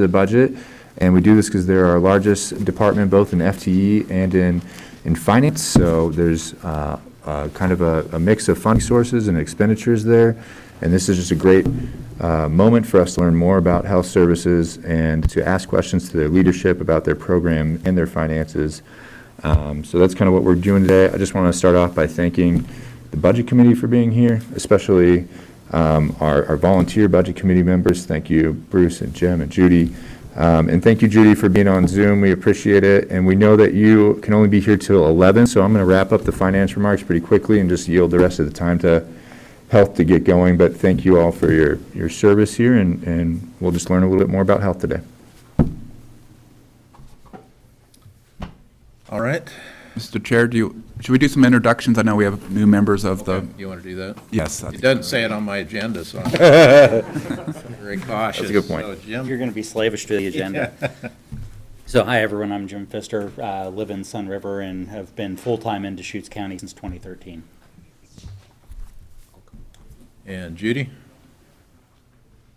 the budget, and we do this because they're our largest department, both in FTE and in finance. So there's kind of a mix of funding sources and expenditures there, and this is just a great moment for us to learn more about health services and to ask questions to their leadership about their program and their finances. So that's kind of what we're doing today. I just want to start off by thanking the Budget Committee for being here, especially our volunteer Budget Committee members. Thank you, Bruce and Jim and Judy. And thank you, Judy, for being on Zoom. We appreciate it. And we know that you can only be here till 11, so I'm going to wrap up the finance remarks pretty quickly and just yield the rest of the time to health to get going. But thank you all for your service here, and we'll just learn a little bit more about health today. All right. Mr. Chair, should we do some introductions? I know we have new members of the... You want to do that? Yes. It doesn't say it on my agenda, so I'm very cautious. That's a good point. So, Jim? You're going to be slavish to the agenda. So hi, everyone. I'm Jim Pfister, live in Sun River, and have been full-time in Deschutes County since 2013. And Judy?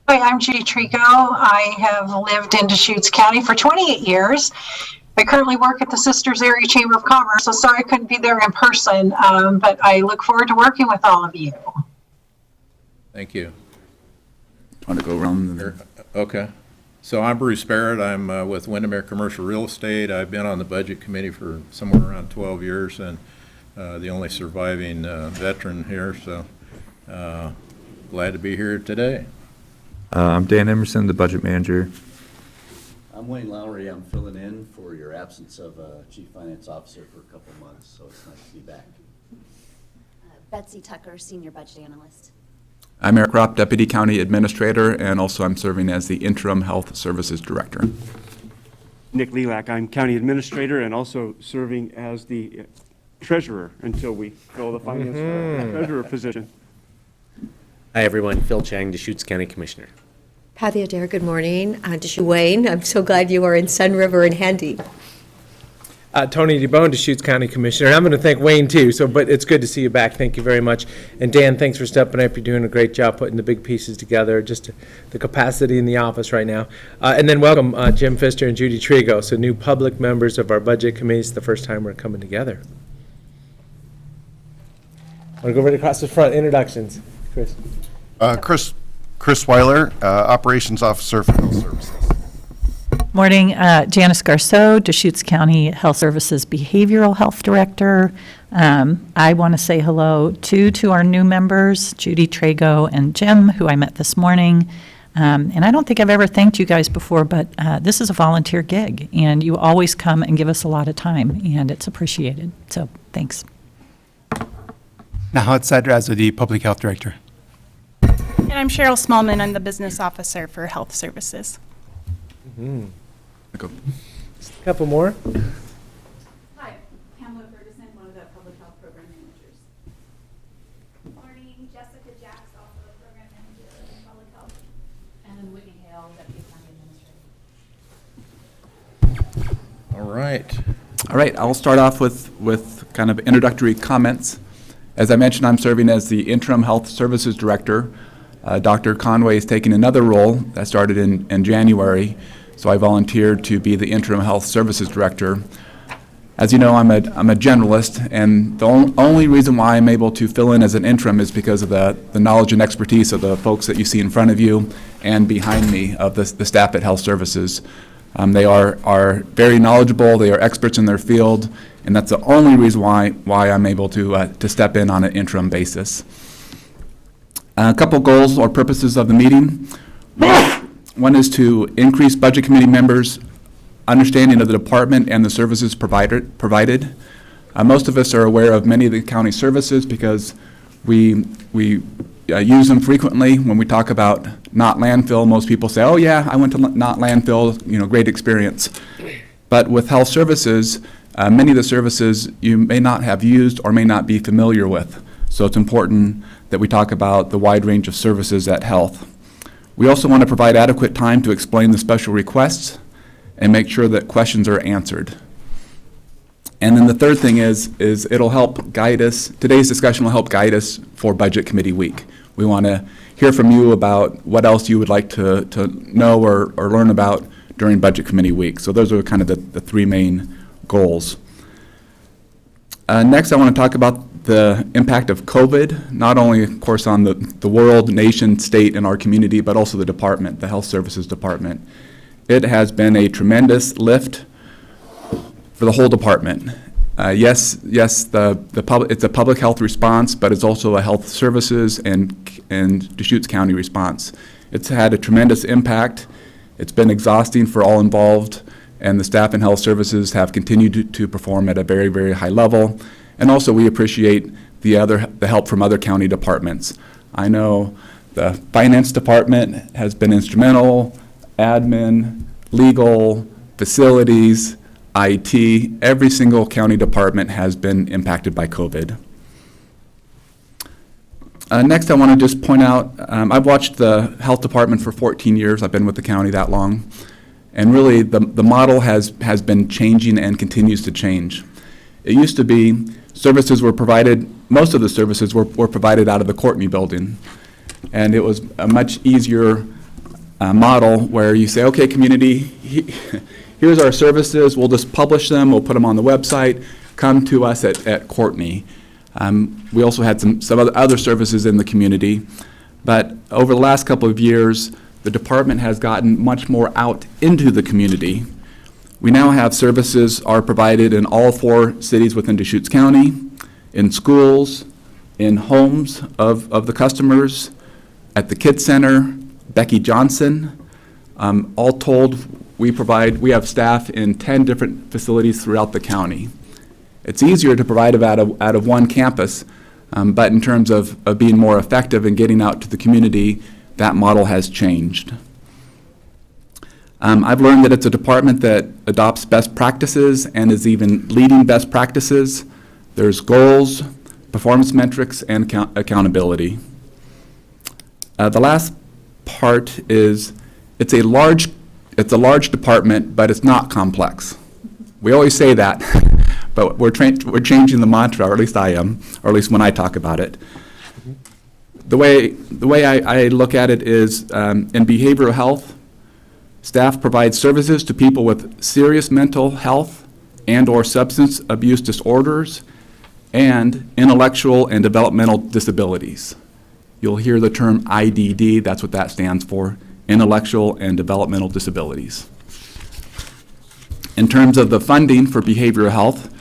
Hi, I'm Judy Trico. I have lived in Deschutes County for 28 years. I currently work at the Sisters Area Chamber of Commerce, so sorry I couldn't be there in person, but I look forward to working with all of you. Thank you. Want to go around? Okay. So I'm Bruce Barrett. I'm with Windermere Commercial Real Estate. I've been on the Budget Committee for somewhere around 12 years and the only surviving veteran here, so glad to be here today. I'm Dan Emerson, the Budget Manager. I'm Wayne Lowry. I'm filling in for your absence of Chief Finance Officer for a couple months, so it's nice to be back. Betsy Tucker, Senior Budget Analyst. I'm Eric Ropp, Deputy County Administrator, and also I'm serving as the Interim Health Services Director. Nick Lelak, I'm County Administrator and also serving as the Treasurer until we fill the Finance Treasurer position. Hi, everyone. Phil Chang, Deschutes County Commissioner. Patty Adair, good morning. Wayne, I'm so glad you are in Sun River and handy. Tony DeBone, Deschutes County Commissioner. And I'm going to thank Wayne, too. But it's good to see you back. Thank you very much. And Dan, thanks for stepping up. You're doing a great job putting the big pieces together, just the capacity in the office right now. And then welcome Jim Pfister and Judy Trigo, so new public members of our Budget Committee. It's the first time we're coming together. I want to go right across the front. Introductions. Chris. Chris Weiler, Operations Officer for Health Services. Morning, Janice Garceau, Deschutes County Health Services Behavioral Health Director. I want to say hello to our new members, Judy Trigo and Jim, who I met this morning. And I don't think I've ever thanked you guys before, but this is a volunteer gig, and you always come and give us a lot of time, and it's appreciated. So thanks. Nahat Sadraz, the Public Health Director. And I'm Cheryl Smallman. I'm the Business Officer for Health Services. Mm-hmm. Just a couple more. Hi, Pamela Ferguson, one of the Public Health Program Managers. Good morning, Jessica Jacks, also a Program Manager in Public Health. And then Whitney Hale, Deputy County Administrator. All right. All right, I'll start off with kind of introductory comments. As I mentioned, I'm serving as the Interim Health Services Director. Dr. Conway is taking another role that started in January, so I volunteered to be the Interim Health Services Director. As you know, I'm a generalist, and the only reason why I'm able to fill in as an interim is because of the knowledge and expertise of the folks that you see in front of you and behind me of the staff at Health Services. They are very knowledgeable, they are experts in their field, and that's the only reason why I'm able to step in on an interim basis. A couple goals or purposes of the meeting. One is to increase Budget Committee members' understanding of the department and the services provided. Most of us are aware of many of the county services because we use them frequently. When we talk about not landfill, most people say, oh yeah, I went to not landfill, great experience. But with health services, many of the services you may not have used or may not be familiar with. So it's important that we talk about the wide range of services at health. We also want to provide adequate time to explain the special requests and make sure that questions are answered. And then the third thing is it'll help guide us. Today's discussion will help guide us for Budget Committee Week. We want to hear from you about what else you would like to know or learn about during Budget Committee week. So those are kind of the three main goals. Next, I want to talk about the impact of COVID, not only, of course, on the world, nation, state, and our community, but also the department, the Health Services Department. It has been a tremendous lift for the whole department. Yes, it's a public health response, but it's also a health services and Deschutes County response. It's had a tremendous impact. It's been exhausting for all involved, and the staff in health services have continued to perform at a very, very high level. And also, we appreciate the help from other county departments. I know the finance department has been instrumental, admin, legal, facilities, IT, every single county department has been impacted by COVID. Next, I want to just point out, I've watched the health department for 14 years. I've been with the county that long. And really, the model has been changing and continues to change. It used to be services were provided, most of the services were provided out of the Courtney building. And it was a much easier model where you say, okay, community, here's our services, we'll just publish them, we'll put them on the website, come to us at Courtney. We also had some other services in the community, but over the last couple of years, the department has gotten much more out into the community. We now have services are provided in all 4 cities within Deschutes County, in schools, in homes of the customers, at the Kids Center, Becky Johnson. All told, we have staff in 10 different facilities throughout the county. It's easier to provide out of one campus, but in terms of being more effective and getting out to the community, that model has changed. I've learned that it's a department that adopts best practices and is even leading best practices. There's goals, performance metrics, and accountability. The last part is it's a large department, but it's not complex. We always say that, but we're changing the mantra, or at least I am, or at least when I talk about it. The way I look at it is in behavioral health, staff provide services to people with serious mental health and or substance abuse disorders and intellectual and developmental disabilities. You'll hear the term IDD, that's what that stands for, intellectual and developmental disabilities. In terms of the funding for behavioral health,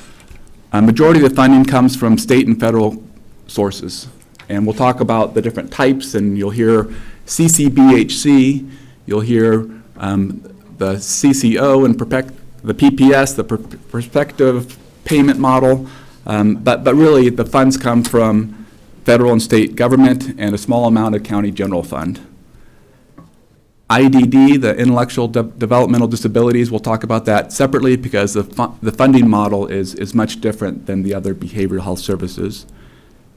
a majority of the funding comes from state and federal sources. And we'll talk about the different types, and you'll hear CCBHC, you'll hear the CCO and the PPS, the prospective payment model, but really the funds come from federal and state government and a small amount of county general fund. IDD, the intellectual developmental disabilities, we'll talk about that separately because the funding model is much different than the other behavioral health services.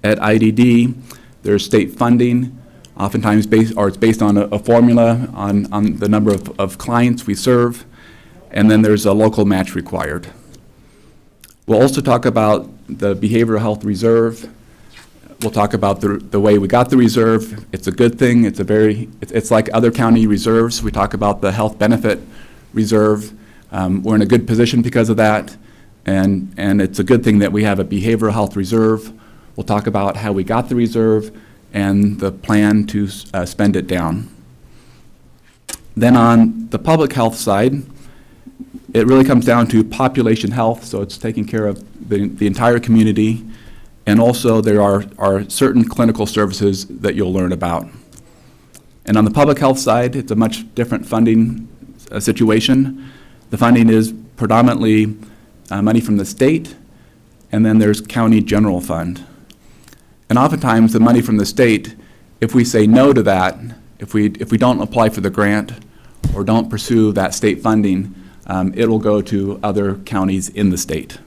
At IDD, there's state funding, oftentimes it's based on a formula on the number of clients we serve, and then there's a local match required. We'll also talk about the behavioral health reserve. We'll talk about the way we got the reserve. It's a good thing. It's like other county reserves. We talk about the health benefit reserve. We're in a good position because of that, and it's a good thing that we have a behavioral health reserve. We'll talk about how we got the reserve and the plan to spend it down. Then on the public health side, it really comes down to population health, so it's taking care of the entire community, and also there are certain clinical services that you'll learn about. And on the public health side, it's a much different funding situation. The funding is predominantly money from the state, and then there's county general fund. And oftentimes the money from the state, if we say no to that, if we don't apply for the grant or don't pursue that state funding, it'll go to other counties in the state.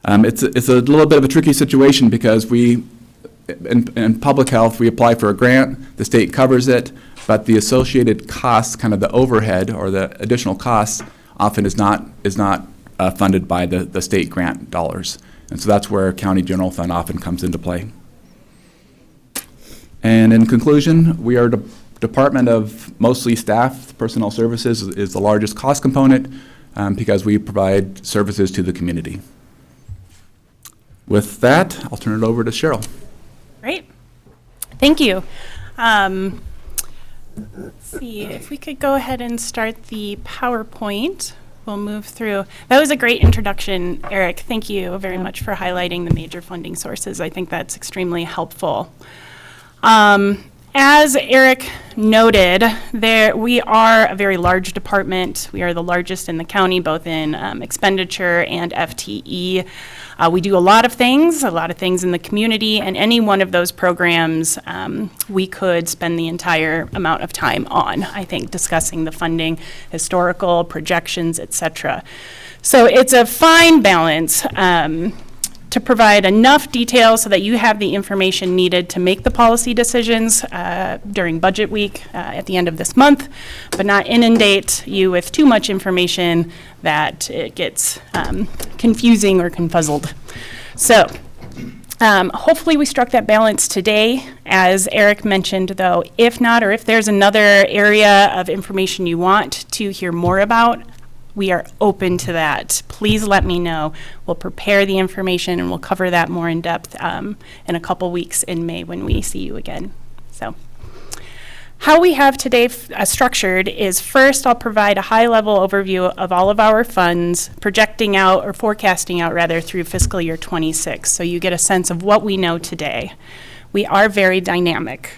It's a little bit of a tricky situation because in public health, we apply for a grant, the state covers it, but the associated costs, kind of the overhead or the additional costs, often is not funded by the state grant dollars. And so that's where county general fund often comes into play. And in conclusion, we are a department of mostly staff, personnel services is the largest cost component because we provide services to the community. With that, I'll turn it over to Cheryl. Great. Thank you. Let's see if we could go ahead and start the PowerPoint. We'll move through. That was a great introduction, Eric. Thank you very much for highlighting the major funding sources. I think that's extremely helpful. As Eric noted, we are a very large department. We are the largest in the county, both in expenditure and FTE. We do a lot of things in the community, and any one of those programs we could spend the entire amount of time on, I think, discussing the funding, historical, projections, etc. So it's a fine balance to provide enough detail so that you have the information needed to make the policy decisions during budget week at the end of this month, but not inundate you with too much information that it gets confusing or confuzzled. So hopefully we struck that balance today. As Eric mentioned, though, if not, or if there's another area of information you want to hear more about, we are open to that. Please let me know. We'll prepare the information and we'll cover that more in depth in a couple weeks in May when we see you again. So, how we have today structured is first I'll provide a high-level overview of all of our funds, projecting out or forecasting out rather through fiscal year 26, so you get a sense of what we know today. We are very dynamic,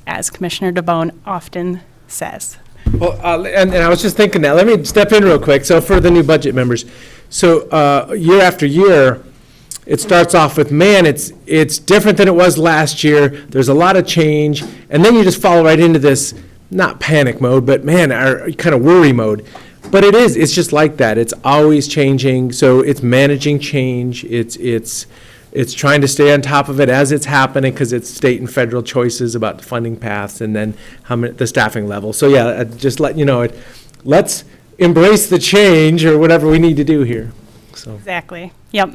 as Commissioner DeBone often says. Well, and I was just thinking that. Let me step in real quick. So for the new budget members, so year after year, it starts off with, man, it's different than it was last year. There's a lot of change, and then you just follow right into this, not panic mode, but man, our kind of worry mode. But it's just like that. It's always changing. So it's managing change. It's trying to stay on top of it as it's happening because it's state and federal choices about the funding paths and then the staffing level. So yeah, just let you know let's embrace the change or whatever we need to do here. So. Exactly. Yep.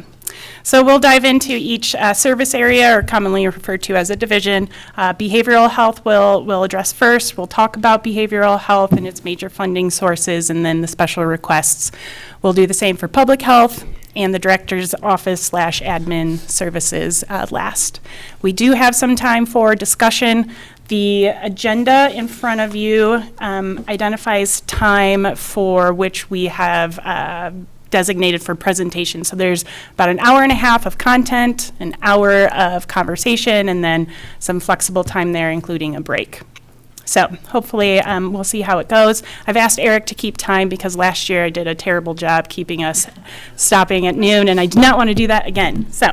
So we'll dive into each service area, or commonly referred to as a division. Behavioral health we'll address first. We'll talk about behavioral health and its major funding sources, and then the special requests. We'll do the same for public health and the director's office / admin services last. We do have some time for discussion. The agenda in front of you identifies time for which we have designated for presentation. So there's about an hour and a half of content, an hour of conversation, and then some flexible time there, including a break. So hopefully we'll see how it goes. I've asked Eric to keep time because last year I did a terrible job keeping us stopping at noon, and I do not want to do that again. So,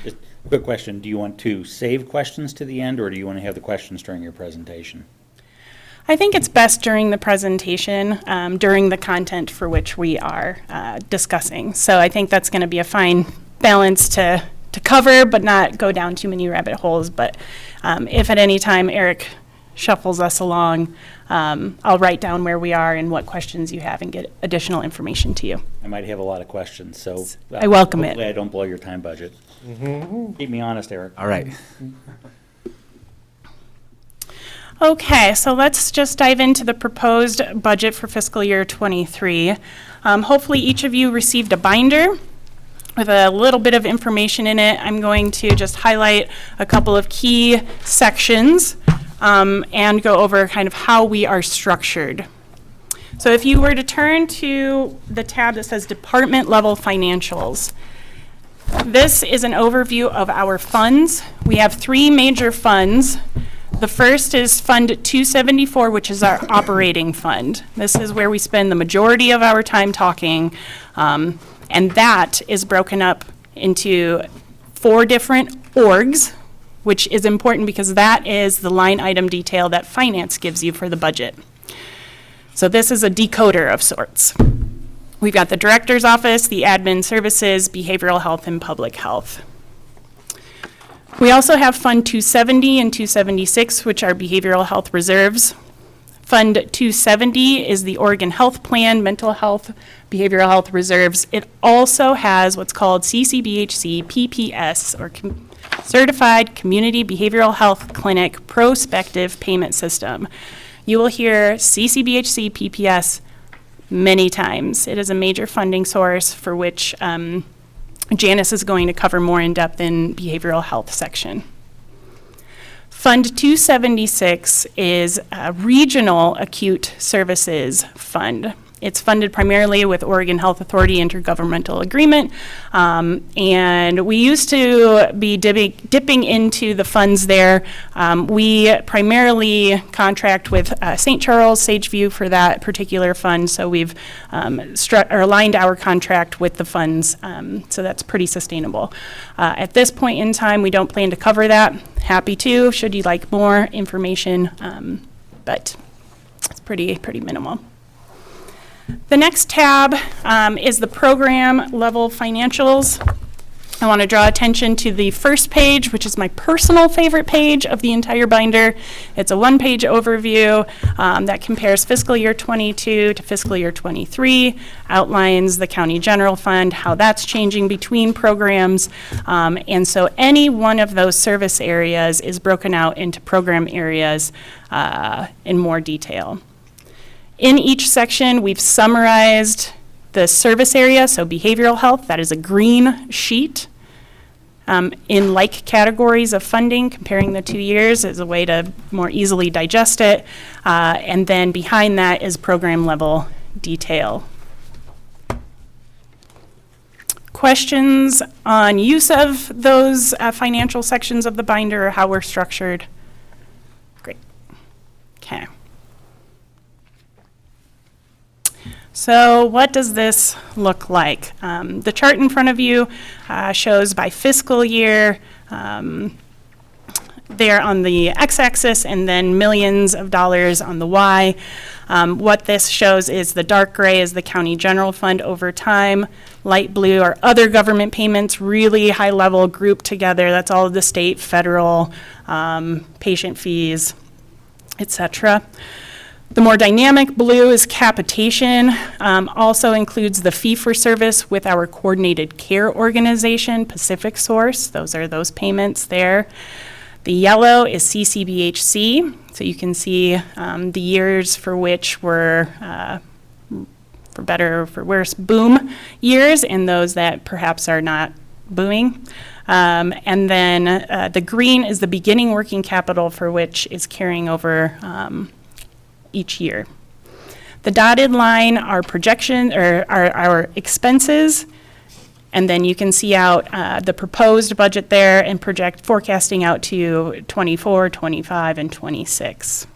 just a quick question. Do you want to save questions to the end, or do you want to have the questions during your presentation? I think it's best during the presentation, during the content for which we are discussing. So I think that's going to be a fine balance to cover, but not go down too many rabbit holes. But if at any time Eric shuffles us along, I'll write down where we are and what questions you have and get additional information to you. I might have a lot of questions, so I welcome it. Hopefully I don't blow your time budget. Mm-hmm. Keep me honest, Eric. All right. Okay, so let's just dive into the proposed budget for fiscal year 23. Hopefully each of you received a binder with a little bit of information in it. I'm going to just highlight a couple of key sections and go over kind of how we are structured. So if you were to turn to the tab that says Department Level Financials, this is an overview of our funds. We have three major funds. The first is Fund 274, which is our operating fund. This is where we spend the majority of our time talking, and that is broken up into 4 different orgs, which is important because that is the line item detail that finance gives you for the budget. So this is a decoder of sorts. We've got the director's office, the admin services, behavioral health, and public health. We also have Fund 270 and 276, which are behavioral health reserves. Fund 270 is the Oregon Health Plan, mental health, behavioral health reserves. It also has what's called CCBHC, PPS, or Certified Community Behavioral Health Clinic Prospective Payment System. You will hear CCBHC PPS many times. It is a major funding source for which Janice is going to cover more in depth in behavioral health section. Fund 276 is a regional acute services fund. It's funded primarily with Oregon Health Authority intergovernmental agreement, and we used to be dipping into the funds there. We primarily contract with St. Charles, Sageview for that particular fund, so we've aligned our contract with the funds, so that's pretty sustainable. At this point in time, we don't plan to cover that. Happy to, should you like more information, but it's pretty minimal. The next tab is the program level financials. I want to draw attention to the first page, which is my personal favorite page of the entire binder. It's a one-page overview that compares fiscal year 22 to fiscal year 23, outlines the county general fund, how that's changing between programs, and so any one of those service areas is broken out into program areas in more detail. In each section, we've summarized the service area, so behavioral health, that is a green sheet. In like categories of funding, comparing the 2 years is a way to more easily digest it. And then behind that is program level detail. Questions on use of those financial sections of the binder or how we're structured? Great. Okay. So what does this look like? The chart in front of you shows by fiscal year there on the x-axis and then millions of dollars on the y. What this shows is the dark gray is the county general fund over time. Light blue are other government payments, really high level grouped together. That's all of the state, federal, patient fees, etc. The more dynamic blue is capitation, also includes the fee-for-service with our coordinated care organization, Pacific Source. Those are those payments there. The yellow is CCBHC, so you can see the years for which were, for better or for worse, boom years, and those that perhaps are not booming. And then the green is the beginning working capital for which is carrying over each year. The dotted line are projection or our expenses, and then you can see out the proposed budget there and forecasting out to 24, 25, and 26.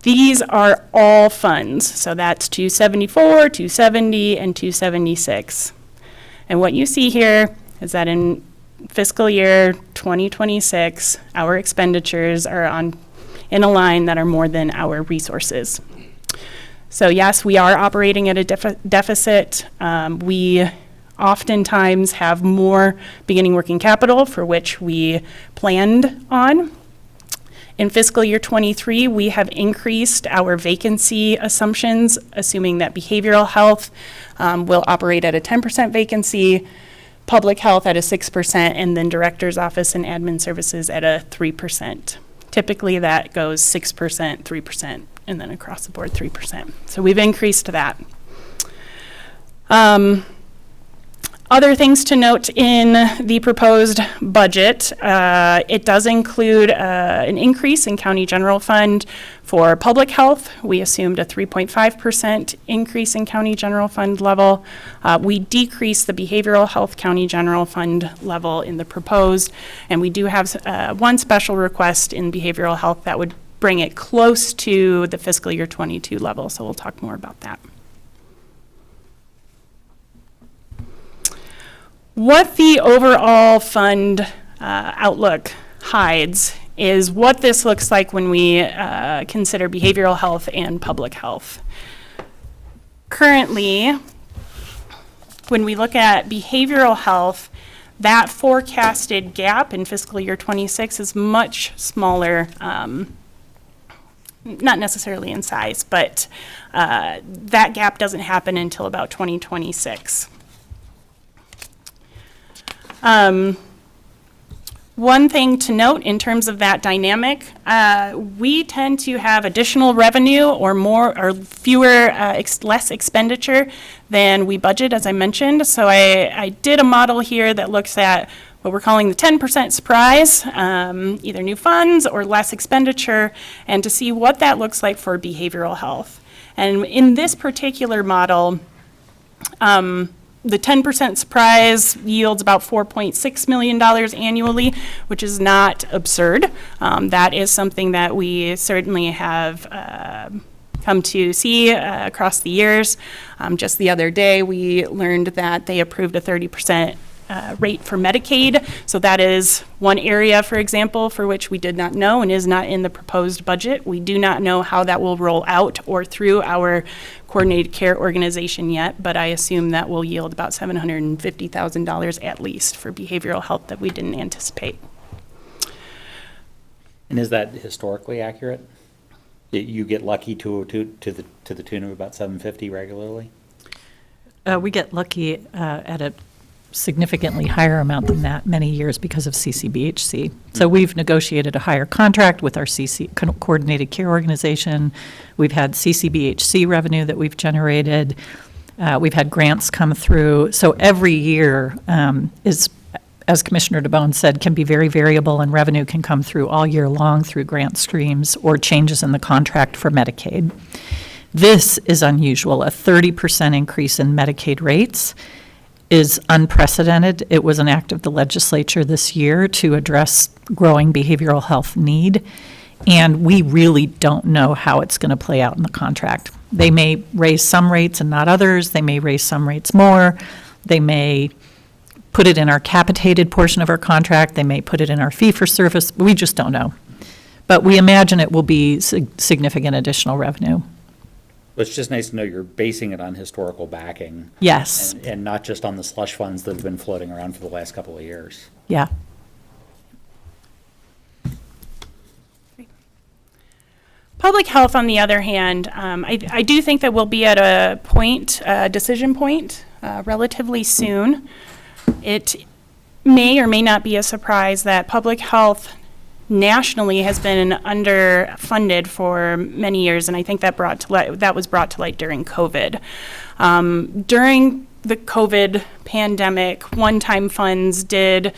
These are all funds, so that's 274, 270, and 276. And what you see here is that in fiscal year 2026, our expenditures are in a line that are more than our resources. So yes, we are operating at a deficit. We oftentimes have more beginning working capital for which we planned on. In fiscal year 23, we have increased our vacancy assumptions, assuming that behavioral health will operate at a 10% vacancy, public health at a 6%, and then director's office and admin services at a 3%. Typically that goes 6%, 3%, and then across the board 3%. So we've increased that. Other things to note in the proposed budget, it does include an increase in county general fund for public health. We assumed a 3.5% increase in county general fund level. We decreased the behavioral health county general fund level in the proposed, and we do have one special request in behavioral health that would bring it close to the fiscal year 22 level, so we'll talk more about that. What the overall fund outlook hides is what this looks like when we consider behavioral health and public health. Currently, when we look at behavioral health, that forecasted gap in fiscal year 26 is much smaller, not necessarily in size, but that gap doesn't happen until about 2026. One thing to note in terms of that dynamic, we tend to have additional revenue or more or fewer, less expenditure than we budget, as I mentioned. So I did a model here that looks at what we're calling the 10% surprise, either new funds or less expenditure, and to see what that looks like for behavioral health. And in this particular model, the 10% surprise yields about $4.6 million annually, which is not absurd. That is something that we certainly have come to see across the years. Just the other day, we learned that they approved a 30% rate for Medicaid. So that is one area, for example, for which we did not know and is not in the proposed budget. We do not know how that will roll out or through our coordinated care organization yet, but I assume that will yield about $750,000 at least for behavioral health that we didn't anticipate. And is that historically accurate? You get lucky to the tune of about 750 regularly? We get lucky at a significantly higher amount than that many years because of CCBHC. So we've negotiated a higher contract with our coordinated care organization. We've had CCBHC revenue that we've generated. We've had grants come through. So every year is, as Commissioner DeBone said, can be very variable, and revenue can come through all year long through grant streams or changes in the contract for Medicaid. This is unusual. A 30% increase in Medicaid rates is unprecedented. It was an act of the legislature this year to address growing behavioral health need, and we really don't know how it's going to play out in the contract. They may raise some rates and not others. They may raise some rates more. They may put it in our capitated portion of our contract. They may put it in our fee-for-service. We just don't know. But we imagine it will be significant additional revenue. It's just nice to know you're basing it on historical backing. Yes. And not just on the slush funds that have been floating around for the last couple of years. Yeah. Public health, on the other hand, I do think that we'll be at a point, decision point, relatively soon. It may or may not be a surprise that public health nationally has been underfunded for many years, and I think that was brought to light during COVID. During the COVID pandemic, one-time funds did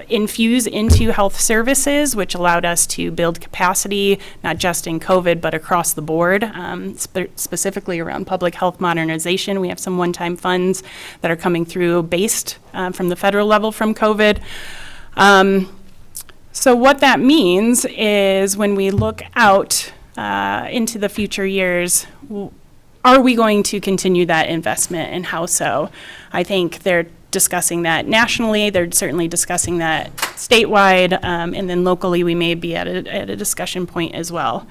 infuse into health services, which allowed us to build capacity, not just in COVID, but across the board, specifically around public health modernization. We have some one-time funds that are coming through based from the federal level from COVID. So what that means is when we look out into the future years, are we going to continue that investment, and how so? I think they're discussing that nationally, they're certainly discussing that statewide, and then locally we may be at a discussion point as well.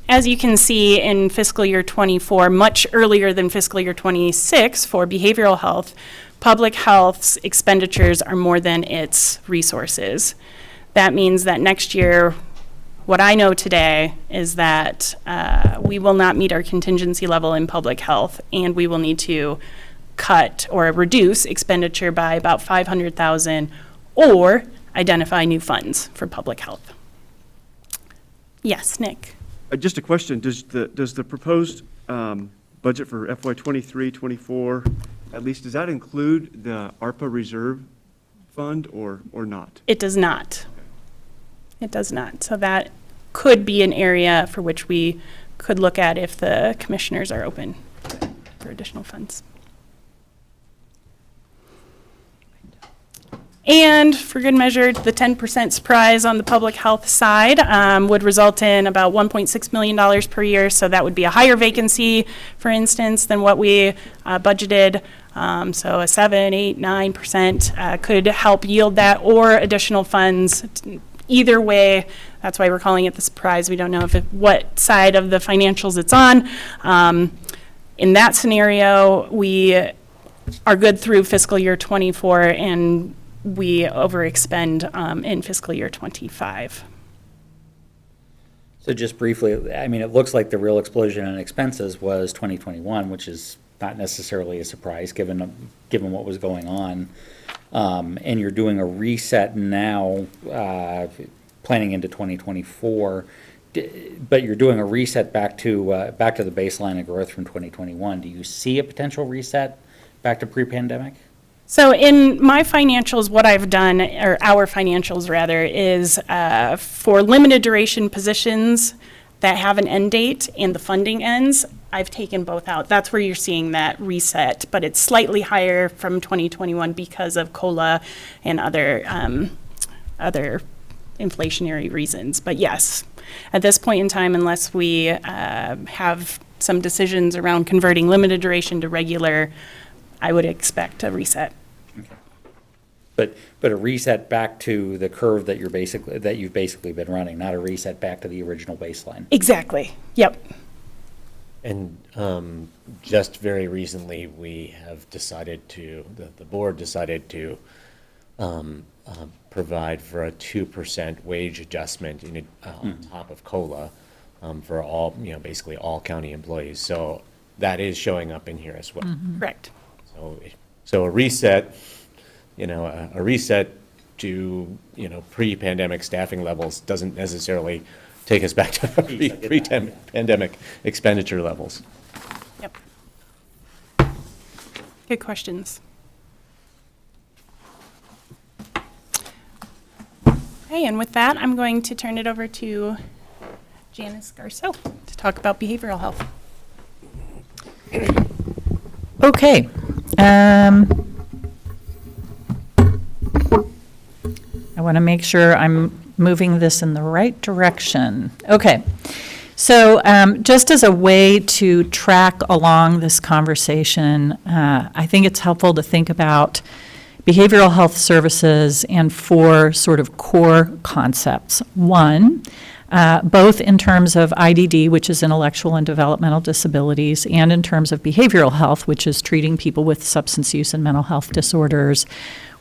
As you can see in fiscal year 24, much earlier than fiscal year 26 for behavioral health, public health's expenditures are more than its resources. That means that next year, what I know today is that we will not meet our contingency level in public health, and we will need to cut or reduce expenditure by about $500,000 or identify new funds for public health. Yes, Nick. Just a question, does the proposed budget for FY 23, 24, at least, does that include the ARPA reserve fund or not? It does not. It does not. So that could be an area for which we could look at if the commissioners are open for additional funds. And for good measure, the 10% surprise on the public health side would result in about $1.6 million per year. So that would be a higher vacancy, for instance, than what we budgeted. So a 7, 8, 9% could help yield that, or additional funds. Either way, that's why we're calling it the surprise. We don't know what side of the financials it's on. In that scenario, we are good through fiscal year 24, and we overexpend in fiscal year 25. So just briefly, I mean, it looks like the real explosion in expenses was 2021, which is not necessarily a surprise given what was going on. and you're doing a reset now, planning into 2024, but you're doing a reset back to the baseline of growth from 2021. Do you see a potential reset back to pre-pandemic? So in my financials, what I've done, or our financials rather, is for limited duration positions that have an end date and the funding ends, I've taken both out. That's where you're seeing that reset, but it's slightly higher from 2021 because of COLA and other inflationary reasons. But yes, at this point in time, unless we have some decisions around converting limited duration to regular, I would expect a reset. Okay. But a reset back to the curve that you've basically been running, not a reset back to the original baseline. Exactly. Yep. And just very recently, we have decided to, the board decided to provide for a 2% wage adjustment on top of COLA for all, basically all county employees. So that is showing up in here as well. Correct. So a reset, a reset to, pre-pandemic staffing levels doesn't necessarily take us back to pre-pandemic expenditure levels. Yep. Good questions. Okay, and with that, I'm going to turn it over to Janice Garceau to talk about behavioral health. Okay. I want to make sure I'm moving this in the right direction. Okay. So just as a way to track along this conversation, I think it's helpful to think about behavioral health services and 4 sort of core concepts. One, both in terms of IDD, which is intellectual and developmental disabilities, and in terms of behavioral health, which is treating people with substance use and mental health disorders,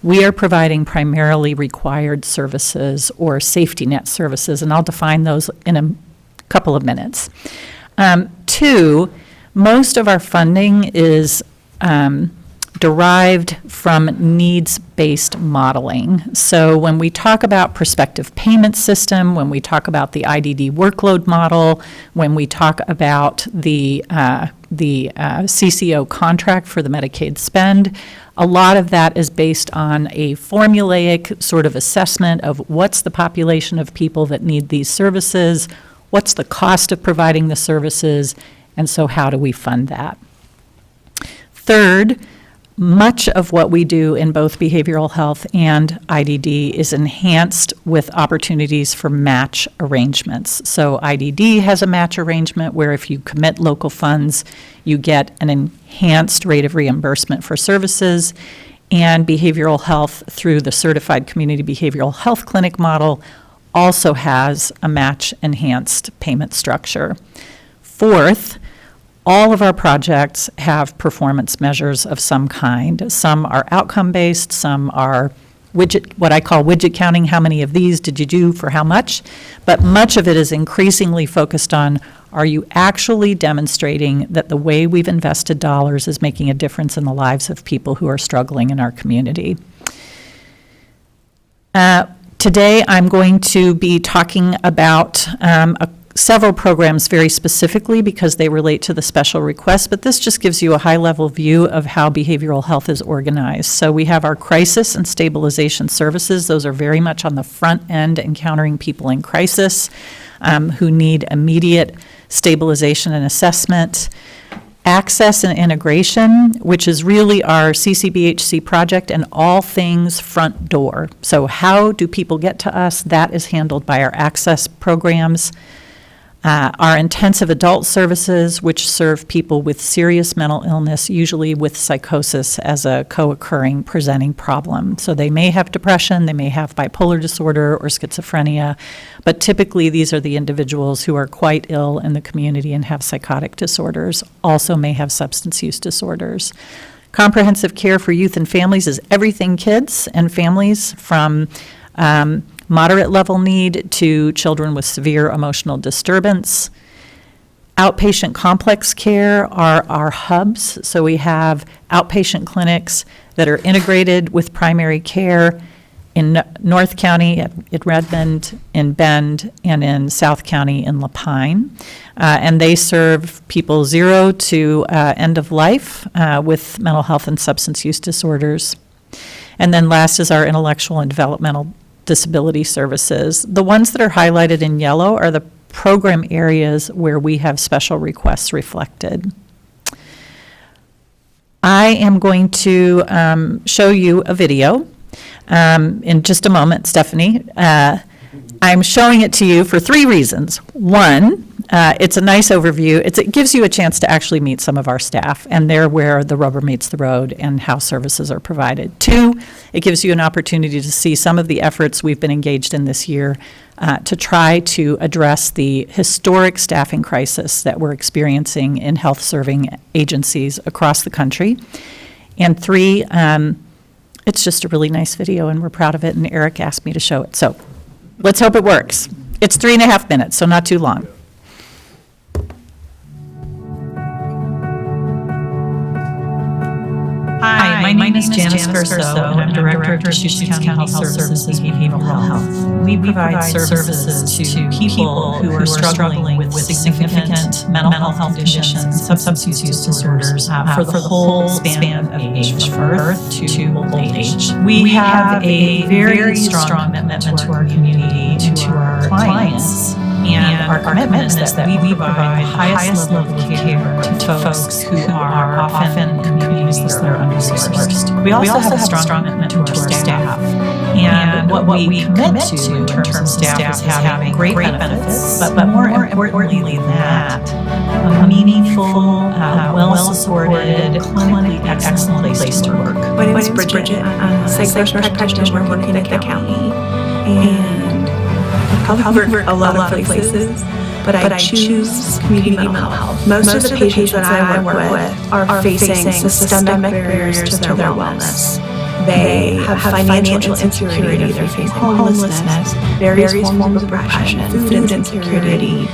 we are providing primarily required services or safety net services, and I'll define those in a couple of minutes. 2, most of our funding is derived from needs-based modeling. So when we talk about prospective payment system, when we talk about the IDD workload model, when we talk about the CCO contract for the Medicaid spend, a lot of that is based on a formulaic sort of assessment of what's the population of people that need these services, what's the cost of providing the services, and so how do we fund that? Third, much of what we do in both behavioral health and IDD is enhanced with opportunities for match arrangements. So IDD has a match arrangement where if you commit local funds, you get an enhanced rate of reimbursement for services, and behavioral health through the Certified Community Behavioral Health Clinic model also has a match-enhanced payment structure. Fourth, all of our projects have performance measures of some kind. Some are outcome-based, some are what I call widget counting, how many of these did you do for how much? But much of it is increasingly focused on, are you actually demonstrating that the way we've invested dollars is making a difference in the lives of people who are struggling in our community? Today, I'm going to be talking about several programs very specifically because they relate to the special request, but this just gives you a high-level view of how behavioral health is organized. So we have our crisis and stabilization services. Those are very much on the front end, encountering people in crisis who need immediate stabilization and assessment. Access and integration, which is really our CCBHC project and all things front door. So how do people get to us? That is handled by our access programs. Our intensive adult services, which serve people with serious mental illness, usually with psychosis as a co-occurring presenting problem. So they may have depression, they may have bipolar disorder or schizophrenia, but typically these are the individuals who are quite ill in the community and have psychotic disorders, also may have substance use disorders. Comprehensive care for youth and families is everything kids and families, from moderate level need to children with severe emotional disturbance. Outpatient complex care are our hubs. So we have outpatient clinics that are integrated with primary care in North County at Redmond, in Bend, and in South County in Lapine. And they serve people 0 to end of life with mental health and substance use disorders. And then last is our intellectual and developmental disability services. The ones that are highlighted in yellow are the program areas where we have special requests reflected. I am going to show you a video in just a moment, Stephanie. I'm showing it to you for 3 reasons. One, it's a nice overview. It gives you a chance to actually meet some of our staff, and they're where the rubber meets the road and how services are provided. 2, it gives you an opportunity to see some of the efforts we've been engaged in this year to try to address the historic staffing crisis that we're experiencing in health-serving agencies across the country. And 3, it's just a really nice video, and we're proud of it, and Eric asked me to show it. So let's hope it works. It's 3.5 minutes, so not too long. Hi, my name is Janice Garceau, and I'm Director of Deschutes County Health Services Behavioral Health. We provide services to people who are struggling with significant mental health conditions and substance use disorders for the whole span of age, from birth to old age. We have a very strong commitment to our community and to our clients. And our commitment is that we provide the highest level of care to folks who are often in communities that are underserved. We also have a strong commitment to our staff. And what we commit to in terms of staff is having great benefits, but more importantly than that, a meaningful, well-supported, clinically excellent place to work. My name is Bridget. I'm a psych nurse practitioner working at the county. And I've covered a lot of places, but I choose community mental health. Most of the patients that I work with are facing systemic barriers to their wellness. They have financial insecurity, they're facing homelessness, various forms of depression, food insecurity.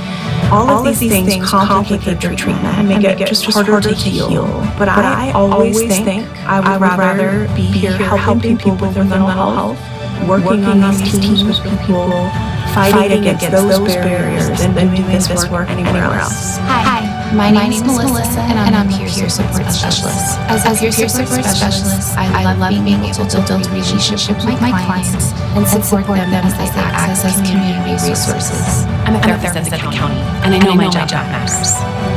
All of these things complicate their treatment and make it just harder to heal. But I always think I would rather be here helping people with their mental health, working on these teams with people, fighting against those barriers than doing this work anywhere else. Hi, my name is Melissa, and I'm a peer support specialist. As a peer support specialist, I love being able to build relationships with my clients and support them as they access community resources. I'm a therapist at the county, and I know my job matters.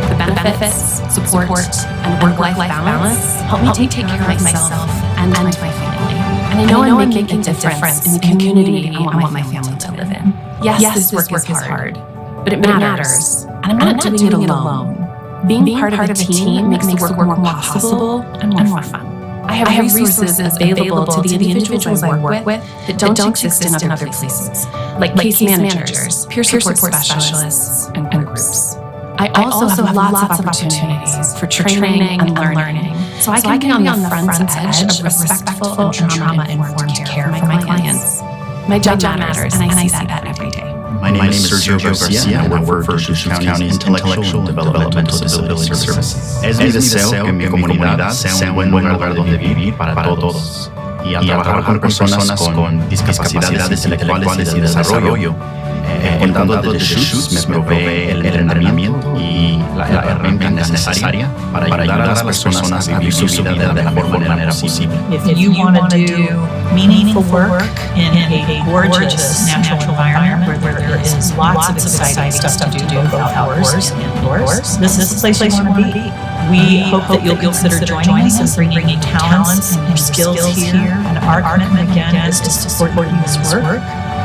The benefits, support, and work-life balance help me take care of myself and my family. And I know I'm making a difference in the community I want my family to live in. Yes, this work is hard, but it matters. And I'm not doing it alone. Being part of a team makes the work more possible and more fun. I have resources available to the individuals I work with that don't exist in other places, like case managers, peer support specialists, and groups. I also have lots of opportunities for training and learning, so I can be on the front edge of respectful and trauma-informed care for my clients. My job matters, and I see that every day. My name is Sergio Garcia, and I work for Deschutes County's Intellectual and Developmental Disability Services. Es mi deseo que mi comunidad sea un buen lugar donde vivir para todos y a trabajar con personas con discapacidades intelectuales y de desarrollo. El condado de Deschutes me provee el entrenamiento y la herramienta necesaria para ayudar a las personas a vivir su vida de la mejor manera posible. If you want to do meaningful work in a gorgeous natural environment where there is lots of exciting stuff to do both outdoors and indoors, this is the place you want to be. We hope that you'll consider joining us and bringing your talents and your skills here. And our commitment again is to support you in this work.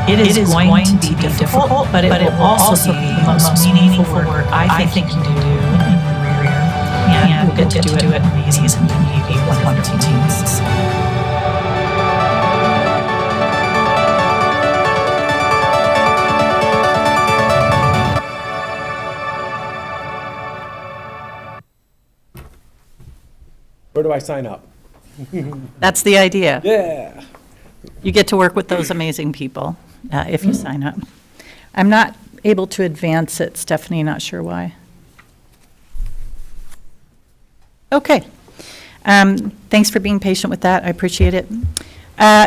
It is going to be difficult, but it will also be the most meaningful work I think you do in your career. And we'll get to do it in amazing community with wonderful teams. Where do I sign up? That's the idea. Yeah. You get to work with those amazing people if you sign up. I'm not able to advance it, Stephanie, not sure why. Okay. Thanks for being patient with that. I appreciate it.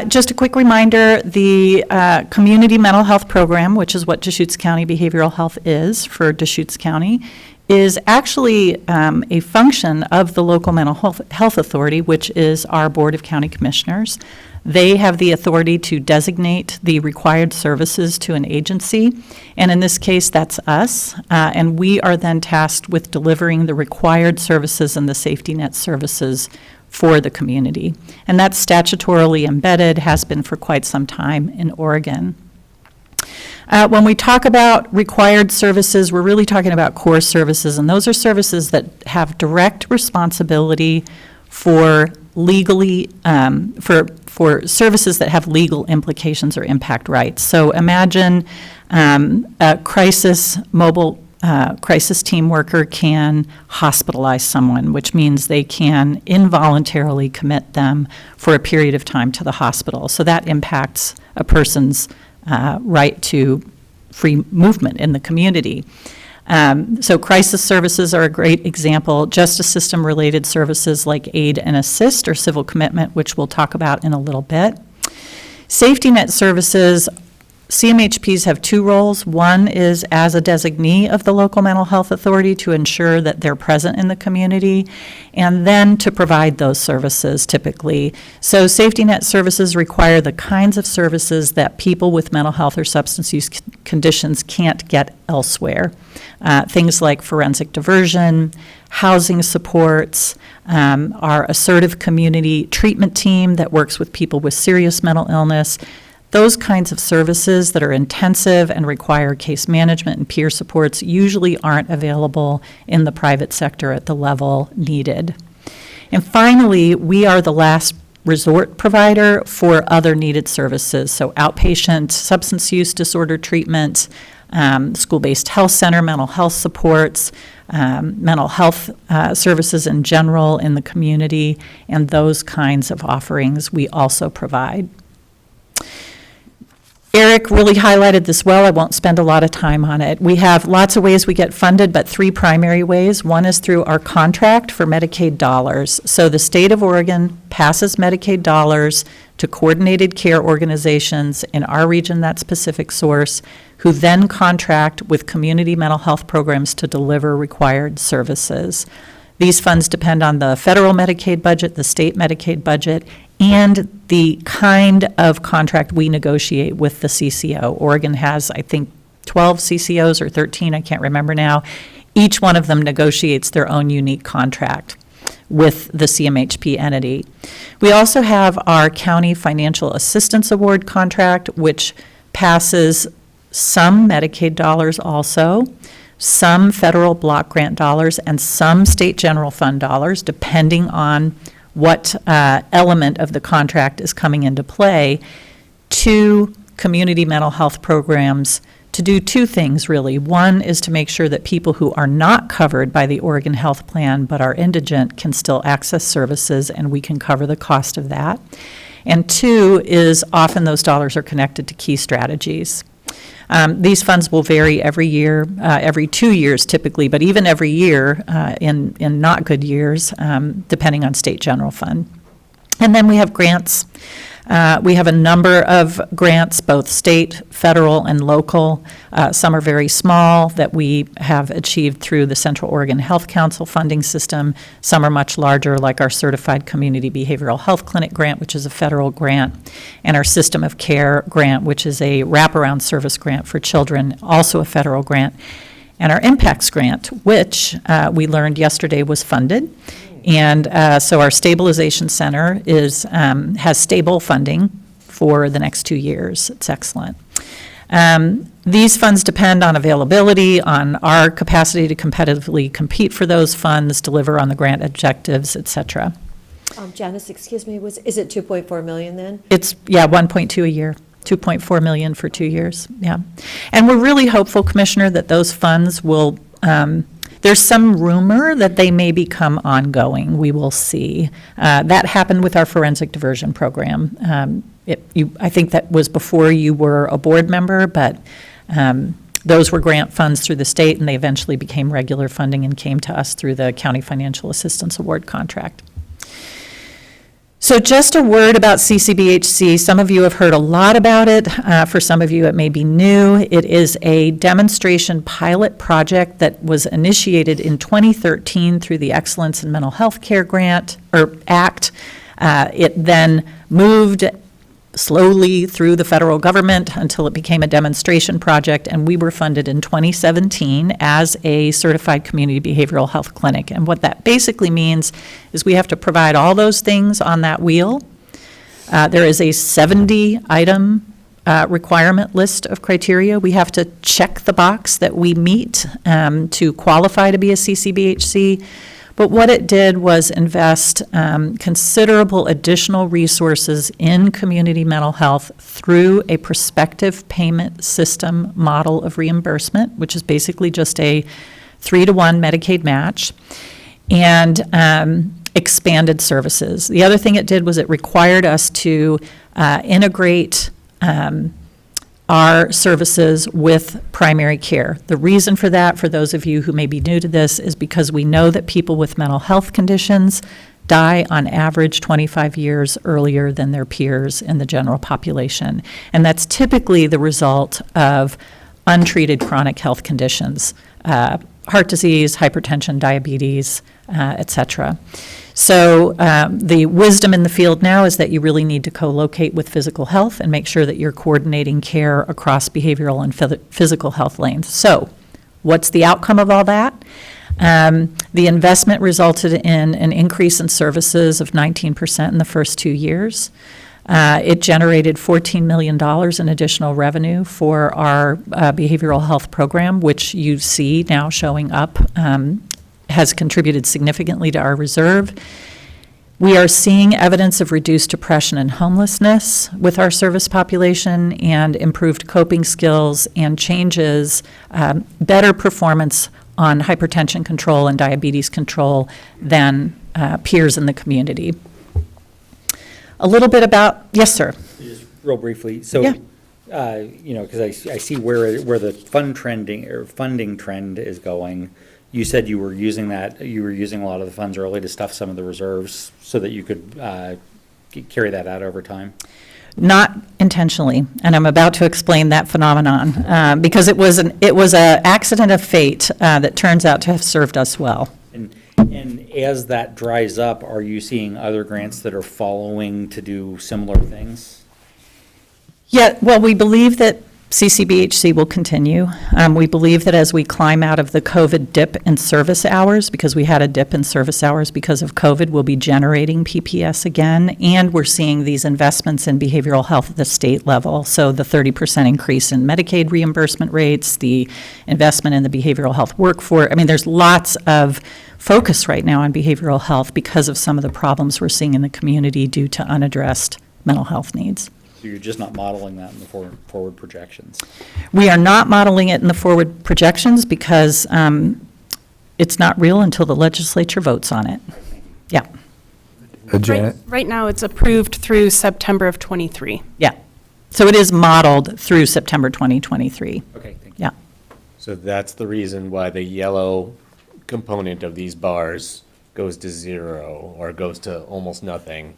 Just a quick reminder, the Community Mental Health Program, which is what Deschutes County Behavioral Health is for Deschutes County, is actually a function of the local mental health authority, which is our Board of County Commissioners. They have the authority to designate the required services to an agency, and in this case, that's us, and we are then tasked with delivering the required services and the safety net services for the community. And that's statutorily embedded, has been for quite some time in Oregon. When we talk about required services, we're really talking about core services, and those are services that have direct responsibility for legally, for services that have legal implications or impact rights. So imagine a mobile crisis team worker can hospitalize someone, which means they can involuntarily commit them for a period of time to the hospital. So that impacts a person's right to free movement in the community. So crisis services are a great example. Justice system related services like aid and assist or civil commitment, which we'll talk about in a little bit. Safety net services, CMHPs have two roles. One is as a designee of the local mental health authority to ensure that they're present in the community, and then to provide those services typically. So safety net services require the kinds of services that people with mental health or substance use conditions can't get elsewhere. Things like forensic diversion, housing supports, our assertive community treatment team that works with people with serious mental illness. Those kinds of services that are intensive and require case management and peer supports usually aren't available in the private sector at the level needed. And finally, we are the last resort provider for other needed services, so outpatient substance use disorder treatment, school-based health center, mental health supports, mental health services in general in the community, and those kinds of offerings we also provide. Eric really highlighted this well. I won't spend a lot of time on it. We have lots of ways we get funded, but three primary ways. One is through our contract for Medicaid dollars. So the state of Oregon passes Medicaid dollars to coordinated care organizations in our region, that specific source, who then contract with community mental health programs to deliver required services. These funds depend on the federal Medicaid budget, the state Medicaid budget, and the kind of contract we negotiate with the CCO. Oregon has, I think, 12 CCOs or 13, I can't remember now. Each one of them negotiates their own unique contract with the CMHP entity. We also have our County Financial Assistance Award contract, which passes some Medicaid dollars also, some federal block grant dollars, and some state general fund dollars, depending on what element of the contract is coming into play, to community mental health programs to do two things, really. One is to make sure that people who are not covered by the Oregon Health Plan but are indigent can still access services, and we can cover the cost of that. And two is often those dollars are connected to key strategies. These funds will vary every year, every 2 years typically, but even every year in not good years, depending on state general fund. And then we have grants. We have a number of grants, both state, federal, and local. Some are very small that we have achieved through the Central Oregon Health Council funding system. Some are much larger, like our Certified Community Behavioral Health Clinic grant, which is a federal grant, and our System of Care grant, which is a wraparound service grant for children, also a federal grant, and our Impacts grant, which we learned yesterday was funded. And so our stabilization center has stable funding for the next 2 years. It's excellent. These funds depend on availability, on our capacity to competitively compete for those funds, deliver on the grant objectives, et cetera. Janice, excuse me, is it 2.4 million then? It's, 1.2 a year. 2.4 million for 2 years, yeah. And we're really hopeful, Commissioner, that those funds will, there's some rumor that they may become ongoing. We will see. That happened with our forensic diversion program. I think that was before you were a board member, but Those were grant funds through the state, and they eventually became regular funding and came to us through the County Financial Assistance Award contract. So just a word about CCBHC. Some of you have heard a lot about it. For some of you, it may be new. It is a demonstration pilot project that was initiated in 2013 through the Excellence in Mental Health Care Grant, or Act. It then moved slowly through the federal government until it became a demonstration project, and we were funded in 2017 as a certified community behavioral health clinic. And what that basically means is we have to provide all those things on that wheel. There is a 70-item requirement list of criteria. We have to check the box that we meet to qualify to be a CCBHC. But what it did was invest considerable additional resources in community mental health through a prospective payment system model of reimbursement, which is basically just a 3-to-1 Medicaid match, and expanded services. The other thing it did was it required us to integrate our services with primary care. The reason for that, for those of you who may be new to this, is because we know that people with mental health conditions die on average 25 years earlier than their peers in the general population. And that's typically the result of untreated chronic health conditions, heart disease, hypertension, diabetes, et cetera. So the wisdom in the field now is that you really need to co-locate with physical health and make sure that you're coordinating care across behavioral and physical health lanes. So what's the outcome of all that? The investment resulted in an increase in services of 19% in the first 2 years. It generated $14 million in additional revenue for our behavioral health program, which you see now showing up, has contributed significantly to our reserve. We are seeing evidence of reduced depression and homelessness with our service population, and improved coping skills and changes, better performance on hypertension control and diabetes control than peers in the community. A little bit about, yes, sir. Just real briefly, so, Yeah. because I see where the funding trend is going. You said you were using a lot of the funds early to stuff some of the reserves so that you could carry that out over time? Not intentionally, and I'm about to explain that phenomenon, because it was an accident of fate that turns out to have served us well. And as that dries up, are you seeing other grants that are following to do similar things? Yeah, well, we believe that CCBHC will continue. We believe that as we climb out of the COVID dip in service hours, because we had a dip in service hours because of COVID, we'll be generating PPS again, and we're seeing these investments in behavioral health at the state level. So the 30% increase in Medicaid reimbursement rates, the investment in the behavioral health workforce. I mean, there's lots of focus right now on behavioral health because of some of the problems we're seeing in the community due to unaddressed mental health needs. So you're just not modeling that in the forward projections? We are not modeling it in the forward projections because it's not real until the legislature votes on it. Yeah. Janet? Right now, it's approved through September of '23. Yeah. So it is modeled through September 2023. Okay, thank you. Yeah. So that's the reason why the yellow component of these bars goes to zero or goes to almost nothing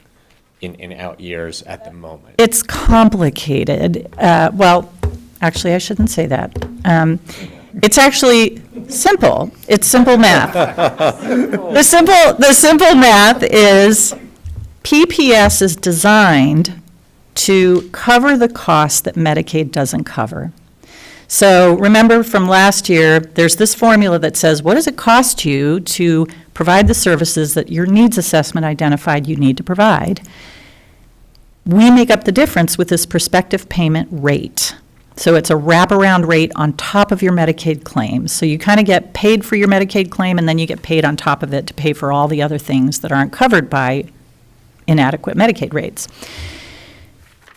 in out years at the moment. It's complicated. Well, actually, I shouldn't say that. It's actually simple. It's simple math. The simple math is PPS is designed to cover the cost that Medicaid doesn't cover. So remember from last year, there's this formula that says, what does it cost you to provide the services that your needs assessment identified you need to provide? We make up the difference with this prospective payment rate. So it's a wraparound rate on top of your Medicaid claims. So you kind of get paid for your Medicaid claim, and then you get paid on top of it to pay for all the other things that aren't covered by inadequate Medicaid rates.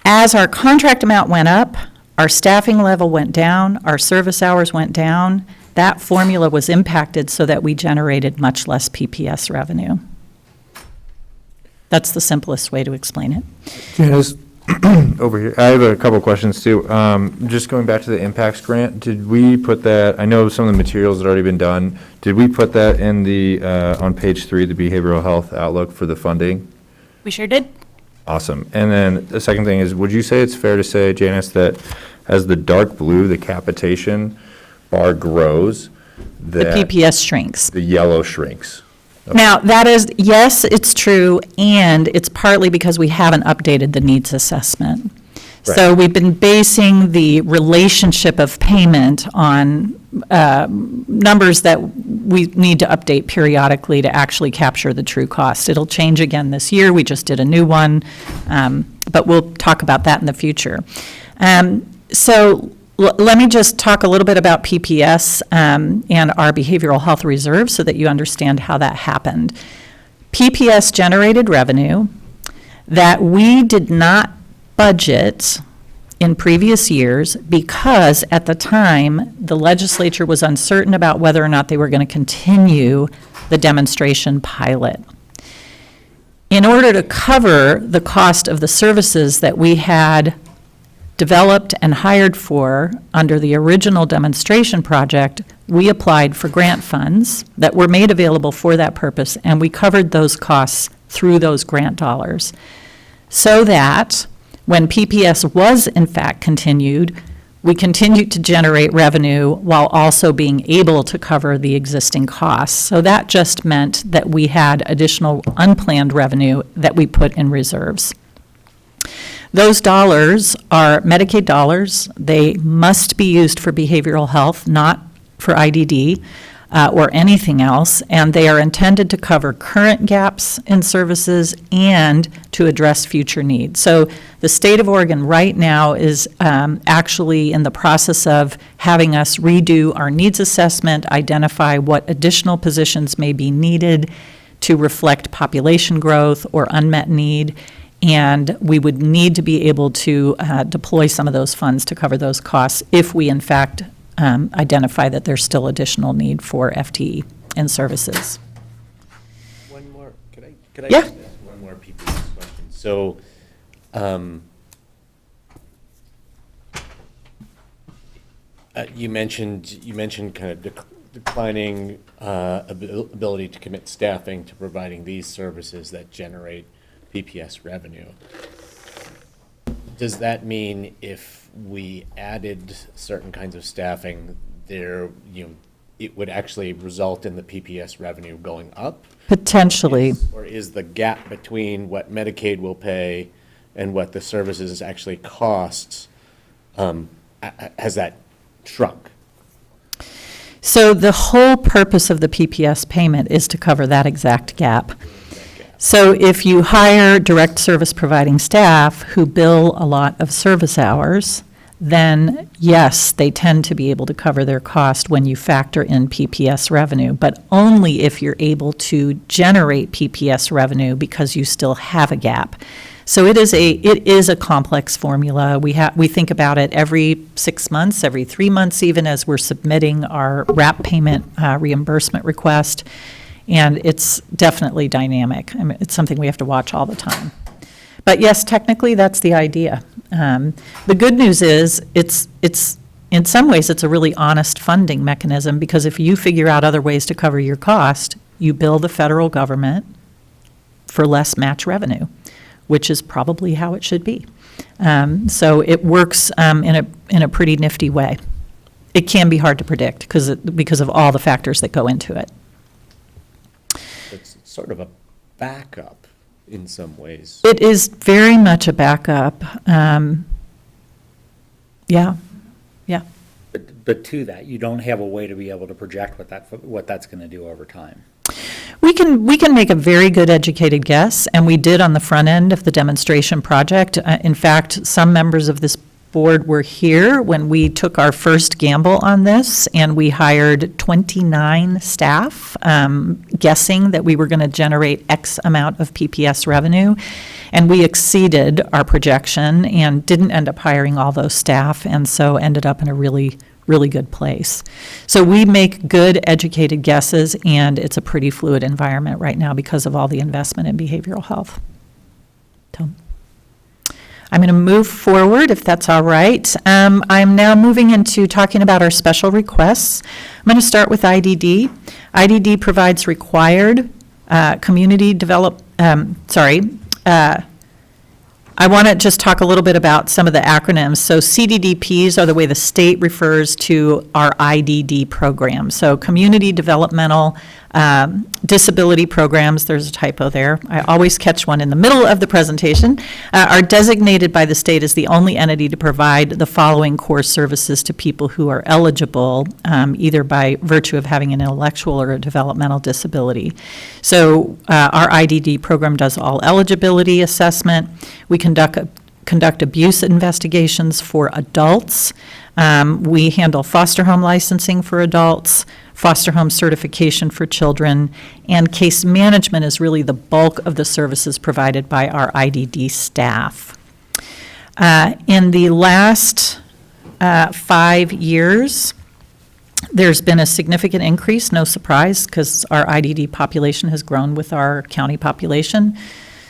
As our contract amount went up, our staffing level went down, our service hours went down, that formula was impacted so that we generated much less PPS revenue. That's the simplest way to explain it. Janice, Over here, I have a couple questions too. Just going back to the impacts grant, did we put that, I know some of the materials had already been done. Did we put that in the, on page 3, the behavioral health outlook for the funding? We sure did. Awesome. And then the second thing is, would you say it's fair to say, Janice, that as the dark blue, the capitation bar grows, The that PPS shrinks. the yellow shrinks? Now, that is, yes, it's true, and it's partly because we haven't updated the needs assessment. So we've been basing the relationship of payment on numbers that we need to update periodically to actually capture the true cost. It'll change again this year. We just did a new one, but we'll talk about that in the future. So let me just talk a little bit about PPS and our behavioral health reserve so that you understand how that happened. PPS generated revenue that we did not budget in previous years because at the time, the legislature was uncertain about whether or not they were going to continue the demonstration pilot. In order to cover the cost of the services that we had developed and hired for under the original demonstration project, we applied for grant funds that were made available for that purpose, and we covered those costs through those grant dollars. So that when PPS was in fact continued, we continued to generate revenue while also being able to cover the existing costs. So that just meant that we had additional unplanned revenue that we put in reserves. Those dollars are Medicaid dollars. They must be used for behavioral health, not for IDD or anything else, and they are intended to cover current gaps in services and to address future needs. So the state of Oregon right now is actually in the process of having us redo our needs assessment, identify what additional positions may be needed to reflect population growth or unmet need, and we would need to be able to deploy some of those funds to cover those costs if we in fact identify that there's still additional need for FTE and services. One more, could I Yeah. just ask one more PPS question? So, you mentioned kind of declining ability to commit staffing to providing these services that generate PPS revenue. Does that mean if we added certain kinds of staffing, it would actually result in the PPS revenue going up? Potentially. Or is the gap between what Medicaid will pay and what the services actually costs, has that shrunk? So the whole purpose of the PPS payment is to cover that exact gap. So if you hire direct service providing staff who bill a lot of service hours, then yes, they tend to be able to cover their cost when you factor in PPS revenue, but only if you're able to generate PPS revenue because you still have a gap. So it is a complex formula. We think about it every 6 months, every 3 months even, as we're submitting our RAP payment reimbursement request. And it's definitely dynamic. I mean, it's something we have to watch all the time. But yes, technically, that's the idea. The good news is, it's in some ways, it's a really honest funding mechanism, because if you figure out other ways to cover your cost, you bill the federal government for less match revenue, which is probably how it should be. So it works in a pretty nifty way. It can be hard to predict because of all the factors that go into it. It's sort of a backup in some ways. It is very much a backup. Yeah. But to that, you don't have a way to be able to project what that's going to do over time. We can make a very good educated guess, and we did on the front end of the demonstration project. In fact, some members of this board were here when we took our first gamble on this, and we hired 29 staff, guessing that we were going to generate X amount of PPS revenue, and we exceeded our projection and didn't end up hiring all those staff, and so ended up in a really, really good place. So we make good educated guesses, and it's a pretty fluid environment right now because of all the investment in behavioral health. Tom? I'm going to move forward, if that's all right. I'm now moving into talking about our special requests. I'm going to start with IDD. IDD provides required community develop, I want to just talk a little bit about some of the acronyms. So CDDPs are the way the state refers to our IDD program. So Community Developmental Disability Programs, there's a typo there. I always catch one in the middle of the presentation, are designated by the state as the only entity to provide the following core services to people who are eligible, either by virtue of having an intellectual or a developmental disability. So our IDD program does all eligibility assessment. We conduct abuse investigations for adults. We handle foster home licensing for adults, foster home certification for children, and case management is really the bulk of the services provided by our IDD staff. In the last 5 years, there's been a significant increase, no surprise, because our IDD population has grown with our county population.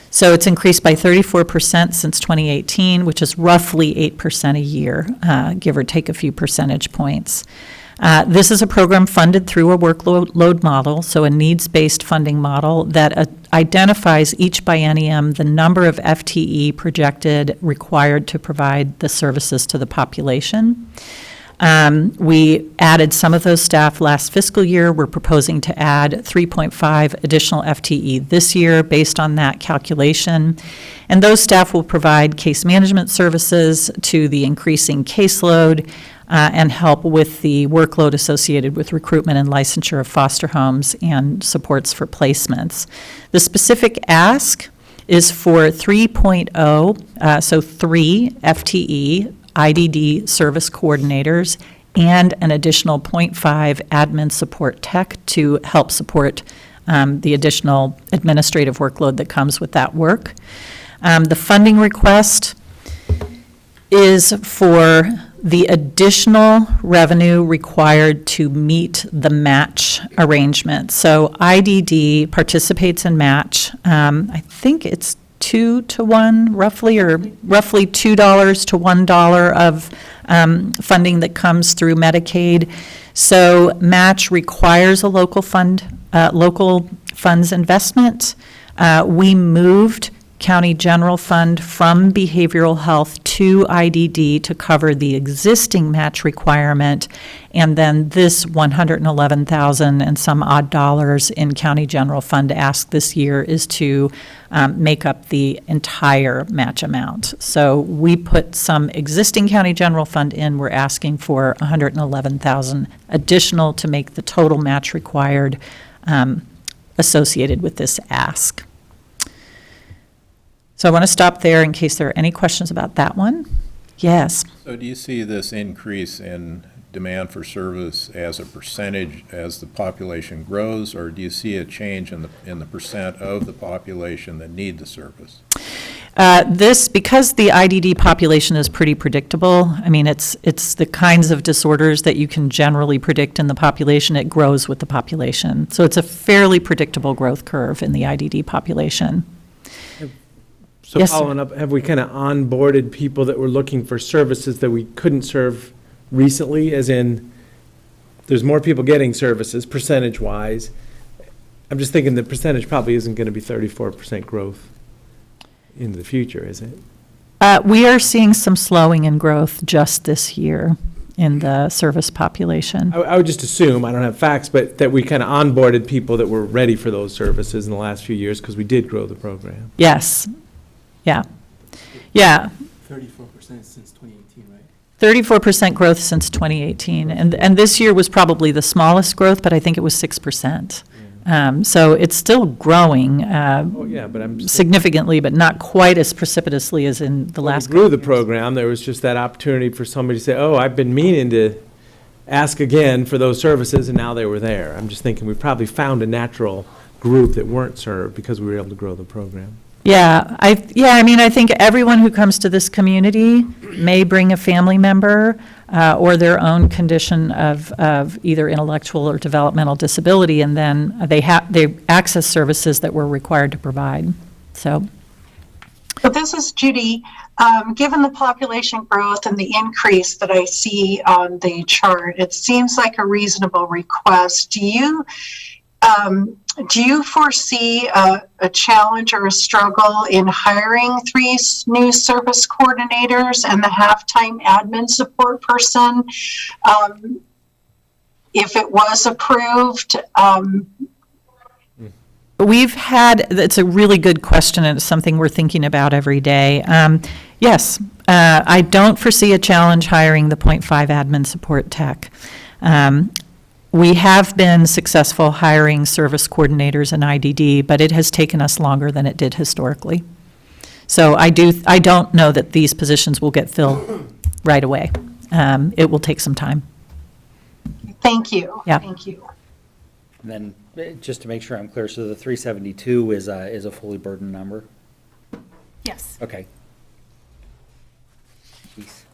So it's increased by 34% since 2018, which is roughly 8% a year, give or take a few percentage points. This is a program funded through a workload model, so a needs-based funding model that identifies each biennium the number of FTE projected required to provide the services to the population. We added some of those staff last fiscal year. We're proposing to add 3.5 additional FTE this year based on that calculation. And those staff will provide case management services to the increasing caseload and help with the workload associated with recruitment and licensure of foster homes and supports for placements. The specific ask is for 3.0, so 3 FTE IDD service coordinators and an additional 0.5 admin support tech to help support the additional administrative workload that comes with that work. The funding request is for the additional revenue required to meet the match arrangement. So IDD participates in match. I think it's 2 to 1, roughly, or roughly $2 to $1 of funding that comes through Medicaid. So match requires a local funds investment. We moved county general fund from behavioral health to IDD to cover the existing match requirement, and then this $111,000 and some odd dollars in county general fund ask this year is to make up the entire match amount. So we put some existing county general fund in. We're asking for $111,000 additional to make the total match required associated with this ask. So I want to stop there in case there are any questions about that one. Yes. So do you see this increase in demand for service as a percentage as the population grows, or do you see a change in the percent of the population that need the service? Because the IDD population is pretty predictable, I mean, it's the kinds of disorders that you can generally predict in the population, it grows with the population. So it's a fairly predictable growth curve in the IDD population. So Yes, sir. following up, have we kind of onboarded people that were looking for services that we couldn't serve recently, as in there's more people getting services percentage-wise? I'm just thinking the percentage probably isn't going to be 34% growth in the future, is it? We are seeing some slowing in growth just this year in the service population. I would just assume, I don't have facts, but that we kind of onboarded people that were ready for those services in the last few years because we did grow the program. Yes. Yeah. Yeah. 34% since 2018, right? 34% growth since 2018. And this year was probably the smallest growth, but I think it was 6%. So it's still growing significantly, but not quite as precipitously as in the last. We grew the program. There was just that opportunity for somebody to say, oh, I've been meaning to ask again for those services, and now they were there. I'm just thinking we probably found a natural group that weren't served because we were able to grow the program. Yeah, I mean, I think everyone who comes to this community may bring a family member or their own condition of either intellectual or developmental disability, and then they access services that we're required to provide. So this is Judy. Given the population growth and the increase that I see on the chart, it seems like a reasonable request. Do you foresee a challenge or a struggle in hiring 3 new service coordinators and the half-time admin support person if it was approved? It's a really good question, and it's something we're thinking about every day. Yes, I don't foresee a challenge hiring the .5 admin support tech. We have been successful hiring service coordinators in IDD, but it has taken us longer than it did historically. So I don't know that these positions will get filled right away. It will take some time. Thank you. Yeah. Thank you. And then, just to make sure I'm clear, so the 372 is a fully burdened number? Yes. Okay. Heath.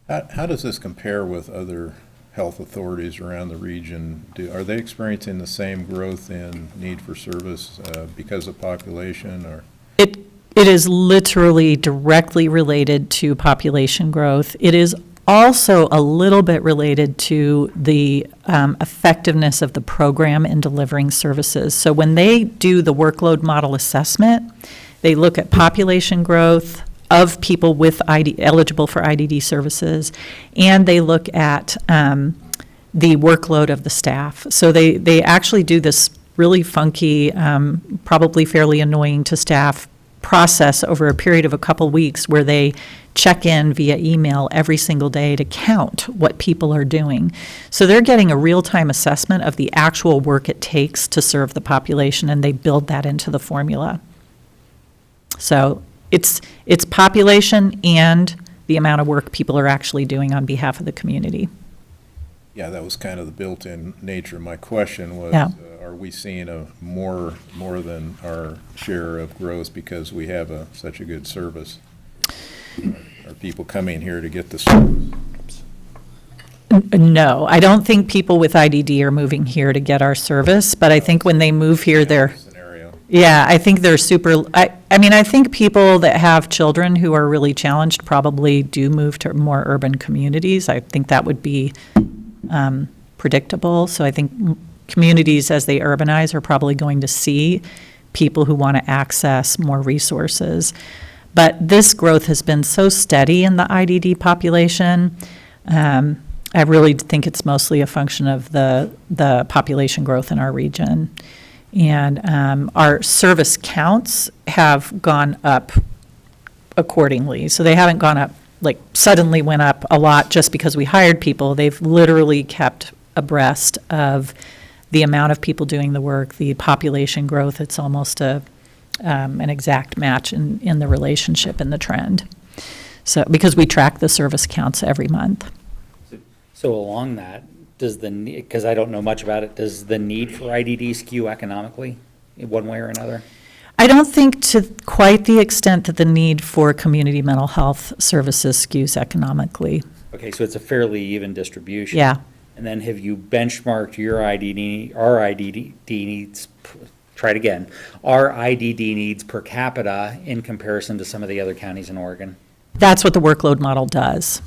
How does this compare with other health authorities around the region? Are they experiencing the same growth in need for service because of population, or? It is literally directly related to population growth. It is also a little bit related to the effectiveness of the program in delivering services. So when they do the workload model assessment, they look at population growth of people with eligible for IDD services, and they look at the workload of the staff. So they actually do this really funky, probably fairly annoying to staff process over a period of a couple weeks where they check in via email every single day to count what people are doing. So they're getting a real-time assessment of the actual work it takes to serve the population, and they build that into the formula. So it's population and the amount of work people are actually doing on behalf of the community. Yeah, that was kind of the built-in nature. My question was, Yeah. Are we seeing a more than our share of growth because we have such a good service? Are people coming here to get the service? No, I don't think people with IDD are moving here to get our service, but I think when they move here, I think they're I think people that have children who are really challenged probably do move to more urban communities. I think that would be predictable. So I think communities, as they urbanize, are probably going to see people who want to access more resources. But this growth has been so steady in the IDD population. I really think it's mostly a function of the population growth in our region. And our service counts have gone up accordingly. So they haven't gone up, like suddenly went up a lot just because we hired people. They've literally kept abreast of the amount of people doing the work, the population growth. It's almost an exact match in the relationship and the trend. So because we track the service counts every month. So along that, because I don't know much about it, does the need for IDD skew economically in one way or another? I don't think to quite the extent that the need for community mental health services skews economically. Okay, so it's a fairly even distribution. Yeah. And then have you benchmarked our IDD needs, try it again, our IDD needs per capita in comparison to some of the other counties in Oregon? That's what the workload model does.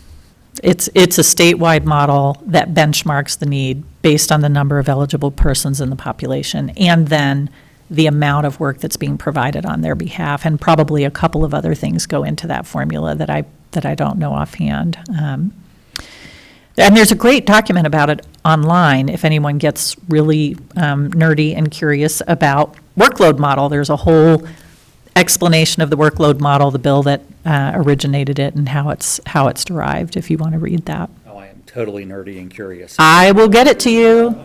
It's a statewide model that benchmarks the need based on the number of eligible persons in the population, and then the amount of work that's being provided on their behalf, and probably a couple of other things go into that formula that I don't know offhand. And there's a great document about it online if anyone gets really nerdy and curious about workload model. There's a whole explanation of the workload model, the bill that originated it, and how it's derived, if you want to read that. Oh, I am totally nerdy and curious. I will get it to you.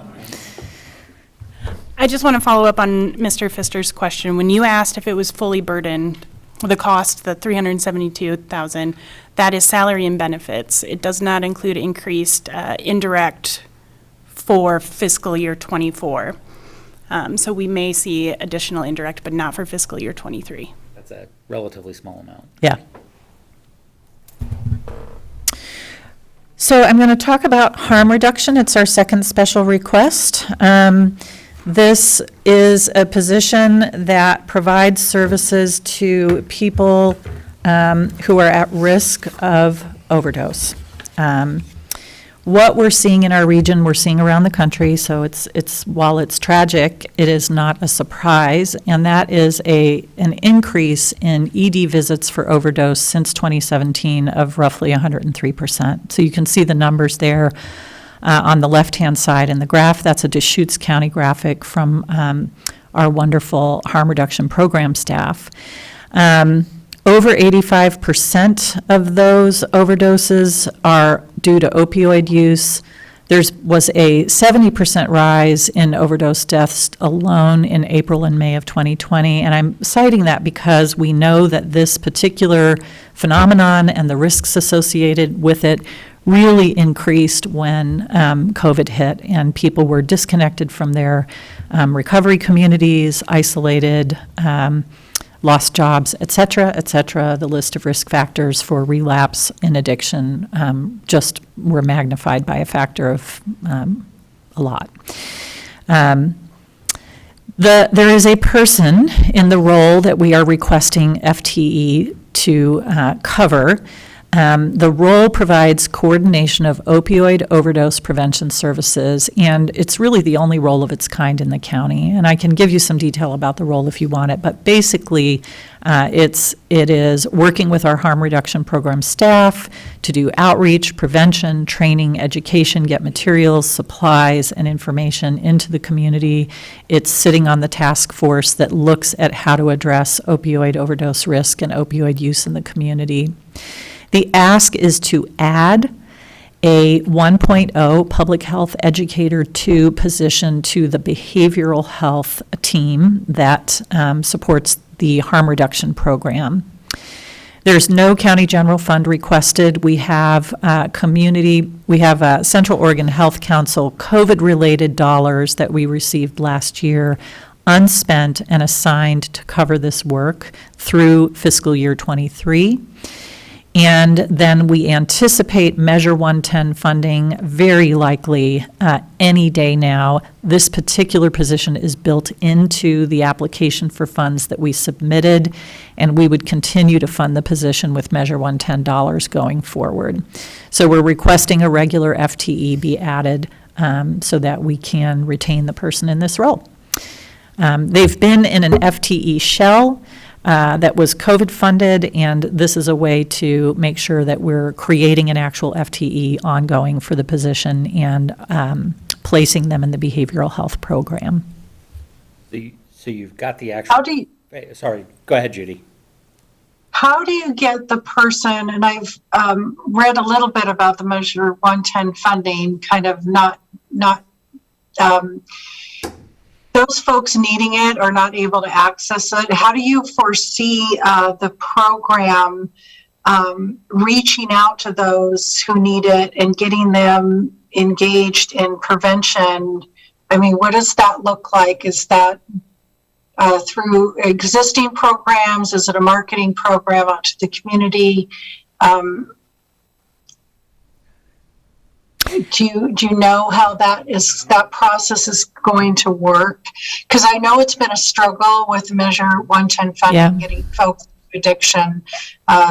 I just want to follow up on Mr. Pfister's question. When you asked if it was fully burdened, the cost, the $372,000, that is salary and benefits. It does not include increased indirect for fiscal year '24. So we may see additional indirect, but not for fiscal year '23. That's a relatively small amount. Yeah. So I'm going to talk about harm reduction. It's our second special request. This is a position that provides services to people who are at risk of overdose. What we're seeing in our region, we're seeing around the country, so while it's tragic, it is not a surprise, and that is an increase in ED visits for overdose since 2017 of roughly 103%. So you can see the numbers there on the left-hand side in the graph. That's a Deschutes County graphic from our wonderful harm reduction program staff. Over 85% of those overdoses are due to opioid use. There was a 70% rise in overdose deaths alone in April and May of 2020, and I'm citing that because we know that this particular phenomenon and the risks associated with it really increased when COVID hit and people were disconnected from their recovery communities, isolated, lost jobs, et cetera, et cetera. The list of risk factors for relapse in addiction just were magnified by a factor of a lot. There is a person in the role that we are requesting FTE to cover. The role provides coordination of opioid overdose prevention services, and it's really the only role of its kind in the county. And I can give you some detail about the role if you want it, but basically it is working with our harm reduction program staff to do outreach, prevention, training, education, get materials, supplies, and information into the community. It's sitting on the task force that looks at how to address opioid overdose risk and opioid use in the community. The ask is to add a 1.0 public health educator 2 position to the behavioral health team that supports the harm reduction program. There's no county general fund requested. We have Central Oregon Health Council COVID-related dollars that we received last year, unspent and assigned to cover this work through fiscal year 23. And then we anticipate Measure 110 funding very likely any day now. This particular position is built into the application for funds that we submitted, and we would continue to fund the position with Measure 110 dollars going forward. So we're requesting a regular FTE be added so that we can retain the person in this role. They've been in an FTE shell that was COVID funded, and this is a way to make sure that we're creating an actual FTE ongoing for the position and placing them in the behavioral health program. So you've got the actual. Sorry, go ahead, Judy. How do you get the person, and I've read a little bit about the Measure 110 funding, kind of not those folks needing it or not able to access it. How do you foresee the program reaching out to those who need it and getting them engaged in prevention? I mean, what does that look like? Is that through existing programs? Is it a marketing program out to the community? Do you know how that process is going to work? Because I know it's been a struggle with Measure 110 funding, getting folks addiction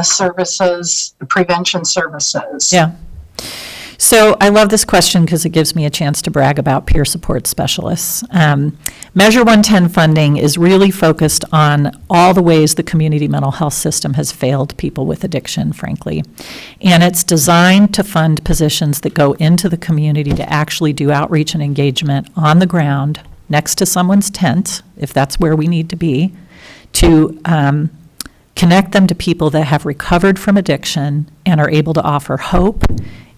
services, prevention services. Yeah. So I love this question because it gives me a chance to brag about peer support specialists. Measure 110 funding is really focused on all the ways the community mental health system has failed people with addiction, frankly. And it's designed to fund positions that go into the community to actually do outreach and engagement on the ground next to someone's tent, if that's where we need to be, to connect them to people that have recovered from addiction and are able to offer hope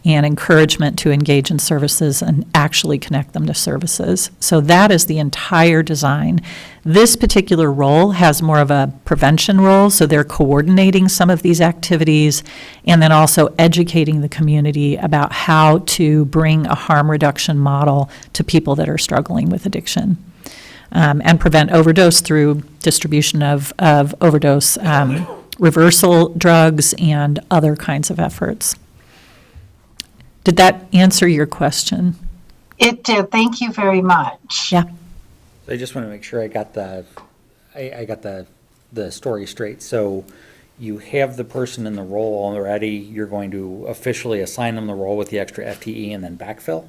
and encouragement to engage in services and actually connect them to services. So that is the entire design. This particular role has more of a prevention role, so they're coordinating some of these activities and then also educating the community about how to bring a harm reduction model to people that are struggling with addiction. And prevent overdose through distribution of overdose reversal drugs and other kinds of efforts. Did that answer your question? It did. Thank you very much. Yeah. So I just want to make sure I got the story straight. So you have the person in the role already, you're going to officially assign them the role with the extra FTE and then backfill?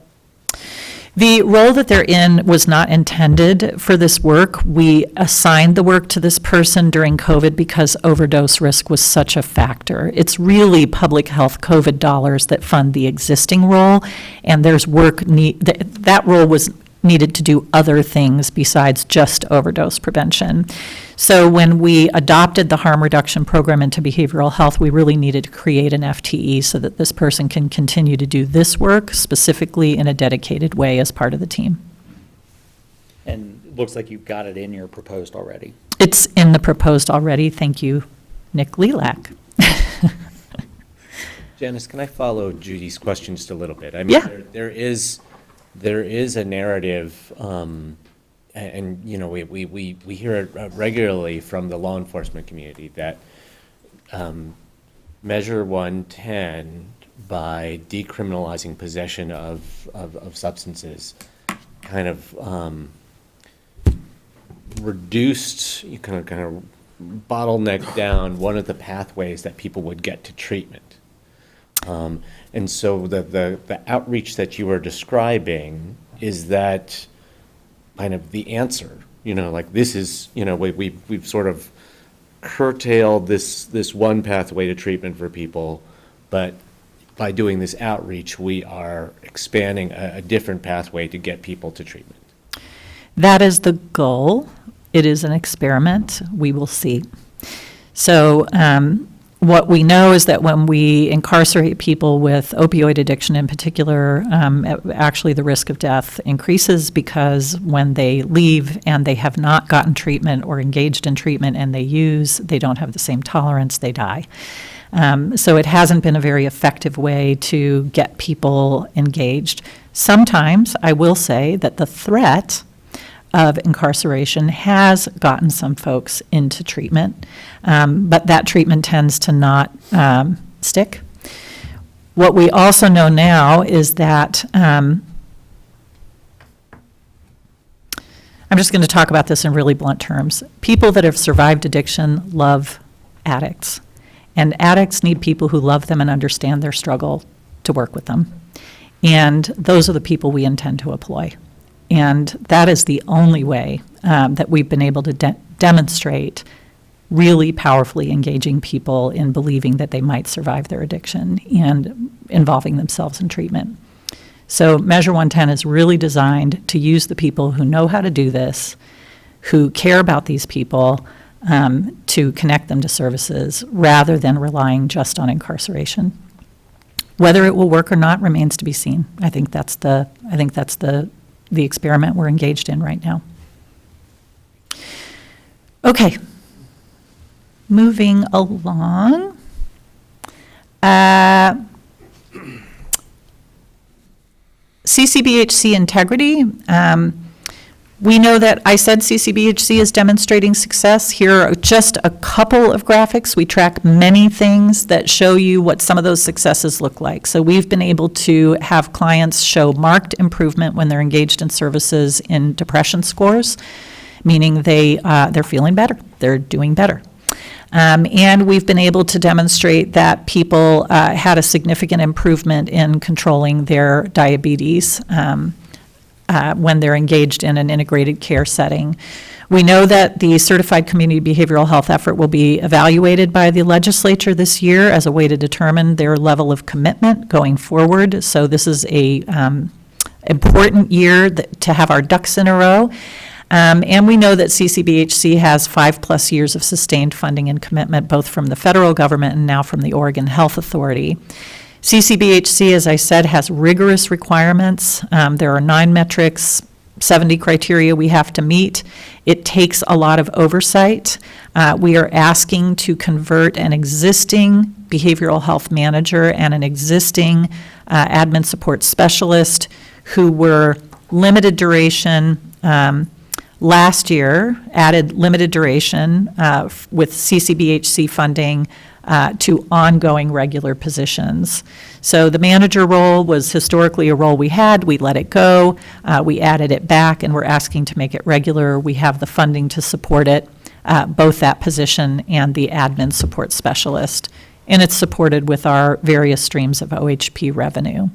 The role that they're in was not intended for this work. We assigned the work to this person during COVID because overdose risk was such a factor. It's really public health COVID dollars that fund the existing role, and there's work that role was needed to do other things besides just overdose prevention. So when we adopted the harm reduction program into behavioral health, we really needed to create an FTE so that this person can continue to do this work specifically in a dedicated way as part of the team. And it looks like you've got it in your proposed already. It's in the proposed already. Thank you, Nick Lilac. Janice, can I follow Judy's question just a little bit? I mean, Yeah. there is a narrative, and you know, we hear it regularly from the law enforcement community that Measure 110, by decriminalizing possession of substances, kind of reduced, you kind of bottlenecked down one of the pathways that people would get to treatment. And so the outreach that you were describing, is that kind of the answer? You know, like this is, you know, we've sort of curtailed this one pathway to treatment for people, but by doing this outreach, we are expanding a different pathway to get people to treatment. That is the goal. It is an experiment. We will see. So what we know is that when we incarcerate people with opioid addiction in particular, actually the risk of death increases, because when they leave and they have not gotten treatment or engaged in treatment and they use, they don't have the same tolerance, they die. So it hasn't been a very effective way to get people engaged. Sometimes I will say that the threat of incarceration has gotten some folks into treatment, but that treatment tends to not stick. What we also know now is that, I'm just going to talk about this in really blunt terms. People that have survived addiction love addicts, and addicts need people who love them and understand their struggle to work with them. And those are the people we intend to employ. And that is the only way that we've been able to demonstrate really powerfully engaging people in believing that they might survive their addiction and involving themselves in treatment. So Measure 110 is really designed to use the people who know how to do this, who care about these people, to connect them to services rather than relying just on incarceration. Whether it will work or not remains to be seen. I think that's the experiment we're engaged in right now. Okay, moving along. CCBHC integrity. We know that I said CCBHC is demonstrating success. Here are just a couple of graphics. We track many things that show you what some of those successes look like. So we've been able to have clients show marked improvement when they're engaged in services in depression scores, meaning they're feeling better, they're doing better. And we've been able to demonstrate that people had a significant improvement in controlling their diabetes when they're engaged in an integrated care setting. We know that the Certified Community Behavioral Health effort will be evaluated by the legislature this year as a way to determine their level of commitment going forward. So this is a important year to have our ducks in a row. And we know that CCBHC has 5+ years of sustained funding and commitment, both from the federal government and now from the Oregon Health Authority. CCBHC, as I said, has rigorous requirements. There are 9 metrics, 70 criteria we have to meet. It takes a lot of oversight. We are asking to convert an existing behavioral health manager and an existing admin support specialist who were limited duration last year, added limited duration with CCBHC funding to ongoing regular positions. So the manager role was historically a role we had. We let it go. We added it back, and we're asking to make it regular. We have the funding to support it. both that position and the admin support specialist. And it's supported with our various streams of OHP revenue.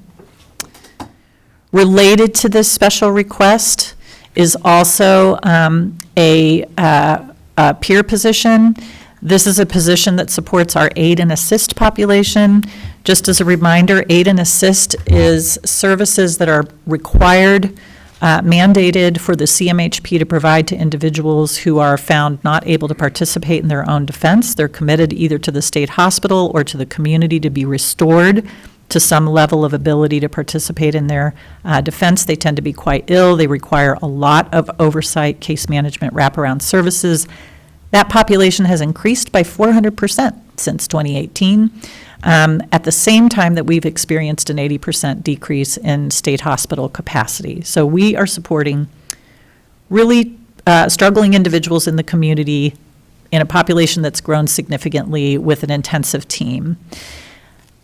Related to this special request is also a peer position. This is a position that supports our aid and assist population. Just as a reminder, aid and assist is services that are required, mandated for the CMHP to provide to individuals who are found not able to participate in their own defense. They're committed either to the state hospital or to the community to be restored to some level of ability to participate in their defense. They tend to be quite ill. They require a lot of oversight, case management, wraparound services. That population has increased by 400% since 2018, at the same time that we've experienced an 80% decrease in state hospital capacity. So we are supporting really struggling individuals in the community in a population that's grown significantly with an intensive team.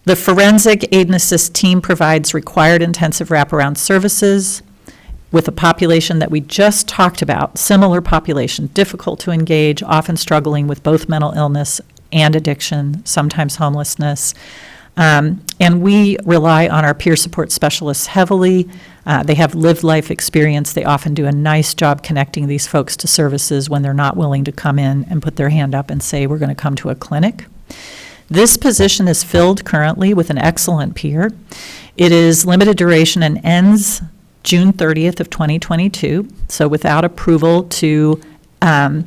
The forensic aid and assist team provides required intensive wraparound services with a population that we just talked about, similar population, difficult to engage, often struggling with both mental illness and addiction, sometimes homelessness. And we rely on our peer support specialists heavily. They have lived life experience. They often do a nice job connecting these folks to services when they're not willing to come in and put their hand up and say, we're going to come to a clinic. This position is filled currently with an excellent peer. It is limited duration and ends June 30th of 2022. So without approval to add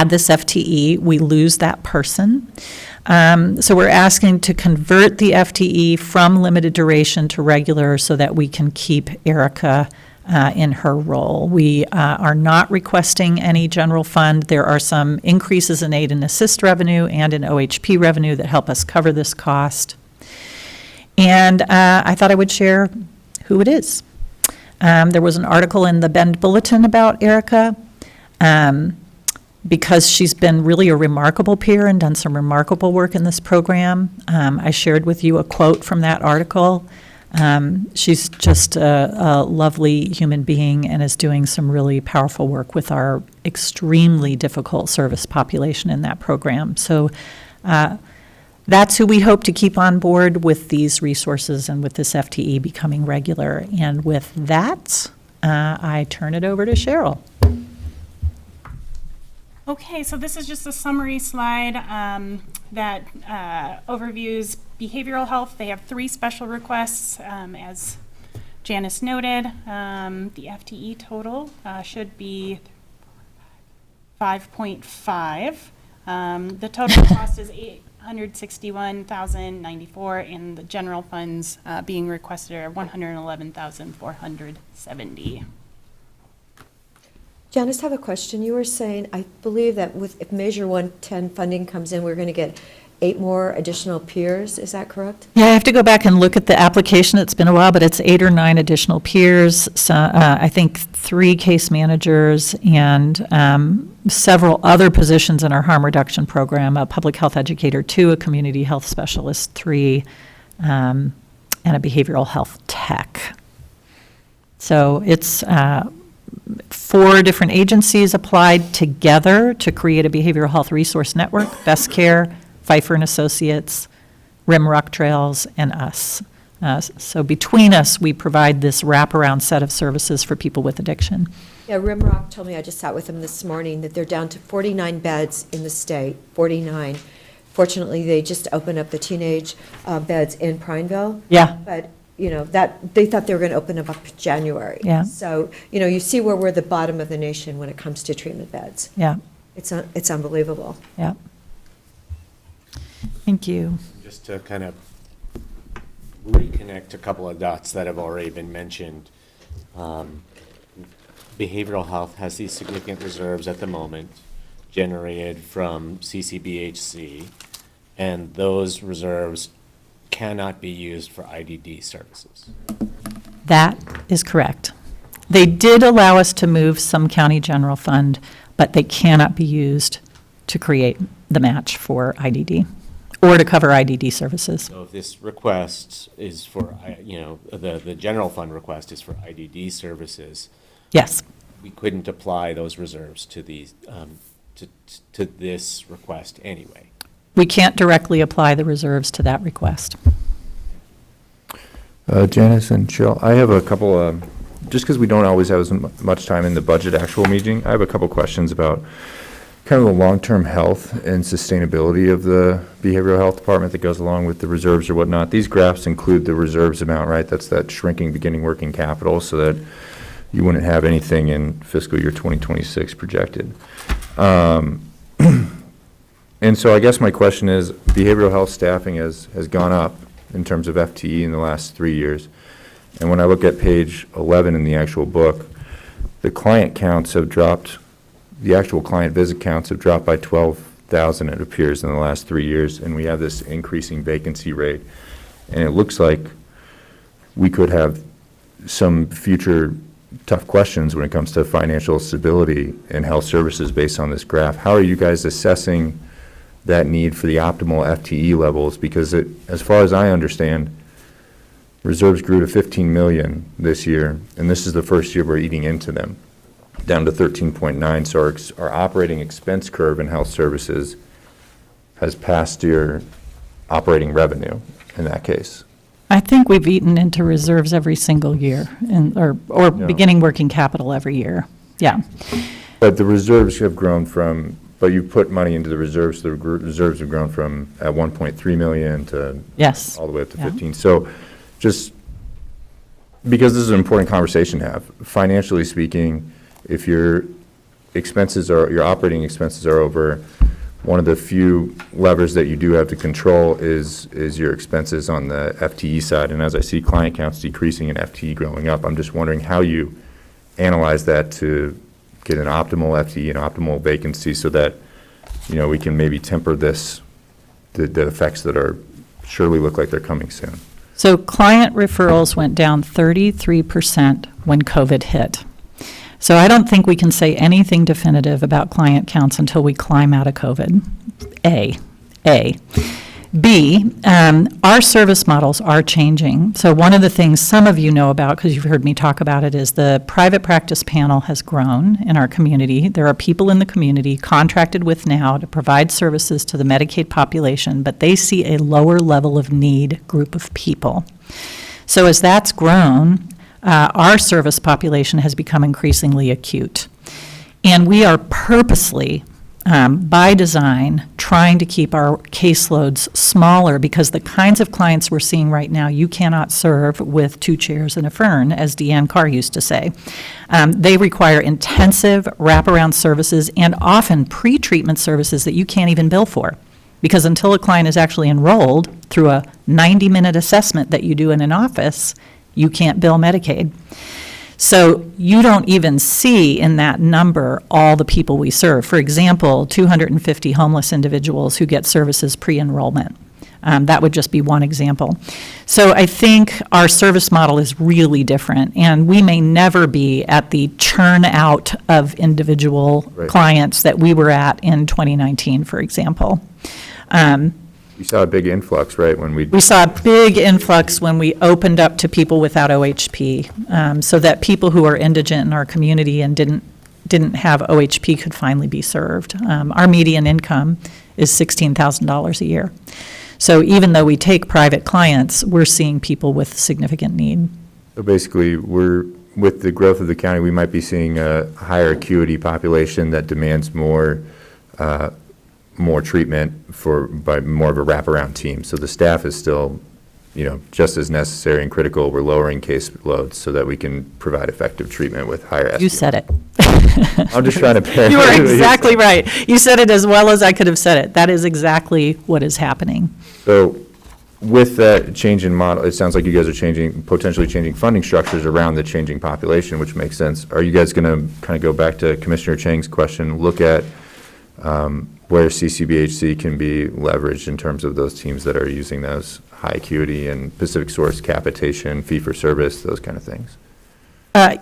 this FTE, we lose that person. So we're asking to convert the FTE from limited duration to regular so that we can keep Erica in her role. We are not requesting any general fund. There are some increases in aid and assist revenue and in OHP revenue that help us cover this cost. And I thought I would share who it is. There was an article in the Bend Bulletin about Erica. Because she's been really a remarkable peer and done some remarkable work in this program. I shared with you a quote from that article. She's just a lovely human being and is doing some really powerful work with our extremely difficult service population in that program. So that's who we hope to keep on board with these resources and with this FTE becoming regular. And with that, I turn it over to Cheryl. Okay, so this is just a summary slide that overviews behavioral health. They have 3 special requests, as Janice noted. The FTE total should be 5.5. The total cost is $861,094, and the general funds being requested are $111,470. Janice, I have a question. You were saying, I believe that if Measure 110 funding comes in, we're going to get 8 more additional peers. Is that correct? Yeah, I have to go back and look at the application. It's been a while, but it's 8 or 9 additional peers. So, I think 3 case managers and several other positions in our harm reduction program, a public health educator 2, a community health specialist 3, and a behavioral health tech. So it's 4 different agencies applied together to create a behavioral health resource network: Best Care, Pfeiffer and Associates, Rimrock Trails, and us. So between us, we provide this wraparound set of services for people with addiction. Yeah, Rimrock told me, I just sat with them this morning, that they're down to 49 beds in the state, 49. Fortunately, they just opened up the teenage beds in Prineville. Yeah. But that they thought they were going to open them up in January. Yeah. So, you see where we're the bottom of the nation when it comes to treatment beds. Yeah. It's unbelievable. Yeah. Thank you. Just to kind of reconnect a couple of dots that have already been mentioned. Behavioral health has these significant reserves at the moment generated from CCBHC, and those reserves cannot be used for IDD services. That is correct. They did allow us to move some county general fund, but they cannot be used to create the match for IDD or to cover IDD services. So if this request is for, the general fund request is for IDD services. Yes. We couldn't apply those reserves to the to this request anyway. We can't directly apply the reserves to that request. Janice and Jill, I have a couple, just because we don't always have as much time in the budget actual meeting, I have a couple questions about kind of the long-term health and sustainability of the behavioral health department that goes along with the reserves or whatnot. These graphs include the reserves amount, right? That's that shrinking beginning working capital, so that you wouldn't have anything in fiscal year 2026 projected. And so I guess my question is, behavioral health staffing has gone up in terms of FTE in the last 3 years. And when I look at page 11 in the actual book, the client counts have dropped, the actual client visit counts have dropped by 12,000, it appears, in the last 3 years, and we have this increasing vacancy rate. And it looks like we could have some future tough questions when it comes to financial stability in health services based on this graph. How are you guys assessing that need for the optimal FTE levels? Because as far as I understand, reserves grew to 15 million this year, and this is the first year we're eating into them, down to 13.9. So our operating expense curve in health services has passed your operating revenue in that case. I think we've eaten into reserves every single year, or Yeah. beginning working capital every year. Yeah. But the reserves have grown from, but you put money into the reserves, the reserves have grown from at 1.3 million to Yes. all the way up to Yeah. 15. So just because this is an important conversation to have, financially speaking, if your operating expenses are over, one of the few levers that you do have to control is your expenses on the FTE side. And as I see client counts decreasing and FTE growing up, I'm just wondering how you analyze that to get an optimal FTE and optimal vacancy so that, we can maybe temper the effects that are surely look like they're coming soon. So client referrals went down 33% when COVID hit. So I don't think we can say anything definitive about client counts until we climb out of COVID. A. B, our service models are changing. So one of the things some of you know about, because you've heard me talk about it, is the private practice panel has grown in our community. There are people in the community contracted with now to provide services to the Medicaid population, but they see a lower level of need group of people. So as that's grown, our service population has become increasingly acute. And we are purposely, by design, trying to keep our caseloads smaller because the kinds of clients we're seeing right now, you cannot serve with 2 chairs and a fern, as Deanne Carr used to say. They require intensive wraparound services and often pre-treatment services that you can't even bill for. Because until a client is actually enrolled through a 90-minute assessment that you do in an office, you can't bill Medicaid. So you don't even see in that number all the people we serve. For example, 250 homeless individuals who get services pre-enrollment. That would just be one example. So I think our service model is really different, and we may never be at the churn out of individual clients that we were at in 2019, for example. We saw a big influx, right, when We saw a big influx when we opened up to people without OHP, so that people who are indigent in our community and didn't have OHP could finally be served. Our median income is $16,000 a year. So even though we take private clients, we're seeing people with significant need. So basically, with the growth of the county, we might be seeing a higher acuity population that demands more treatment by more of a wraparound team. So the staff is still, just as necessary and critical. We're lowering case loads so that we can provide effective treatment with higher SDO. You said it. I'm just trying to paraphrase. You were exactly right. You said it as well as I could have said it. That is exactly what is happening. So with that change in model, it sounds like you guys are potentially changing funding structures around the changing population, which makes sense. Are you guys going to kind of go back to Commissioner Chang's question, look at where CCBHC can be leveraged in terms of those teams that are using those high acuity and Pacific source capitation, fee-for-service, those kind of things?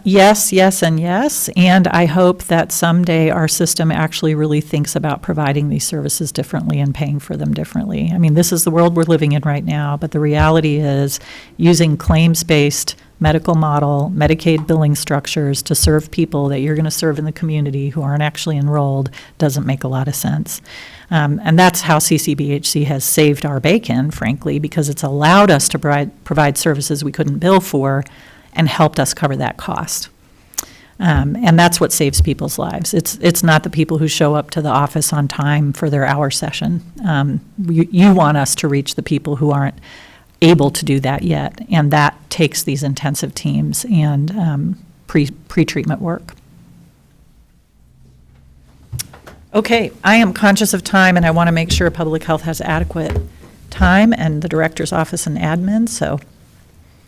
Yes, and yes. And I hope that someday our system actually really thinks about providing these services differently and paying for them differently. I mean, this is the world we're living in right now, but the reality is using claims-based medical model, Medicaid billing structures to serve people that you're going to serve in the community who aren't actually enrolled doesn't make a lot of sense. And that's how CCBHC has saved our bacon, frankly, because it's allowed us to provide services we couldn't bill for and helped us cover that cost. And that's what saves people's lives. It's not the people who show up to the office on time for their hour session. You want us to reach the people who aren't able to do that yet, and that takes these intensive teams and pre-treatment work. Okay, I am conscious of time, and I want to make sure public health has adequate time, and the director's office and admin, so.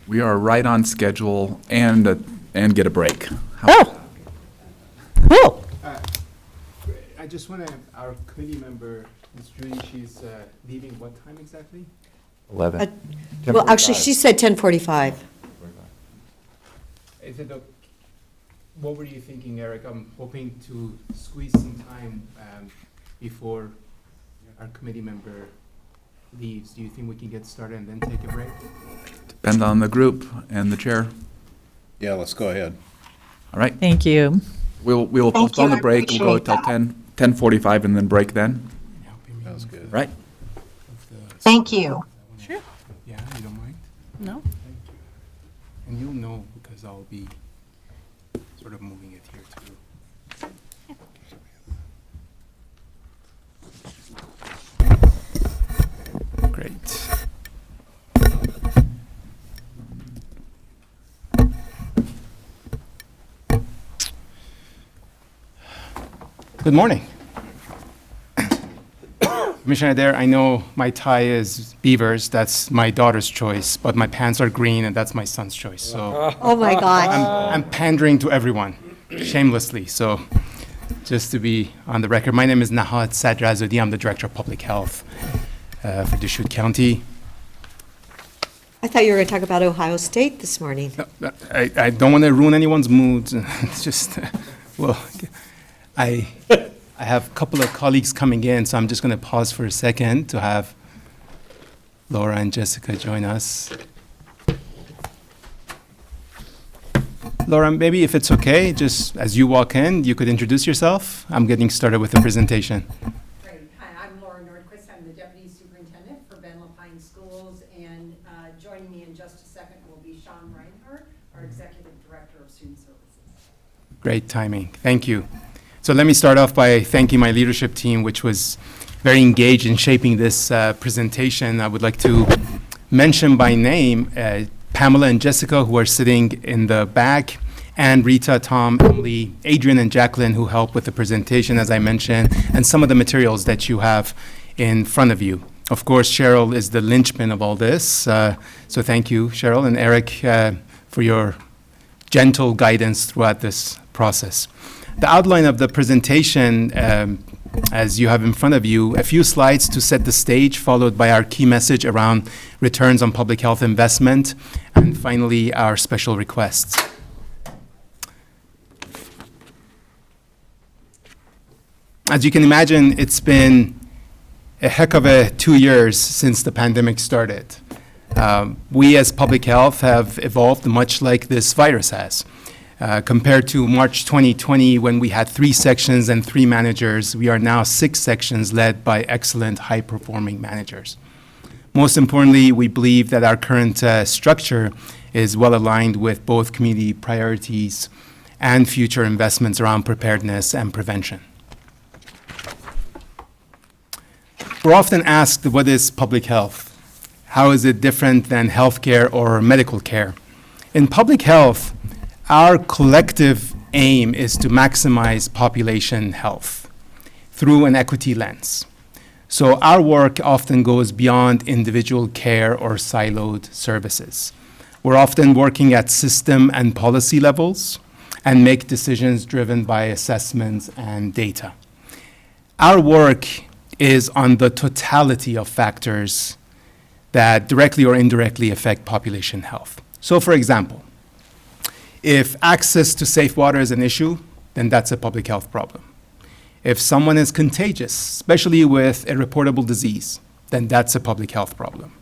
We are right on schedule and get a break. Oh, cool. I just want to, our committee member, Ms. Judy, she's leaving what time exactly? 11. Well, actually, she said 10:45. Is it what were you thinking, Eric? I'm hoping to squeeze some time before our committee member leaves. Do you think we can get started and then take a break? Depends on the group and the chair. Yeah, let's go ahead. All right. Thank you. We'll Thank postpone you, the break. I We'll go till appreciate 10:45 and then break then. Sounds good. Right? Thank you. Sure. Yeah, you don't mind? No? Thank you. And you'll know because I'll be sort of moving it here too. Great. Good morning. Commissioner Adair, I know my tie is beavers, that's my daughter's choice, but my pants are green and that's my son's choice, so. Oh, my God. I'm pandering to everyone, shamelessly, so just to be on the record. My name is Nahat Sadrazudi, I'm the Director of Public Health for Deschutes County. I thought you were going to talk about Ohio State this morning. I don't want to ruin anyone's moods, it's just, well, I have a couple of colleagues coming in, so I'm just going to pause for a second to have Laura and Jessica join us. Laura, maybe if it's okay, just as you walk in, you could introduce yourself. I'm getting started with the presentation. Great. Hi, I'm Laura Nordquist. I'm the Deputy Superintendent for Ben Lapine Schools, and joining me in just a second will be Sean Reinhardt, our Executive Director of Student Services. Great timing. Thank you. So let me start off by thanking my leadership team, which was very engaged in shaping this presentation. I would like to mention by name Pamela and Jessica, who are sitting in the back, and Rita, Tom, Emily, Adrian, and Jacqueline, who helped with the presentation, as I mentioned, and some of the materials that you have in front of you. Of course, Cheryl is the linchpin of all this, so thank you, Cheryl, and Eric, for your gentle guidance throughout this process. The outline of the presentation, as you have in front of you, a few slides to set the stage, followed by our key message around returns on public health investment, and finally, our special requests. As you can imagine, it's been a heck of a 2 years since the pandemic started. We as public health have evolved much like this virus has. Compared to March 2020, when we had 3 sections and 3 managers, we are now 6 sections led by excellent, high-performing managers. Most importantly, we believe that our current structure is well aligned with both community priorities and future investments around preparedness and prevention. We're often asked, what is public health? How is it different than healthcare or medical care? In public health, our collective aim is to maximize population health through an equity lens. So our work often goes beyond individual care or siloed services. We're often working at system and policy levels and make decisions driven by assessments and data. Our work is on the totality of factors that directly or indirectly affect population health. So for example, if access to safe water is an issue, then that's a public health problem. If someone is contagious, especially with a reportable disease, then that's a public health problem.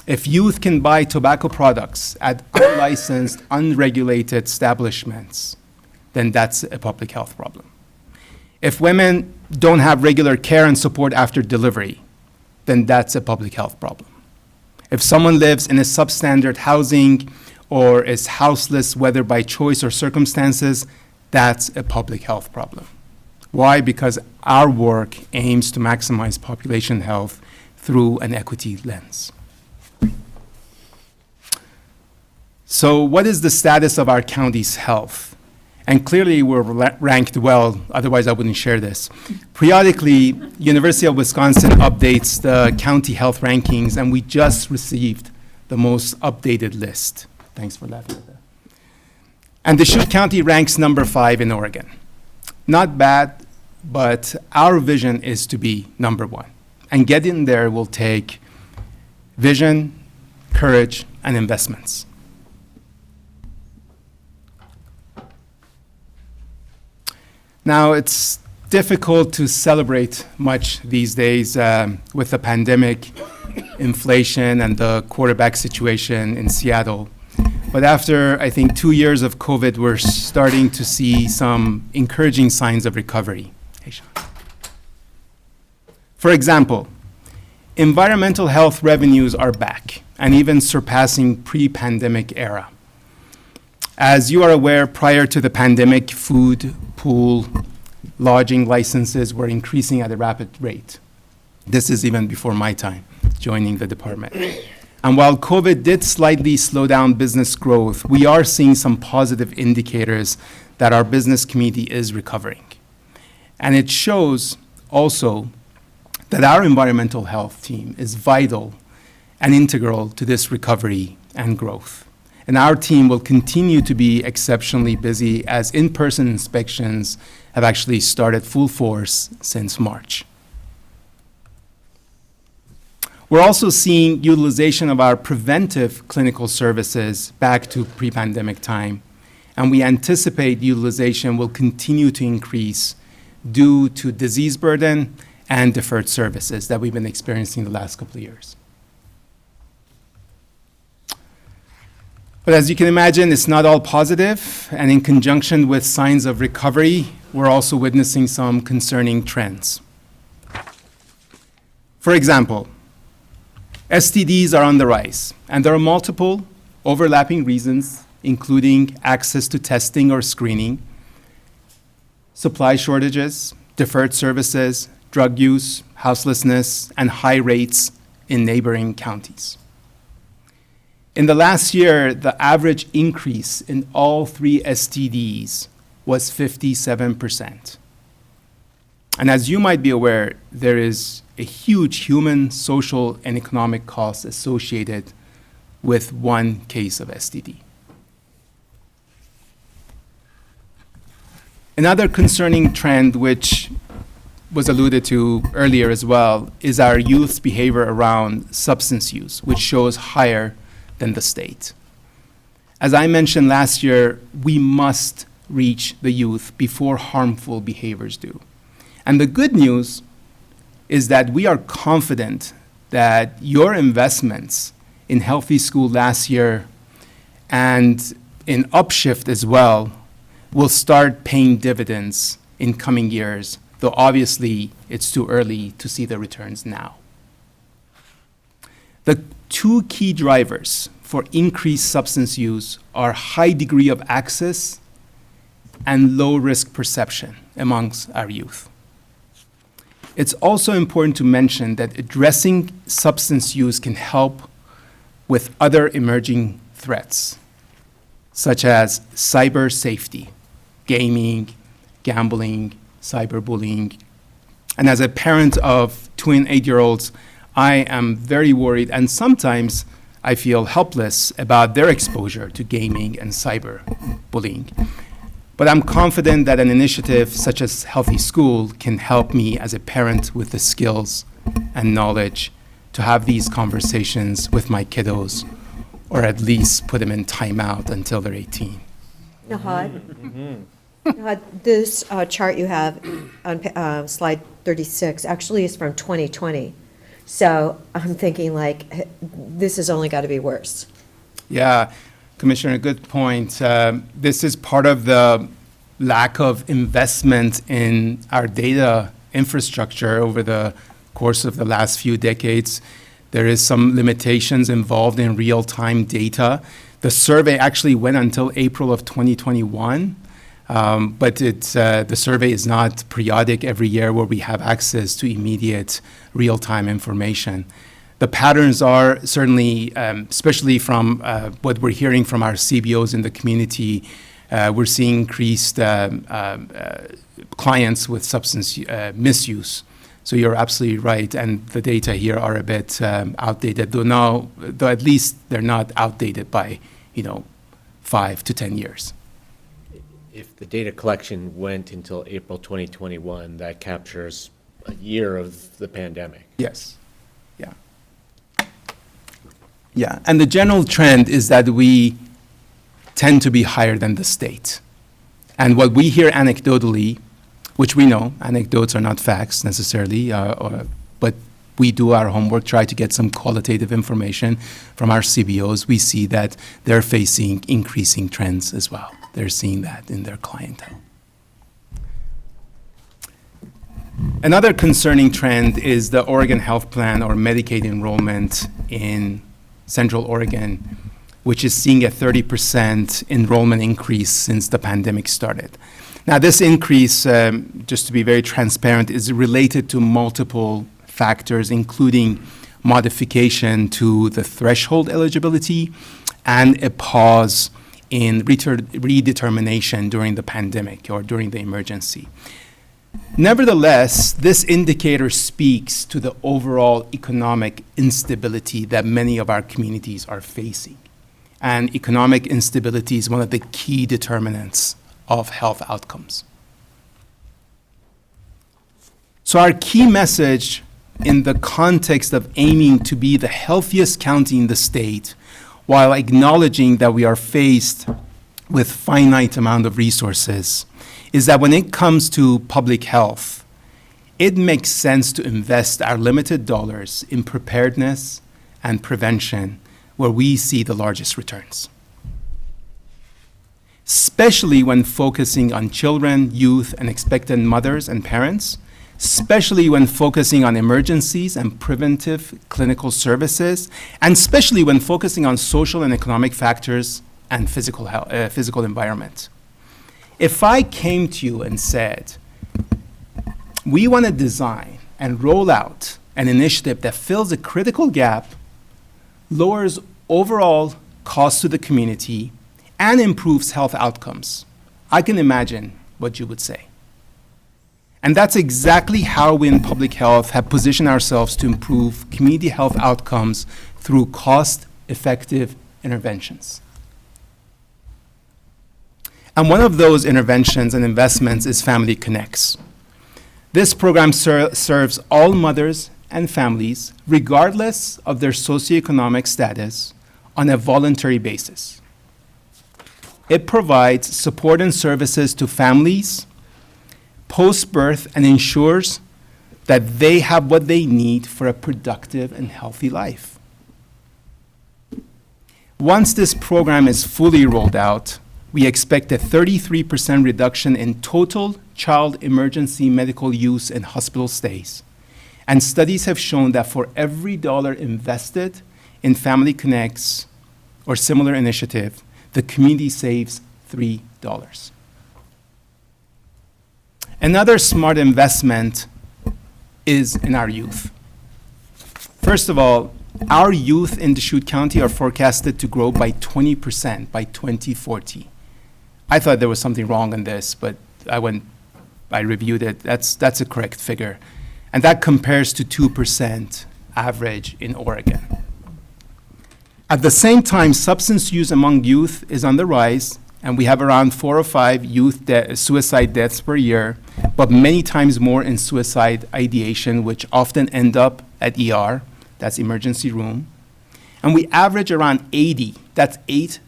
If youth can buy tobacco products at unlicensed, unregulated establishments, then that's a public health problem. If women don't have regular care and support after delivery, then that's a public health problem. If someone lives in a substandard housing or is houseless, whether by choice or circumstances, that's a public health problem. Why? Because our work aims to maximize population health through an equity lens. So what is the status of our county's health? And clearly we're ranked well, otherwise I wouldn't share this. Periodically, University of Wisconsin updates the county health rankings, and we just received the most updated list. Thanks for laughing at that. And Deschutes County ranks number 5 in Oregon. Not bad, but our vision is to be number 1. And getting there will take vision, courage, and investments. Now, it's difficult to celebrate much these days with the pandemic, inflation, and the quarterback situation in Seattle. But after, I think, 2 years of COVID, we're starting to see some encouraging signs of recovery. Hey, Sean. For example, environmental health revenues are back and even surpassing pre-pandemic era. As you are aware, prior to the pandemic, food, pool, lodging licenses were increasing at a rapid rate. This is even before my time joining the department. And while COVID did slightly slow down business growth, we are seeing some positive indicators that our business community is recovering. And it shows also that our environmental health team is vital and integral to this recovery and growth. And our team will continue to be exceptionally busy as in-person inspections have actually started full force since March. We're also seeing utilization of our preventive clinical services back to pre-pandemic time, and we anticipate utilization will continue to increase due to disease burden and deferred services that we've been experiencing the last couple of years. But as you can imagine, it's not all positive, and in conjunction with signs of recovery, we're also witnessing some concerning trends. For example, STDs are on the rise, and there are multiple overlapping reasons, including access to testing or screening, supply shortages, deferred services, drug use, houselessness, and high rates in neighboring counties. In the last year, the average increase in all 3 STDs was 57%. And as you might be aware, there is a huge human, social, and economic cost associated with one case of STD. Another concerning trend, which was alluded to earlier as well, is our youth's behavior around substance use, which shows higher than the state. As I mentioned last year, we must reach the youth before harmful behaviors do. And the good news is that we are confident that your investments in Healthy School last year and in Upshift as well will start paying dividends in coming years, though obviously it's too early to see the returns now. The 2 key drivers for increased substance use are high degree of access and low risk perception amongst our youth. It's also important to mention that addressing substance use can help with other emerging threats, such as cyber safety, gaming, gambling, cyberbullying. And as a parent of twin 8-year-olds, I am very worried, and sometimes I feel helpless about their exposure to gaming and cyberbullying. But I'm confident that an initiative such as Healthy School can help me as a parent with the skills and knowledge to have these conversations with my kiddos, or at least put them in timeout until they're 18. Nahad, Nahad, this chart you have on slide 36 actually is from 2020. So I'm thinking like, this has only got to be worse. Yeah, Commissioner, good point. This is part of the lack of investment in our data infrastructure over the course of the last few decades. There is some limitations involved in real-time data. The survey actually went until April of 2021, but the survey is not periodic every year where we have access to immediate real-time information. The patterns are certainly, especially from what we're hearing from our CBOs in the community, we're seeing increased clients with substance misuse. So you're absolutely right, and the data here are a bit outdated, though at least they're not outdated by, 5 to 10 years. If the data collection went until April 2021, that captures a year of the pandemic. Yes. Yeah. Yeah, and the general trend is that we tend to be higher than the state. And what we hear anecdotally, which we know, anecdotes are not facts necessarily, but we do our homework, try to get some qualitative information from our CBOs. We see that they're facing increasing trends as well. They're seeing that in their clientele. Another concerning trend is the Oregon Health Plan or Medicaid enrollment in Central Oregon, which is seeing a 30% enrollment increase since the pandemic started. Now, this increase, just to be very transparent, is related to multiple factors, including modification to the threshold eligibility and a pause in redetermination during the pandemic or during the emergency. Nevertheless, this indicator speaks to the overall economic instability that many of our communities are facing. And economic instability is one of the key determinants of health outcomes. So our key message in the context of aiming to be the healthiest county in the state, while acknowledging that we are faced with finite amount of resources, is that when it comes to public health, it makes sense to invest our limited dollars in preparedness and prevention where we see the largest returns. Especially when focusing on children, youth, and expectant mothers and parents, especially when focusing on emergencies and preventive clinical services, and especially when focusing on social and economic factors and physical environment. If I came to you and said, we want to design and roll out an initiative that fills a critical gap, lowers overall costs to the community, and improves health outcomes, I can imagine what you would say. And that's exactly how we in public health have positioned ourselves to improve community health outcomes through cost-effective interventions. And one of those interventions and investments is Family Connects. This program serves all mothers and families, regardless of their socioeconomic status, on a voluntary basis. It provides support and services to families post-birth and ensures that they have what they need for a productive and healthy life. Once this program is fully rolled out, we expect a 33% reduction in total child emergency medical use and hospital stays. And studies have shown that for every dollar invested in Family Connects or similar initiative, the community saves $3. Another smart investment is in our youth. First of all, our youth in Deschutes County are forecasted to grow by 20% by 2040. I thought there was something wrong in this, but I reviewed it. That's a correct figure. And that compares to 2% average in Oregon. At the same time, substance use among youth is on the rise, and we have around 4 or 5 youth suicide deaths per year, but many times more in suicide ideation, which often end up at ER, that's emergency room. And we average around 80, that's 80,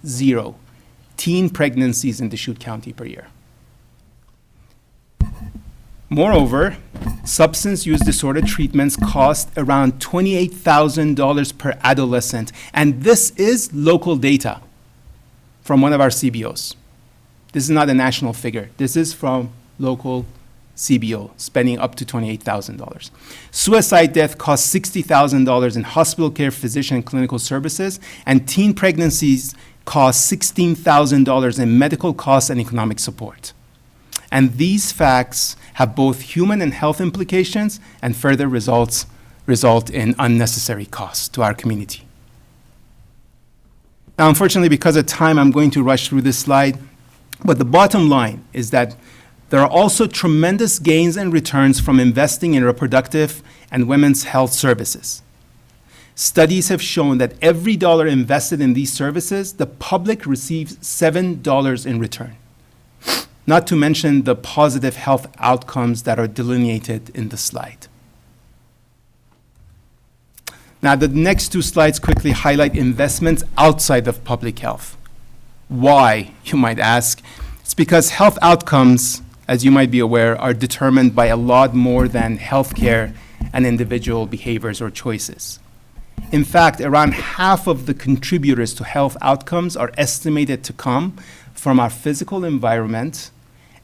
teen pregnancies in Deschutes County per year. Moreover, substance use disorder treatments cost around $28,000 per adolescent. And this is local data from one of our CBOs. This is not a national figure. This is from local CBO, spending up to $28,000. Suicide death costs $60,000 in hospital care, physician, and clinical services, and teen pregnancies cost $16,000 in medical costs and economic support. And these facts have both human and health implications and further result in unnecessary costs to our community. Now, unfortunately, because of time, I'm going to rush through this slide. But the bottom line is that there are also tremendous gains and returns from investing in reproductive and women's health services. Studies have shown that every dollar invested in these services, the public receives $7 in return. Not to mention the positive health outcomes that are delineated in the slide. Now, the next two slides quickly highlight investments outside of public health. Why, you might ask? It's because health outcomes, as you might be aware, are determined by a lot more than healthcare and individual behaviors or choices. In fact, around half of the contributors to health outcomes are estimated to come from our physical environment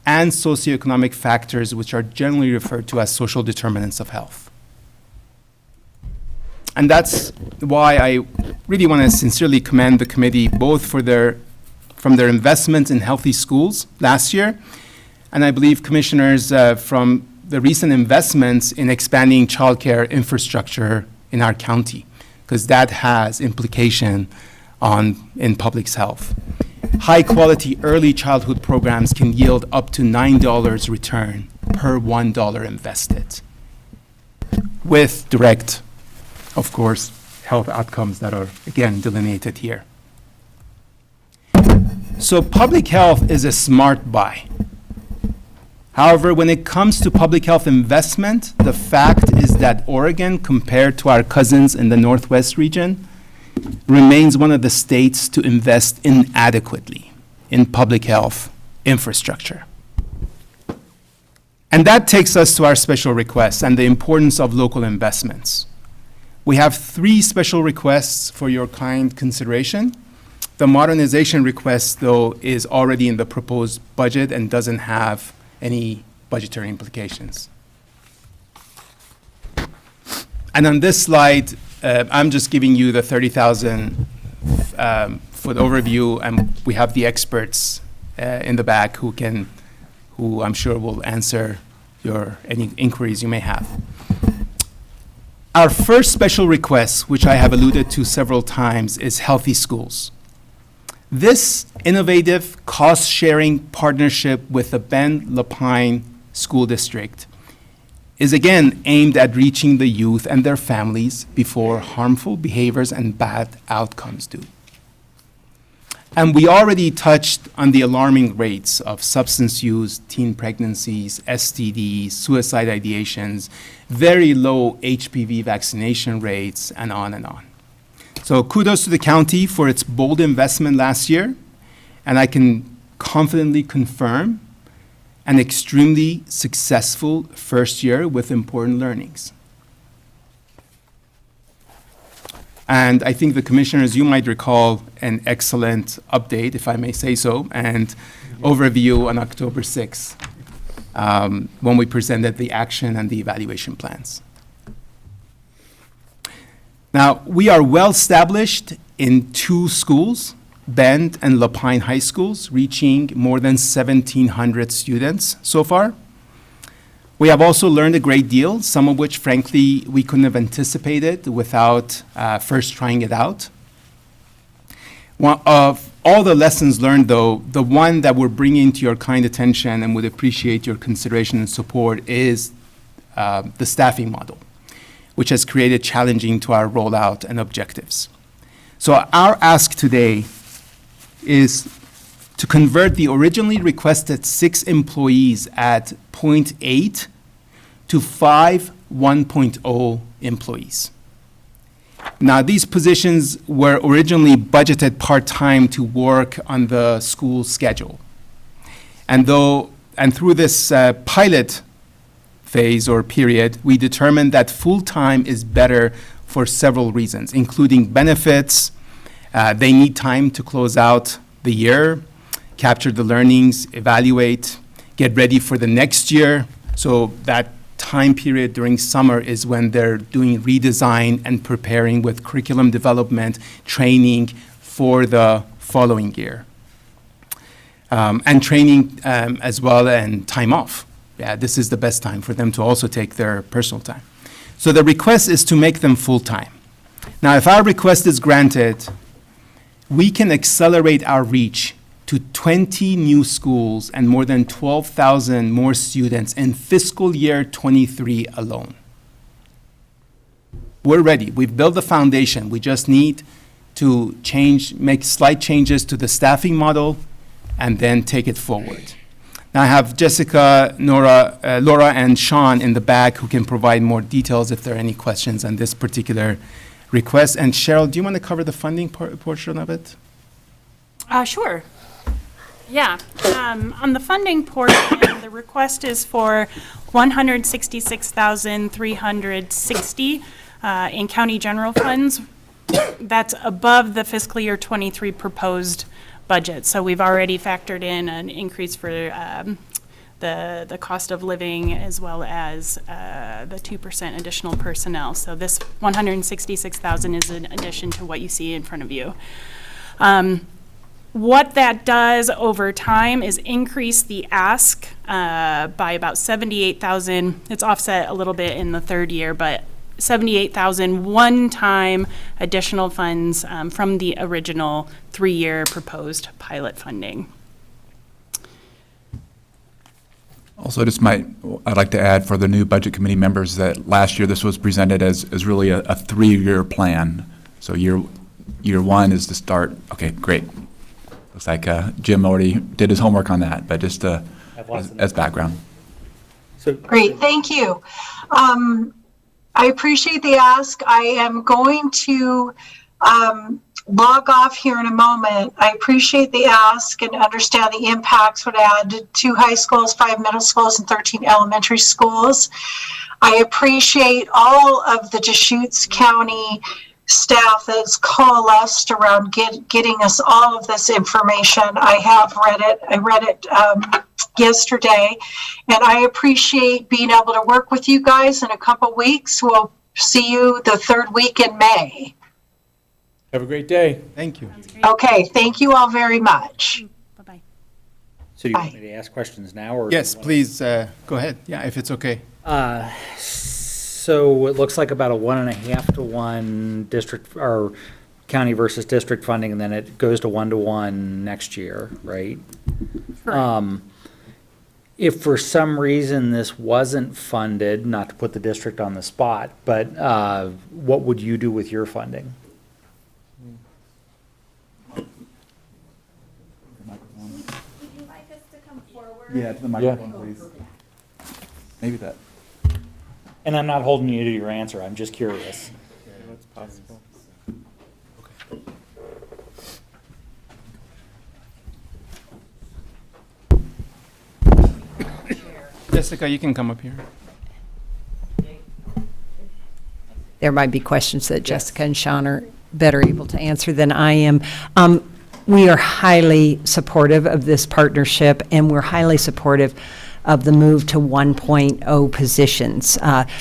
and socioeconomic factors, which are generally referred to as social determinants of health. And that's why I really want to sincerely commend the committee both from their investment in healthy schools last year, and I believe commissioners from the recent investments in expanding childcare infrastructure in our county, because that has implication in public health. High-quality early childhood programs can yield up to $9 return per $1 invested, with direct, of course, health outcomes that are, again, delineated here. So public health is a smart buy. However, when it comes to public health investment, the fact is that Oregon, compared to our cousins in the Northwest region, remains one of the states to invest inadequately in public health infrastructure. And that takes us to our special requests and the importance of local investments. We have 3 special requests for your kind consideration. The modernization request, though, is already in the proposed budget and doesn't have any budgetary implications. And on this slide, I'm just giving you the 30,000 foot overview, and we have the experts in the back who I'm sure will answer any inquiries you may have. Our first special request, which I have alluded to several times, is healthy schools. This innovative cost-sharing partnership with the Bend-Lapine School District is again aimed at reaching the youth and their families before harmful behaviors and bad outcomes do. And we already touched on the alarming rates of substance use, teen pregnancies, STDs, suicide ideations, very low HPV vaccination rates, and on and on. So kudos to the county for its bold investment last year, and I can confidently confirm an extremely successful first year with important learnings. And I think the commissioners, you might recall an excellent update, if I may say so, and overview on October 6th, when we presented the action and the evaluation plans. Now, we are well established in 2 schools, Bend and Lapine High Schools, reaching more than 1,700 students so far. We have also learned a great deal, some of which, frankly, we couldn't have anticipated without first trying it out. One of all the lessons learned, though, the one that we're bringing to your kind attention and would appreciate your consideration and support is the staffing model, which has created challenging to our rollout and objectives. So our ask today is to convert the originally requested 6 employees at 0.8 to 5 1.0 employees. Now, these positions were originally budgeted part-time to work on the school schedule. And through this pilot phase or period, we determined that full-time is better for several reasons, including benefits. They need time to close out the year, capture the learnings, evaluate, get ready for the next year. So that time period during summer is when they're doing redesign and preparing with curriculum development, training for the following year. And training as well, and time off. Yeah, this is the best time for them to also take their personal time. So the request is to make them full-time. Now, if our request is granted, we can accelerate our reach to 20 new schools and more than 12,000 more students in fiscal year 23 alone. We're ready. We've built the foundation. We just need to make slight changes to the staffing model and then take it forward. Now I have Jessica, Laura, and Sean in the back who can provide more details if there are any questions on this particular request. And Cheryl, do you want to cover the funding portion of it? Sure. Yeah. On the funding portion, the request is for $166,360 in county general funds. That's above the fiscal year 23 proposed budget. So we've already factored in an increase for the cost of living as well as the 2% additional personnel. So this $166,000 is in addition to what you see in front of you. What that does over time is increase the ask by about $78,000. It's offset a little bit in the third year, but $78,000 one-time additional funds from the original 3-year proposed pilot funding. Also, I'd like to add for the new budget committee members that last year this was presented as really a 3-year plan. So year one is to start. Okay, great. Looks like Jim already did his homework on that, but just as background. Great, thank you. I appreciate the ask. I am going to log off here in a moment. I appreciate the ask and understand the impacts would add to 2 high schools, 5 middle schools, and 13 elementary schools. I appreciate all of the Deschutes County staff that's coalesced around getting us all of this information. I have read it. I read it yesterday, and I appreciate being able to work with you guys in a couple weeks. We'll see you the 3rd week in May. Have a great day. Thank you. Okay, thank you all very much. Bye-bye. So do you want me to ask questions now? Or Yes, please, go ahead. Yeah, if it's okay. So it looks like about a 1.5 to 1 district or county versus district funding, and then it goes to 1 to 1 next year, right? If for some reason this wasn't funded, not to put the district on the spot, but what would you do with your funding? Would you like us to come forward? Yeah, to the microphone, please. Maybe that. And I'm not holding you to your answer, I'm just curious. What's possible? Jessica, you can come up here. There might be questions that Jessica and Sean are better able to answer than I am. We are highly supportive of this partnership, and we're highly supportive of the move to 1.0 positions.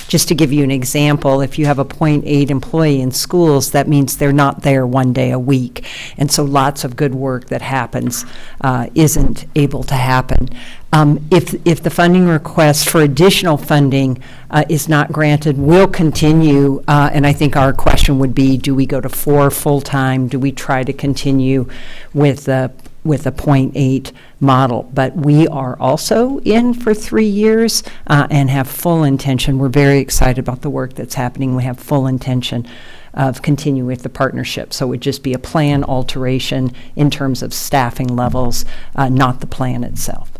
Just to give you an example, if you have a 0.8 employee in schools, that means they're not there 1 day a week. And so lots of good work that happens isn't able to happen. If the funding request for additional funding is not granted, we'll continue, and I think our question would be, do we go to 4 full-time? Do we try to continue with a 0.8 model? But we are also in for 3 years and have full intention. We're very excited about the work that's happening. We have full intention of continuing with the partnership. So it would just be a plan alteration in terms of staffing levels, not the plan itself.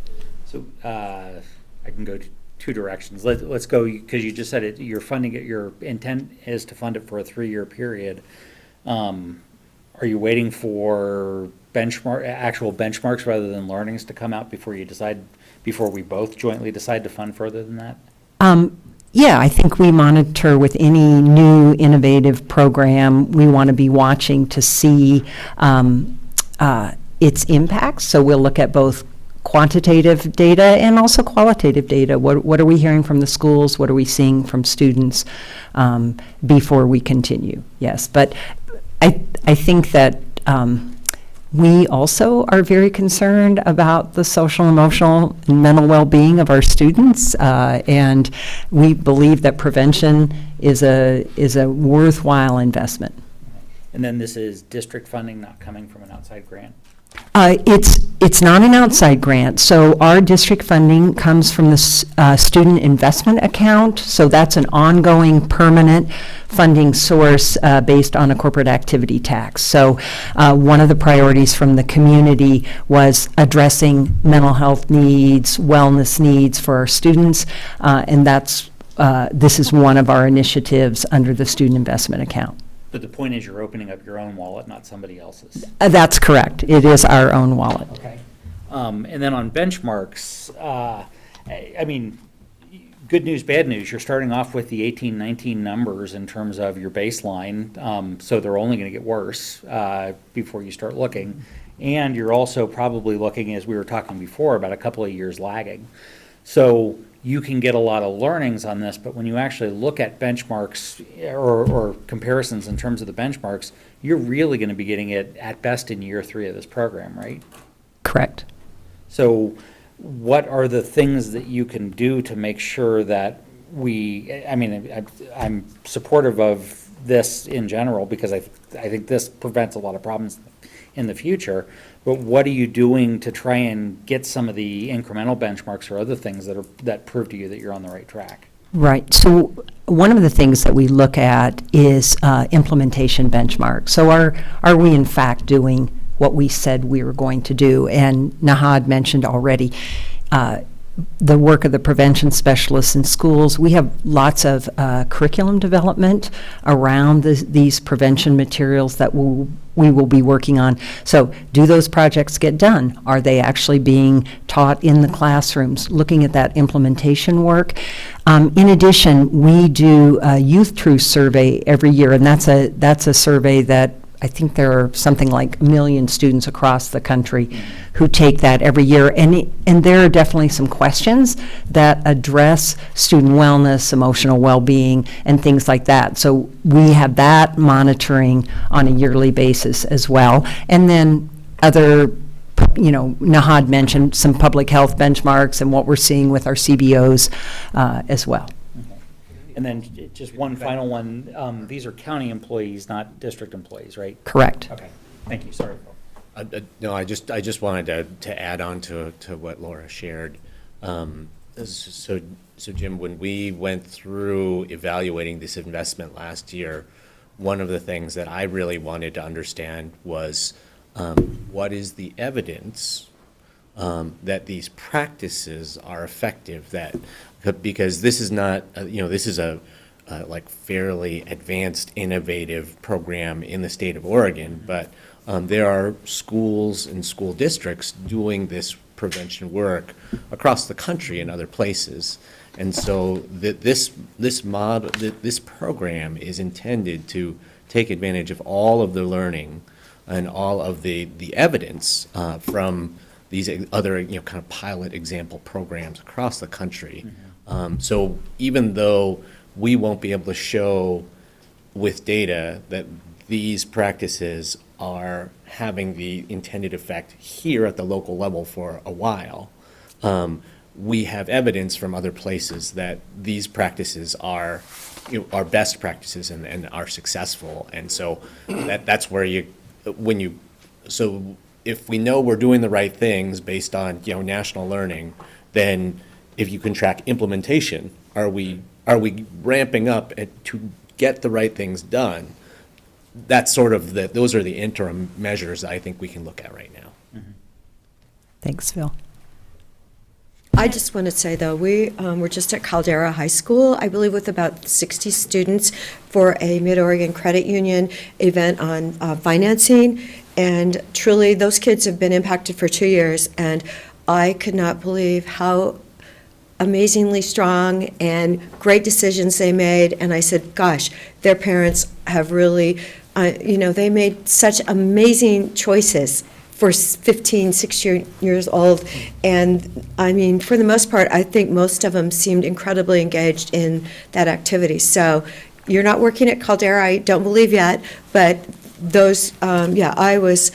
So I can go 2 directions. Let's go, because you just said it, you're funding it, your intent is to fund it for a 3-year period. Are you waiting for actual benchmarks rather than learnings to come out before we both jointly decide to fund further than that? Yeah, I think we monitor with any new innovative program. We want to be watching to see its impacts. So we'll look at both quantitative data and also qualitative data. What are we hearing from the schools? What are we seeing from students before we continue? Yes, but I think that we also are very concerned about the social, emotional, and mental well-being of our students, and we believe that prevention is a worthwhile investment. And then this is district funding, not coming from an outside grant? It's not an outside grant. So our district funding comes from the student investment account. So that's an ongoing, permanent funding source based on a corporate activity tax. So one of the priorities from the community was addressing mental health needs, wellness needs for our students, and this is one of our initiatives under the student investment account. But the point is you're opening up your own wallet, not somebody else's. That's correct. It is our own wallet. Okay. And then on benchmarks, I mean, good news, bad news. You're starting off with the 18-19 numbers in terms of your baseline, so they're only going to get worse before you start looking. And you're also probably looking, as we were talking before, about a couple of years lagging. So you can get a lot of learnings on this, but when you actually look at benchmarks or comparisons in terms of the benchmarks, you're really going to be getting it at best in year 3 of this program, right? Correct. So what are the things that you can do to make sure that I'm supportive of this in general because I think this prevents a lot of problems in the future, but what are you doing to try and get some of the incremental benchmarks or other things that prove to you that you're on the right track? Right. So one of the things that we look at is implementation benchmark. So are we in fact doing what we said we were going to do? And Nahad mentioned already the work of the prevention specialists in schools. We have lots of curriculum development around these prevention materials that we will be working on. So do those projects get done? Are they actually being taught in the classrooms? Looking at that implementation work. In addition, we do a Youth Truth survey every year, and that's a survey that I think there are something like 1 million students across the country who take that every year. And there are definitely some questions that address student wellness, emotional well-being, and things like that. So we have that monitoring on a yearly basis as well. And then other, Nahad mentioned some public health benchmarks and what we're seeing with our CBOs as well. And then just one final one, these are county employees, not district employees, right? Correct. Okay, thank you, sorry. No, I just wanted to add on to what Laura shared. So Jim, when we went through evaluating this investment last year, one of the things that I really wanted to understand was what is the evidence that these practices are effective, because this is not, this is a like fairly advanced, innovative program in the state of Oregon, but there are schools and school districts doing this prevention work across the country and other places. And so this program is intended to take advantage of all of the learning and all of the evidence from these other kind of pilot example programs across the country. So even though we won't be able to show with data that these practices are having the intended effect here at the local level for a while, we have evidence from other places that these practices are best practices and are successful. And so that's where so if we know we're doing the right things based on national learning, then if you can track implementation, are we ramping up to get the right things done? That's sort of those are the interim measures I think we can look at right now. Thanks, Phil. I just want to say, though, we were just at Caldera High School, I believe, with about 60 students for a Mid-Oregon Credit Union event on financing. And truly, those kids have been impacted for 2 years, and I could not believe how amazingly strong and great decisions they made. And I said, gosh, their parents have really, they made such amazing choices for 15, 16 years old. And I mean, for the most part, I think most of them seemed incredibly engaged in that activity. So you're not working at Caldera, I don't believe yet, but those, I was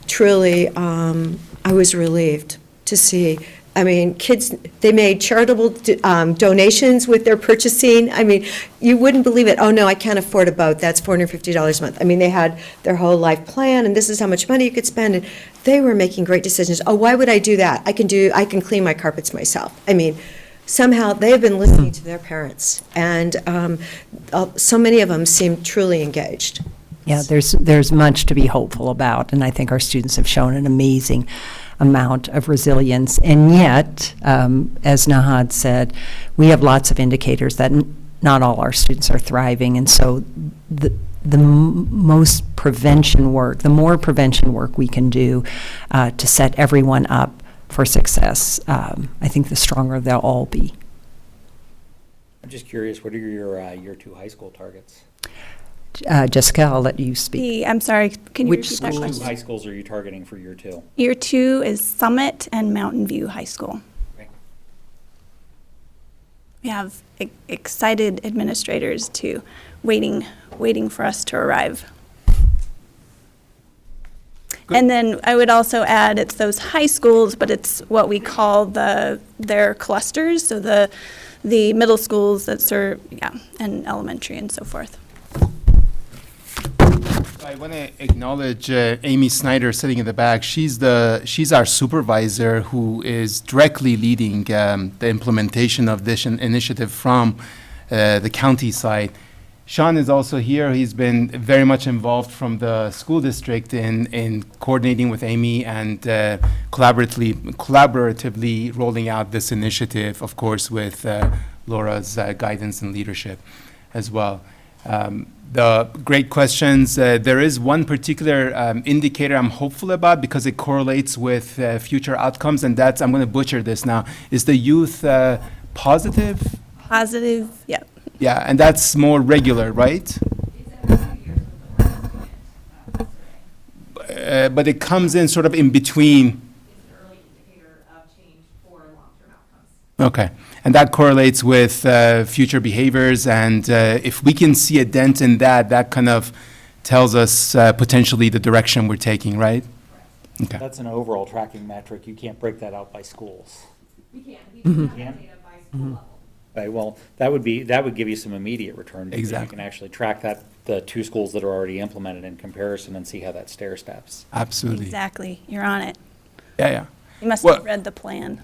truly, I was relieved to see. I mean, kids, they made charitable donations with their purchasing. I mean, you wouldn't believe it. Oh, no, I can't afford a boat. That's $450 a month. I mean, they had their whole life plan, and this is how much money you could spend. And they were making great decisions. Oh, why would I do that? I can clean my carpets myself. I mean, somehow they have been listening to their parents. And so many of them seem truly engaged. Yeah, there's much to be hopeful about, and I think our students have shown an amazing amount of resilience. And yet, as Nahad said, we have lots of indicators that not all our students are thriving, and so the more prevention work we can do to set everyone up for success, I think the stronger they'll all be. I'm just curious, what are your year 2 high school targets? Jessica, I'll let you speak. I'm sorry, can you Which repeat that schools? question? Which high schools are you targeting for year 2? Year 2 is Summit and Mountain View High School. Okay. We have excited administrators too, waiting for us to arrive. And then I would also add, it's those high schools, but it's what we call their clusters, so the middle schools that serve, and elementary and so forth. I want to acknowledge Amy Snyder sitting in the back. She's our supervisor who is directly leading the implementation of this initiative from the county side. Sean is also here. He's been very much involved from the school district in coordinating with Amy and collaboratively rolling out this initiative, of course, with Laura's guidance and leadership as well. The great questions. There is one particular indicator I'm hopeful about because it correlates with future outcomes, and that's, I'm going to butcher this now, is the youth positive? Positive, yep. Yeah, and that's more regular, right? But it comes in sort of in between. Okay, and that correlates with future behaviors, and if we can see a dent in that, that kind of tells us potentially the direction we're taking, right? Okay. That's an overall tracking metric. You can't break that out by schools. We can't. We Mhm. have data by school level. Right, well, that would give you some immediate return. Because Exactly. you can actually track the 2 schools that are already implemented in comparison and see how that stair steps. Absolutely. Exactly, you're on it. Yeah. You must Well- have read the plan.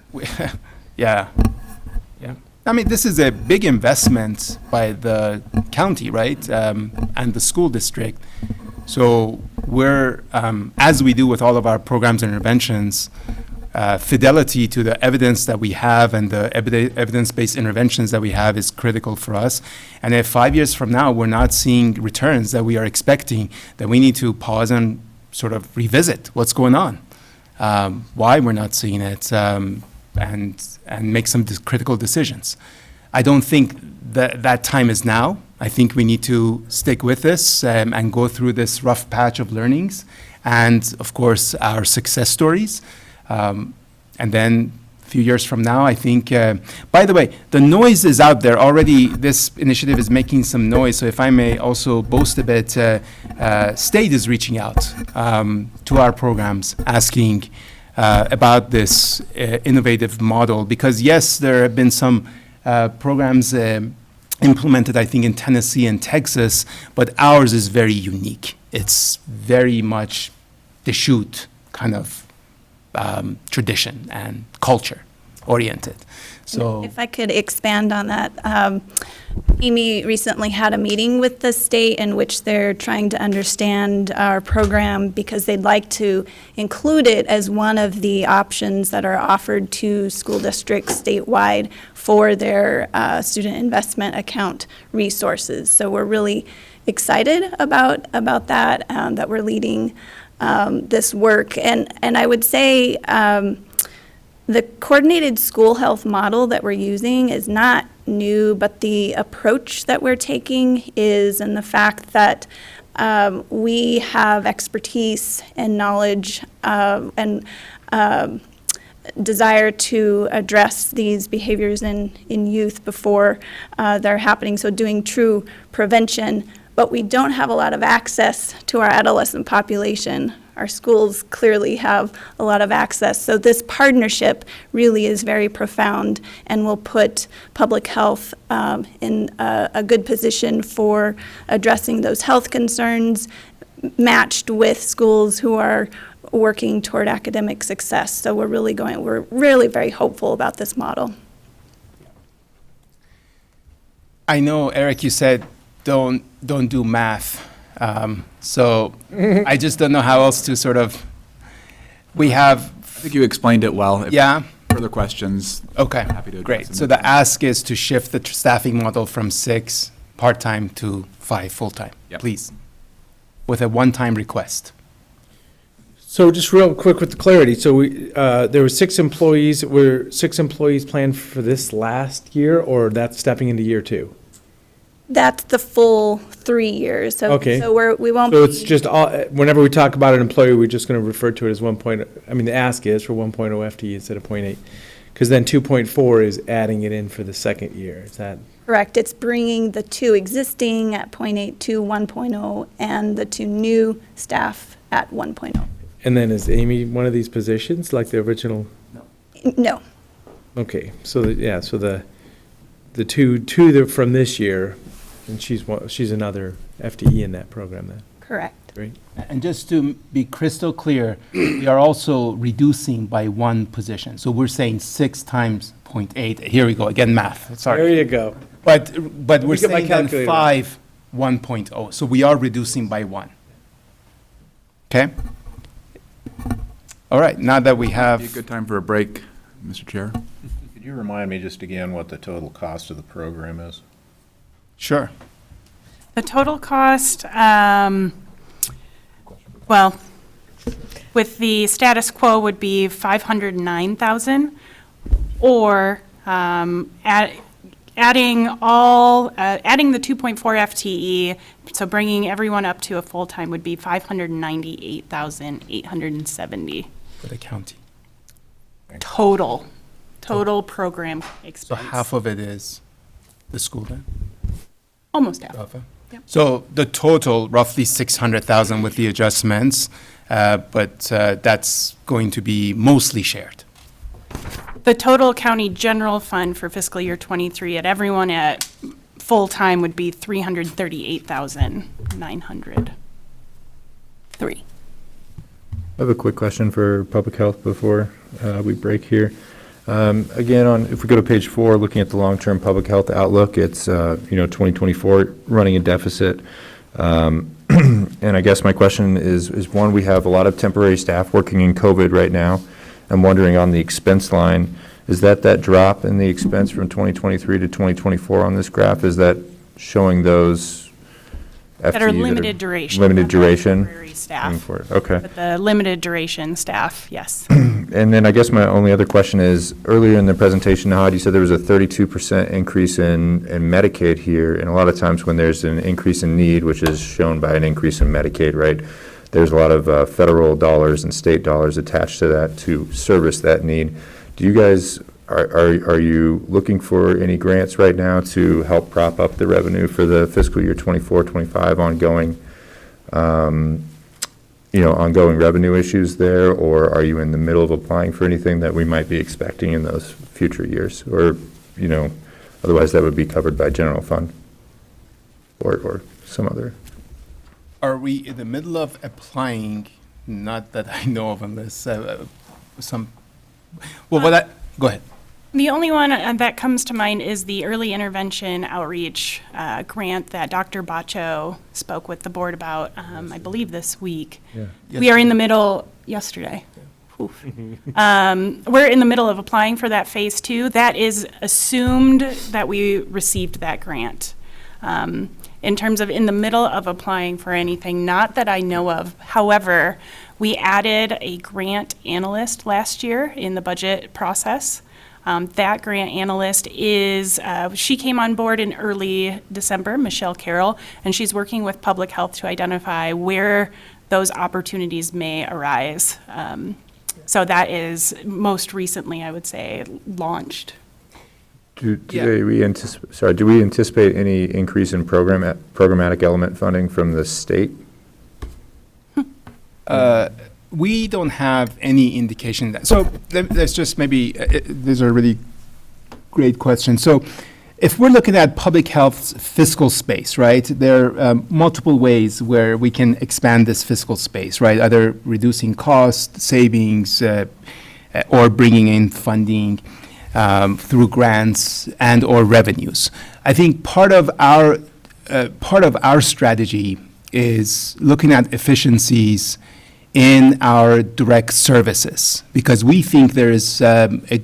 Yeah. I mean, this is a big investment by the county, right, and the school district. So we're, as we do with all of our programs and interventions, fidelity to the evidence that we have and the evidence-based interventions that we have is critical for us. And if 5 years from now we're not seeing returns that we are expecting, then we need to pause and sort of revisit what's going on, why we're not seeing it, and make some critical decisions. I don't think that time is now. I think we need to stick with this and go through this rough patch of learnings and, of course, our success stories. And then a few years from now, I think, by the way, the noise is out there already. This initiative is making some noise. So if I may also boast a bit, State is reaching out to our programs asking about this innovative model, because yes, there have been some programs implemented, I think, in Tennessee and Texas, but ours is very unique. It's very much Deschutes kind of tradition and culture oriented. So If I could expand on that, Amy recently had a meeting with the state in which they're trying to understand our program because they'd like to include it as one of the options that are offered to school districts statewide for their student investment account resources. So we're really excited about that, that we're leading this work. And I would say The coordinated school health model that we're using is not new, but the approach that we're taking is in the fact that we have expertise and knowledge and desire to address these behaviors in youth before they're happening, so doing true prevention. But we don't have a lot of access to our adolescent population. Our schools clearly have a lot of access. So this partnership really is very profound and will put public health in a good position for addressing those health concerns, matched with schools who are working toward academic success. So we're really very hopeful about this model. I know, Eric, you said don't do math. So I just don't know how else to sort of, we have. I think you explained it well. If Yeah. Further questions? Okay, I'm happy to address great. them. So the ask is to shift the staffing model from 6 part-time to 5 full-time, Yep. please, with a one-time request. So just real quick with the clarity, so there were 6 employees, were 6 employees planned for this last year, or that's stepping into year 2? That's the full 3 years. So, Okay. so we won't So be. it's just, whenever we talk about an employee, we're just going to refer to it as 1.0, I mean, the ask is for 1.0 FTE instead of 0.8. Because then 2.4 is adding it in for the second year, is that? Correct. It's bringing the 2 existing at 0.8 to 1.0 and the 2 new staff at 1.0. And then is Amy one of these positions, like the original? No. Okay, so, the two from this year, and she's another FTE in that program then? Correct. Great. And just to be crystal clear, we are also reducing by 1 position. So we're saying 6 times 0.8. Here we go, again, math, sorry. There you go. But we're me get my saying then calculator. 5, 1.0. So we are reducing by 1. Okay? All right, now that we Be a have, good time for a break, Mr. Chair. Could you remind me just again what the total cost of the program is? sure. The total cost, well, with the status quo would be 509,000, or adding the 2.4 FTE, so bringing everyone up to a full-time would be 598,870 For the county. total program So expense. half of it is the school then? Almost half. Half. Yep. So the total, roughly 600,000 with the adjustments, but that's going to be mostly shared. The total county general fund for fiscal year '23 at everyone at full-time would be 338,903. I have a quick question for public health before we break here. Again, if we go to page 4, looking at the long-term public health outlook, it's, 2024 running a deficit. And I guess my question is one, we have a lot of temporary staff working in COVID right now. I'm wondering on the expense line, is that drop in the expense from 2023 to 2024 on this graph? Is that showing those FTE That are limited duration. Limited duration? Temporary staff. Going for it, okay. But the limited duration staff, yes. And then I guess my only other question is, earlier in the presentation, Nahad, you said there was a 32% increase in Medicaid here, and a lot of times when there's an increase in need, which is shown by an increase in Medicaid, right, there's a lot of federal dollars and state dollars attached to that to service that need. Do you guys, are you looking for any grants right now to help prop up the revenue for the fiscal year 24, 25 ongoing, ongoing revenue issues there, or are you in the middle of applying for anything that we might be expecting in those future years? Or, otherwise that would be covered by general fund or some other. Are we in the middle of applying, not that I know of unless go ahead. The only one that comes to mind is the early intervention outreach grant that Dr. Bacho spoke with the board about, I believe this week. Yeah. We are in the middle, yesterday. Oof. We're in the middle of applying for that phase 2. That is assumed that we received that grant. In terms of in the middle of applying for anything, not that I know of. However, we added a grant analyst last year in the budget process. That grant analyst is, she came on board in early December, Michelle Carroll, and she's working with public health to identify where those opportunities may arise. So that is most recently, I would say, launched. Do we anticipate any increase in programmatic element funding from the state? We don't have any indication that. So let's just maybe, these are really great questions. So if we're looking at public health's fiscal space, right, there are multiple ways where we can expand this fiscal space, right, either reducing cost, savings, or bringing in funding through grants and or revenues. I think part of our strategy is looking at efficiencies in our direct services, because we think there is a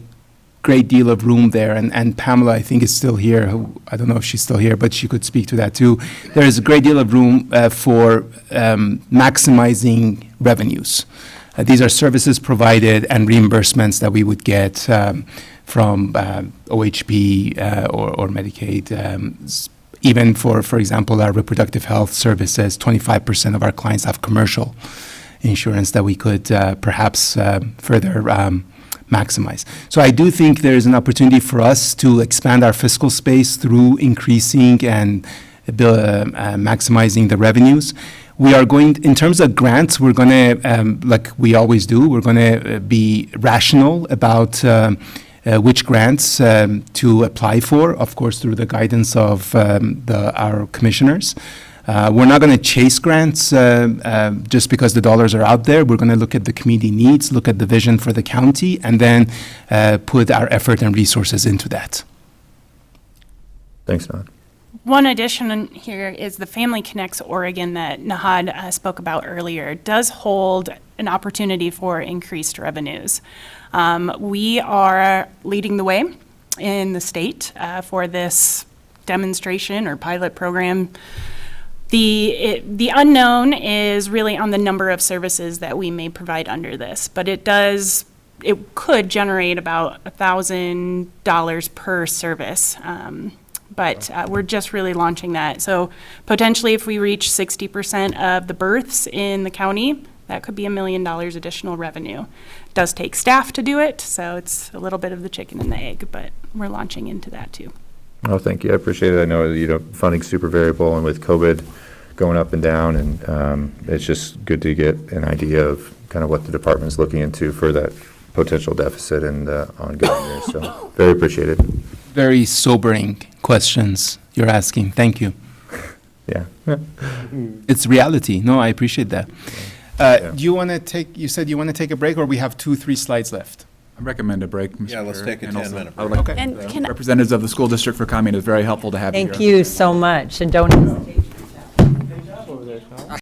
great deal of room there, and Pamela, I think, is still here. I don't know if she's still here, but she could speak to that too. There is a great deal of room for maximizing revenues. These are services provided and reimbursements that we would get from OHP or Medicaid. Even for example, our reproductive health services, 25% of our clients have commercial insurance that we could perhaps further maximize. So I do think there is an opportunity for us to expand our fiscal space through increasing and maximizing the revenues. We are going, in terms of grants, we're going to, like we always do, we're going to be rational about which grants to apply for, of course, through the guidance of our commissioners. We're not going to chase grants just because the dollars are out there. We're going to look at the community needs, look at the vision for the county, and then put our effort and resources into that. Thanks, Nahad. One addition here is the Family Connects Oregon that Nahad spoke about earlier does hold an opportunity for increased revenues. We are leading the way in the state for this demonstration or pilot program. The unknown is really on the number of services that we may provide under this, but it could generate about $1,000 per service. But we're just really launching that. So potentially if we reach 60% of the births in the county, that could be $1 million additional revenue. It does take staff to do it, so it's a little bit of the chicken and the egg, but we're launching into that too. Oh, thank you. I appreciate it. I know, funding's super variable, and with COVID going up and down, and it's just good to get an idea of kind of what the department's looking into for that potential deficit in the ongoing year. So very appreciated. Very sobering questions you're asking. Thank you. Yeah. It's reality. No, I appreciate that. Do you want to take, you said you want to take a break, or we have 2-3 slides left? I recommend a break, Mr. Yeah, let's Chair, take a and also 10-minute I would break. like to Okay. thank And the can I- representatives of the school district for coming. It's very helpful to have you here. Thank you so much, and don't hesitate to reach out.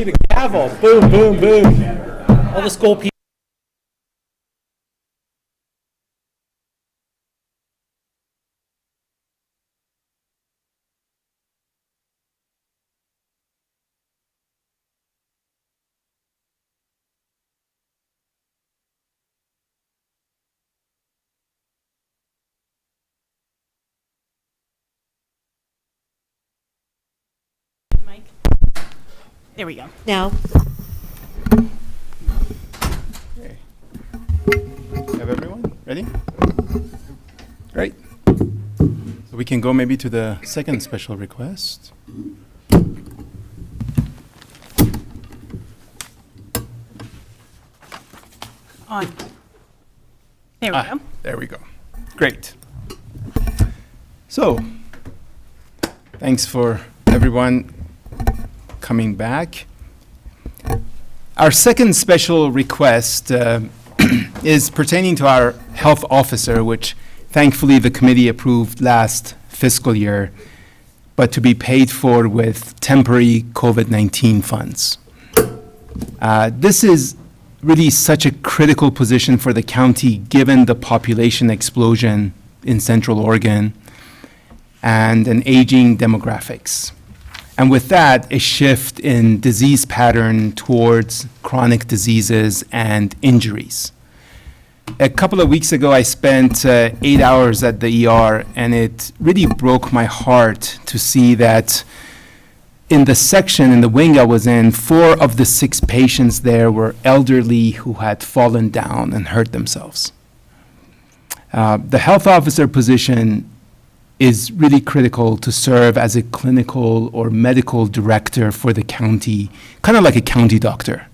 Need a gavel. Boom, boom, boom. All the school people. Mike? There we go. Now, Have everyone ready? Great. So we can go maybe to the second special request. On. There we go. There we go. Great. So, thanks for everyone coming back. Our second special request is pertaining to our health officer, which thankfully the committee approved last fiscal year, but to be paid for with temporary COVID-19 funds. This is really such a critical position for the county given the population explosion in Central Oregon and an aging demographics. And with that, a shift in disease pattern towards chronic diseases and injuries. A couple of weeks ago, I spent 8 hours at the ER, and it really broke my heart to see that in the section, in the wing I was in, 4 of the 6 patients there were elderly who had fallen down and hurt themselves. The health officer position is really critical to serve as a clinical or medical director for the county, kind of like a county doctor,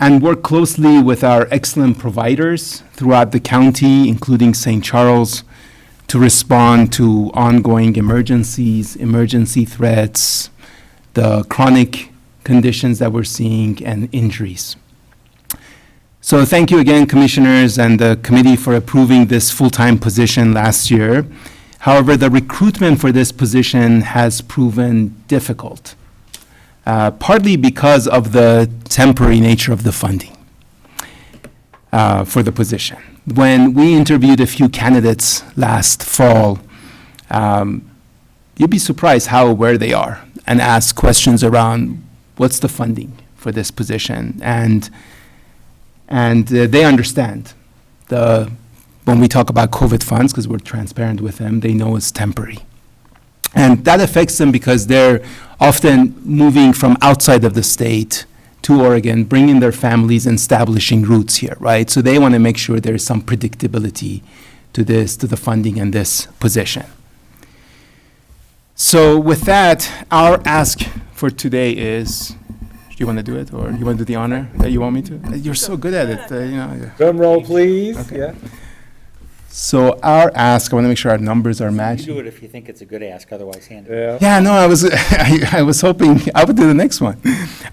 and work closely with our excellent providers throughout the county, including St. Charles, to respond to ongoing emergencies, emergency threats, the chronic conditions that we're seeing, and injuries. So thank you again, commissioners and the committee, for approving this full-time position last year. However, the recruitment for this position has proven difficult, partly because of the temporary nature of the funding for the position. When we interviewed a few candidates last fall, you'd be surprised how aware they are and ask questions around what's the funding for this position. And they understand when we talk about COVID funds, because we're transparent with them, they know it's temporary. And that affects them because they're often moving from outside of the state to Oregon, bringing their families and establishing roots here, right? So they want to make sure there is some predictability to this, to the funding in this position. So with that, our ask for today is, do you want to do it, or you want to do the honor that you want me to? You're so good at it, you know. Drum roll, please. Okay. Yeah. So our ask, I want to make sure our numbers are You matching. do it if you think it's a good ask, otherwise hand it. Yeah, no, I was I was hoping I would do the next one.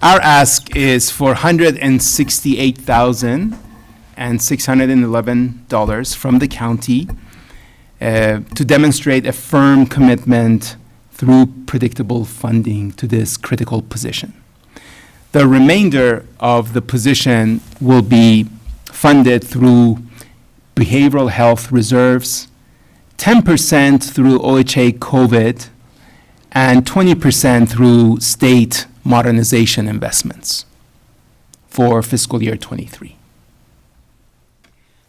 Our ask is for $168,611 from the county to demonstrate a firm commitment through predictable funding to this critical position. The remainder of the position will be funded through behavioral health reserves, 10% through OHA COVID, and 20% through state modernization investments for fiscal year 23.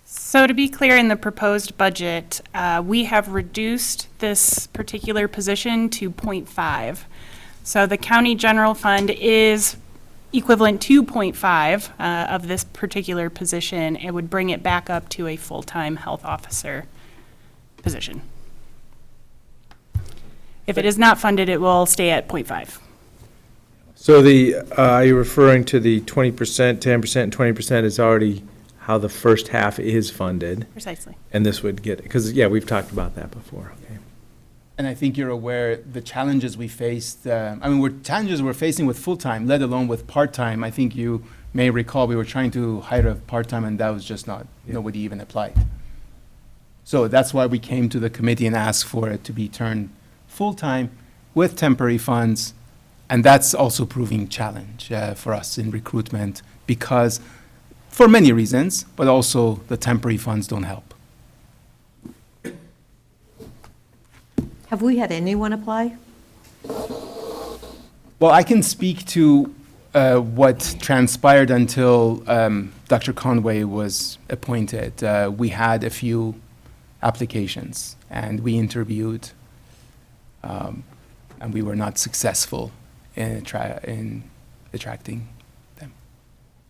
So to be clear, in the proposed budget, we have reduced this particular position to 0.5. So the county general fund is equivalent to 0.5 of this particular position. It would bring it back up to a full-time health officer position. If it is not funded, it will stay at 0.5. So are you referring to the 20%, 10%, and 20% is already how the first half is funded? Precisely. And this would get, because, yeah, we've talked about that before. Okay. And I think you're aware the challenges we faced, challenges we're facing with full-time, let alone with part-time. I think you may recall we were trying to hire a part-time, and that was just nobody even applied. So that's why we came to the committee and asked for it to be turned full-time with temporary funds And that's also proving challenge for us in recruitment because, for many reasons, but also the temporary funds don't help. Have we had anyone apply? Well, I can speak to what transpired until Dr. Conway was appointed. We had a few applications, and we interviewed, and we were not successful in attracting them.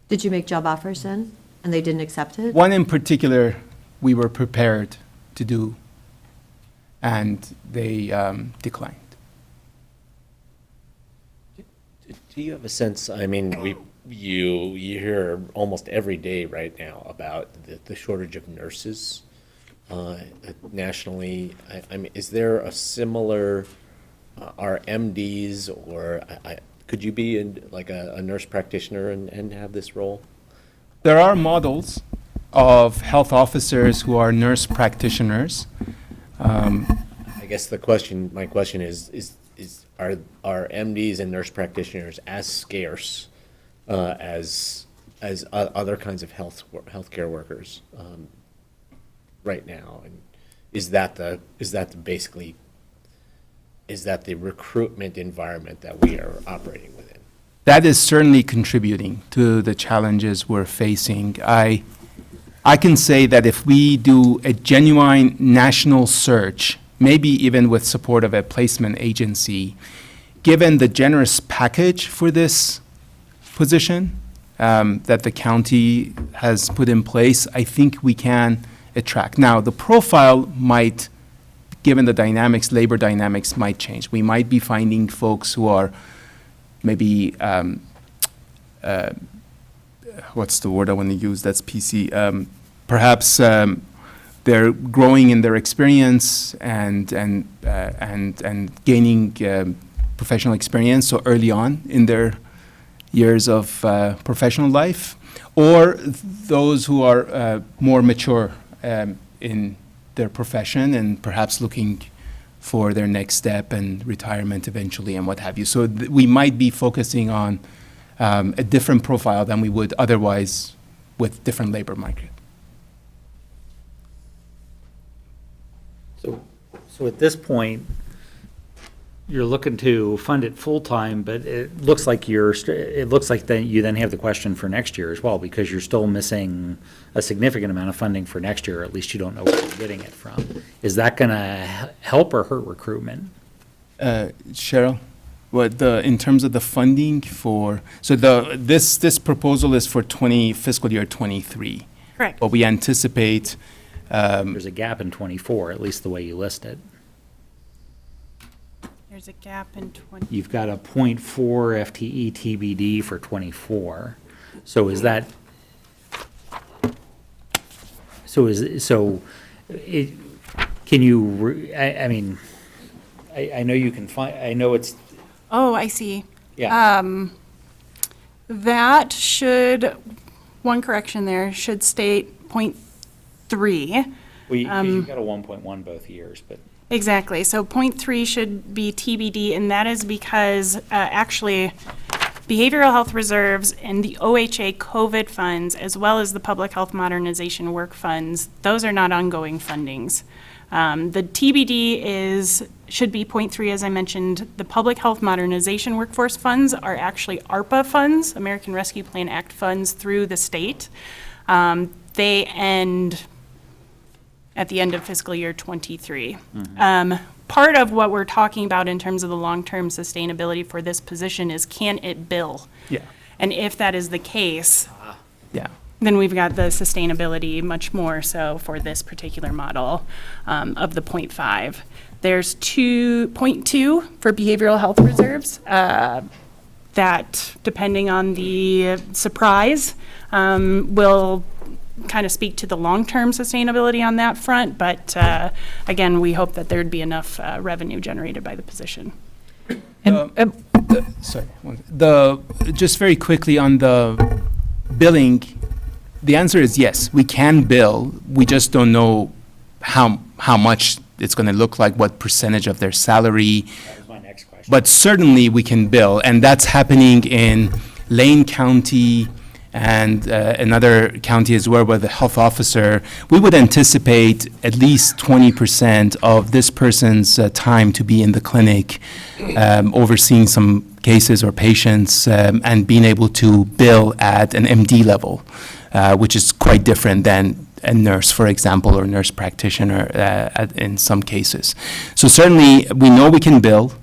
Did you make job offers then, and they didn't accept it? One in particular, we were prepared to do, and they declined. Do you have a sense, I mean, you hear almost every day right now about the shortage of nurses nationally. I mean, is there a similar, are MDs or could you be like a nurse practitioner and have this role? There are models of health officers who are nurse practitioners. I guess my question is are MDs and nurse practitioners as scarce as other kinds of healthcare workers right now? And is that the recruitment environment that we are operating within? That is certainly contributing to the challenges we're facing. I can say that if we do a genuine national search, maybe even with support of a placement agency, given the generous package for this position that the county has put in place, I think we can attract. Now, the profile might, given the dynamics, labor dynamics might change. We might be finding folks who are maybe, what's the word I want to use that's PC? Perhaps they're growing in their experience and gaining professional experience so early on in their years of professional life, or those who are more mature in their profession and perhaps looking for their next step and retirement eventually and what have you. So we might be focusing on a different profile than we would otherwise with different labor market. So at this point, you're looking to fund it full-time, but it looks like then you then have the question for next year as well, because you're still missing a significant amount of funding for next year, or at least you don't know where you're getting it from. Is that gonna help or hurt recruitment? Cheryl, in terms of the funding this proposal is for fiscal year 23. Correct. But we anticipate there's a gap in 24, at least the way you list it. There's a gap in 20. You've got a 0.4 FTE TBD for 24. So is that, can you, I mean, I know you can find, I know it's. Oh, I see. Yeah. That should, one correction there, should state 0.3. Well, you've got a 1.1 both years, but. Exactly. So 0.3 should be TBD, and that is because actually behavioral health reserves and the OHA COVID funds, as well as the public health modernization work funds, those are not ongoing fundings. The TBD should be 0.3, as I mentioned. The public health modernization workforce funds are actually ARPA funds, American Rescue Plan Act funds through the state. They end at the end of fiscal year 23. Part of what we're talking about in terms of the long-term sustainability for this position is, can it bill? Yeah. And if that is the case, Yeah. then we've got the sustainability much more so for this particular model of the 0.5. There's 0.2 for behavioral health reserves that, depending on the surprise, will kind of speak to the long-term sustainability on that front, but again, we hope that there'd be enough revenue generated by the position. Sorry. Just very quickly on the billing, the answer is yes, we can bill. We just don't know how much it's going to look like, what percentage of their salary. That was my next question. But certainly we can bill, and that's happening in Lane County and another county as well, where the health officer, we would anticipate at least 20% of this person's time to be in the clinic, overseeing some cases or patients, and being able to bill at an MD level, which is quite different than a nurse, for example, or nurse practitioner in some cases. So certainly, we know we can bill.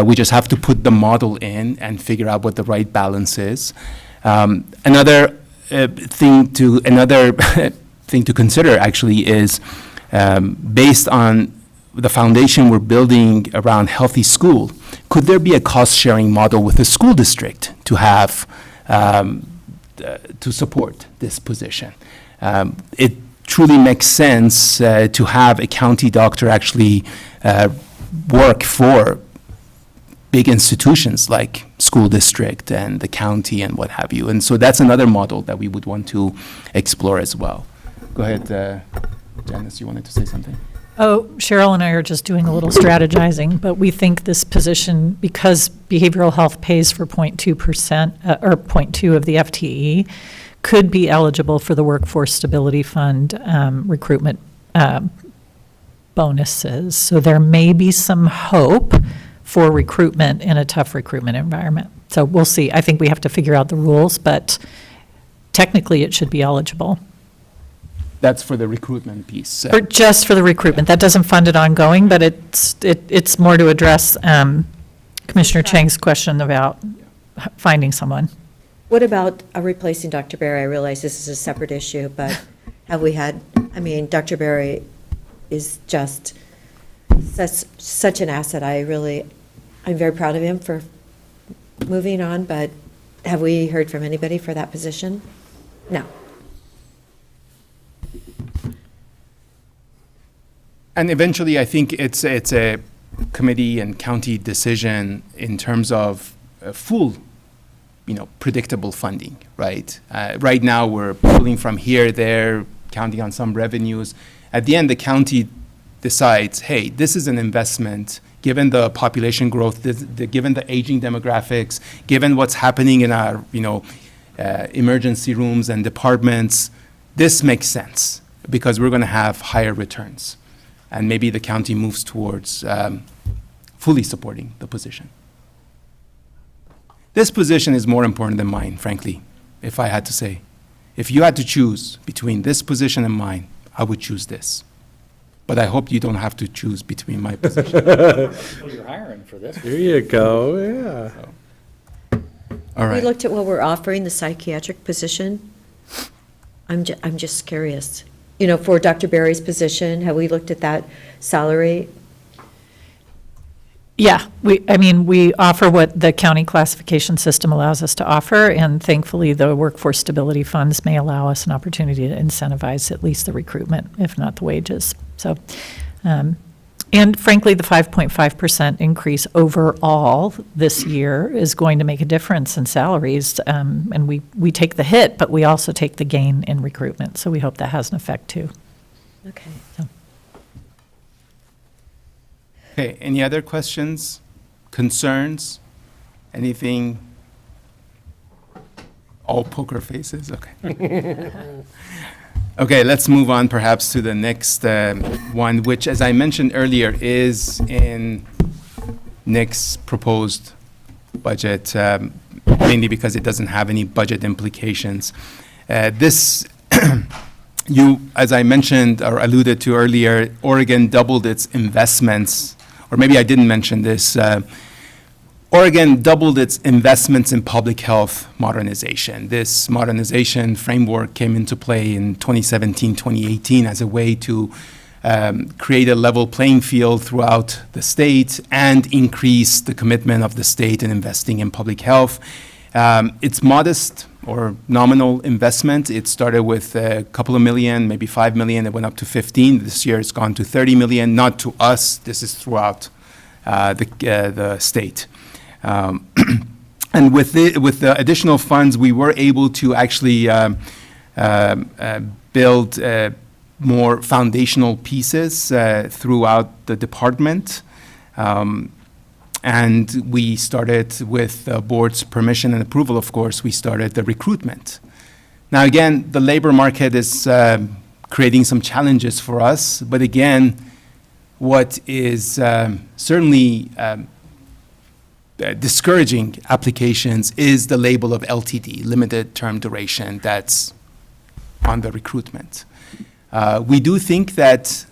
We just have to put the model in and figure out what the right balance is. Another thing to consider actually is based on the foundation we're building around healthy school. Could there be a cost-sharing model with the school district to have to support this position? It truly makes sense to have a county doctor actually work for big institutions like school district and the county and what have you. And so that's another model that we would want to explore as well. Go ahead, Janice, you wanted to say something? Oh, Cheryl and I are just doing a little strategizing, but we think this position, because behavioral health pays for 0.2%, or 0.2 of the FTE, could be eligible for the Workforce Stability Fund recruitment bonuses. So there may be some hope for recruitment in a tough recruitment environment. So we'll see. I think we have to figure out the rules, but technically it should be eligible. That's for the recruitment piece. Or just for the recruitment. That doesn't fund it ongoing, but it's more to address Commissioner Chang's question about finding someone. What about replacing Dr. Berry? I realize this is a separate issue, but have we had, I mean, Dr. Berry is just such an asset. I'm very proud of him for moving on, but have we heard from anybody for that position? No. And eventually, I think it's a committee and county decision in terms of full, predictable funding, right? Right now, we're pulling from here, there, counting on some revenues. At the end, the county decides, hey, this is an investment, given the population growth, given the aging demographics, given what's happening in our, emergency rooms and departments, this makes sense because we're going to have higher returns. And maybe the county moves towards fully supporting the position. This position is more important than mine, frankly, if I had to say. If you had to choose between this position and mine, I would choose this. But I hope you don't have to choose between my position. Well, you're hiring for this. There you go, yeah. All right. We looked at what we're offering, the psychiatric position. I'm just curious. For Dr. Berry's position, have we looked at that salary? Yeah, we offer what the county classification system allows us to offer, and thankfully, the workforce stability funds may allow us an opportunity to incentivize at least the recruitment, if not the wages. So, and frankly, the 5.5% increase overall this year is going to make a difference in salaries, and we take the hit, but we also take the gain in recruitment, so we hope that has an effect too. Okay. So. Okay, any other questions, concerns, anything? All poker faces, okay. Okay, let's move on perhaps to the next one, which, as I mentioned earlier, is in Nick's proposed budget, mainly because it doesn't have any budget implications. This, as I mentioned or alluded to earlier, Oregon doubled its investments, or maybe I didn't mention this. Oregon doubled its investments in public health modernization. This modernization framework came into play in 2017, 2018 as a way to create a level playing field throughout the state and increase the commitment of the state in investing in public health. It's modest or nominal investment. It started with a couple of million, maybe 5 million. It went up to 15. This year it's gone to 30 million, not to us. This is throughout the state. And with the additional funds, we were able to actually build more foundational pieces throughout the department. And we started, with the board's permission and approval, of course, we started the recruitment. Now, again, the labor market is creating some challenges for us, but again, what is certainly discouraging applications is the label of LTD, limited term duration, that's on the recruitment. We do think that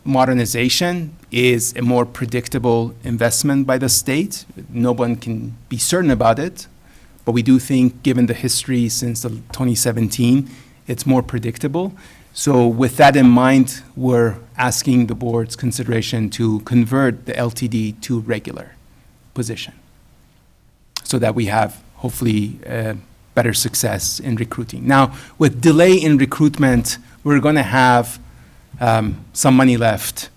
modernization is a more predictable investment by the state. No one can be certain about it, but we do think, given the history since 2017, it's more predictable. So with that in mind, we're asking the board's consideration to convert the LTD to regular position so that we have, hopefully, better success in recruiting. Now, with delay in recruitment, we're going to have some money left,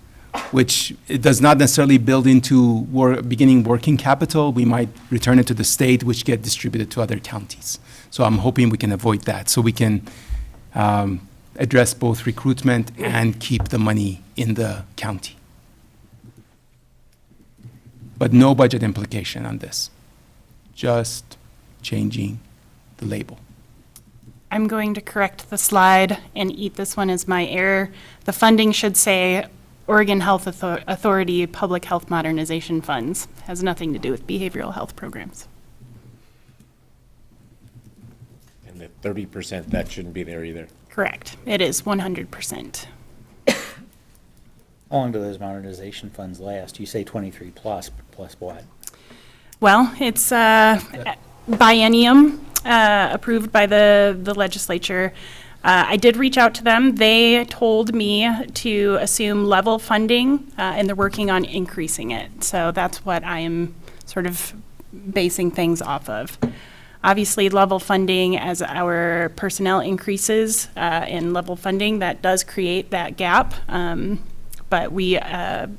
which it does not necessarily build into beginning working capital. We might return it to the state, which get distributed to other counties. So I'm hoping we can avoid that, so we can address both recruitment and keep the money in the county. But no budget implication on this, just changing the label. I'm going to correct the slide and eat this one as my error. The funding should say Oregon Health Authority Public Health Modernization Funds. Has nothing to do with behavioral health programs. And the 30%, that shouldn't be there either. Correct. It is 100%. How long do those modernization funds last? You say 23 plus what? Well, it's biennium approved by the legislature. I did reach out to them. They told me to assume level funding, and they're working on increasing it. So that's what I am sort of basing things off of. Obviously, level funding, as our personnel increases in level funding, that does create that gap. But we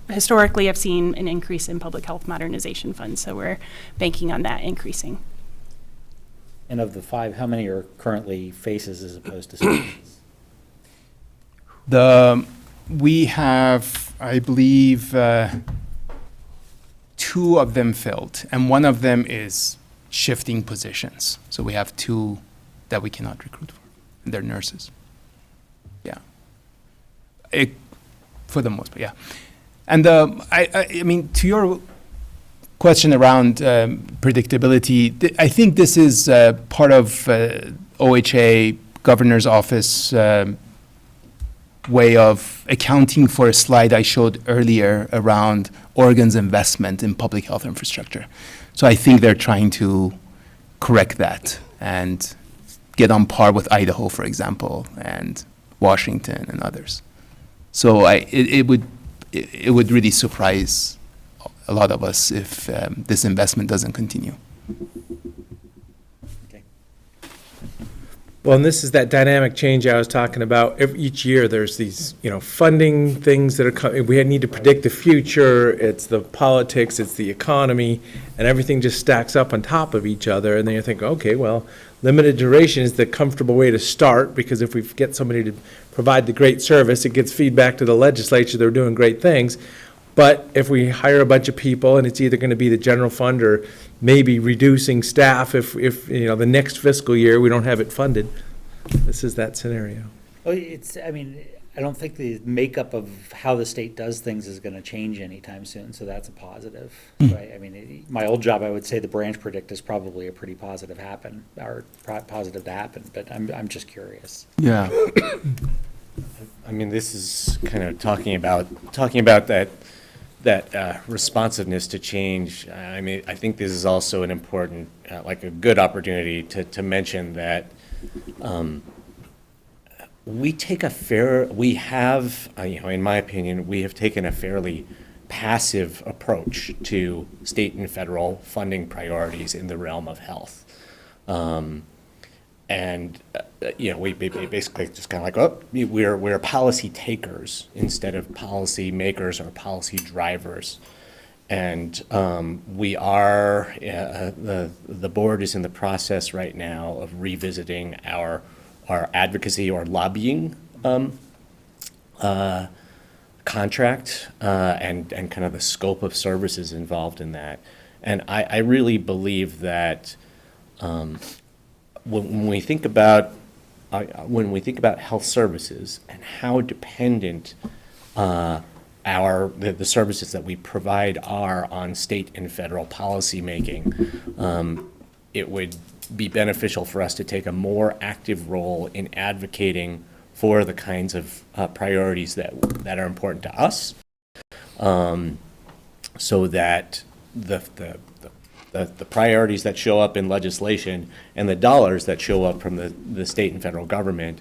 historically have seen an increase in public health modernization funds, so we're banking on that increasing. And of the 5, how many are currently faces as opposed to spaces? We have, I believe, 2 of them filled, and one of them is shifting positions. So we have 2 that we cannot recruit for, and they're nurses. Yeah. For the most part, yeah. And I mean, to your question around predictability, I think this is part of OHA Governor's Office way of accounting for a slide I showed earlier around Oregon's investment in public health infrastructure. So I think they're trying to correct that and get on par with Idaho, for example, and Washington and others. So it would really surprise a lot of us if this investment doesn't continue. Okay. Well, and this is that dynamic change I was talking about. Each year, there's these, funding things that are coming. We need to predict the future. It's the politics, it's the economy, and everything just stacks up on top of each other. And then you think, okay, well, limited duration is the comfortable way to start, because if we get somebody to provide the great service, it gets feedback to the legislature, they're doing great things. But if we hire a bunch of people, and it's either going to be the general fund or maybe reducing staff if the next fiscal year we don't have it funded, this is that scenario. Well, I don't think the makeup of how the state does things is going to change anytime soon, so that's a positive, right? I mean, my old job, I would say the branch predict is probably a pretty positive to happen, but I'm just curious. Yeah. I mean, this is kind of talking about that responsiveness to change. I mean, I think this is also an important, a good opportunity to mention that in my opinion, we have taken a fairly passive approach to state and federal funding priorities in the realm of health. We basically just kind of we're policy takers instead of policy makers or policy drivers. And we are, the board is in the process right now of revisiting our advocacy or lobbying contract and kind of the scope of services involved in that. And I really believe that when we think about health services and how dependent the services that we provide are on state and federal policy making, it would be beneficial for us to take a more active role in advocating for the kinds of priorities that are important to us, so that the priorities that show up in legislation and the dollars that show up from the state and federal government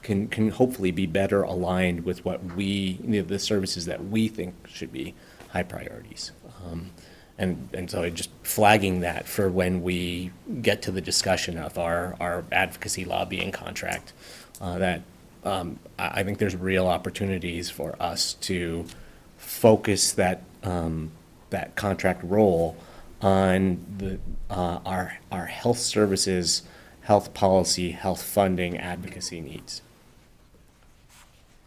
can hopefully be better aligned with what the services that we think should be high priorities. And so just flagging that for when we get to the discussion of our advocacy lobbying contract, that I think there's real opportunities for us to focus that contract role on our health services, health policy, health funding, advocacy needs.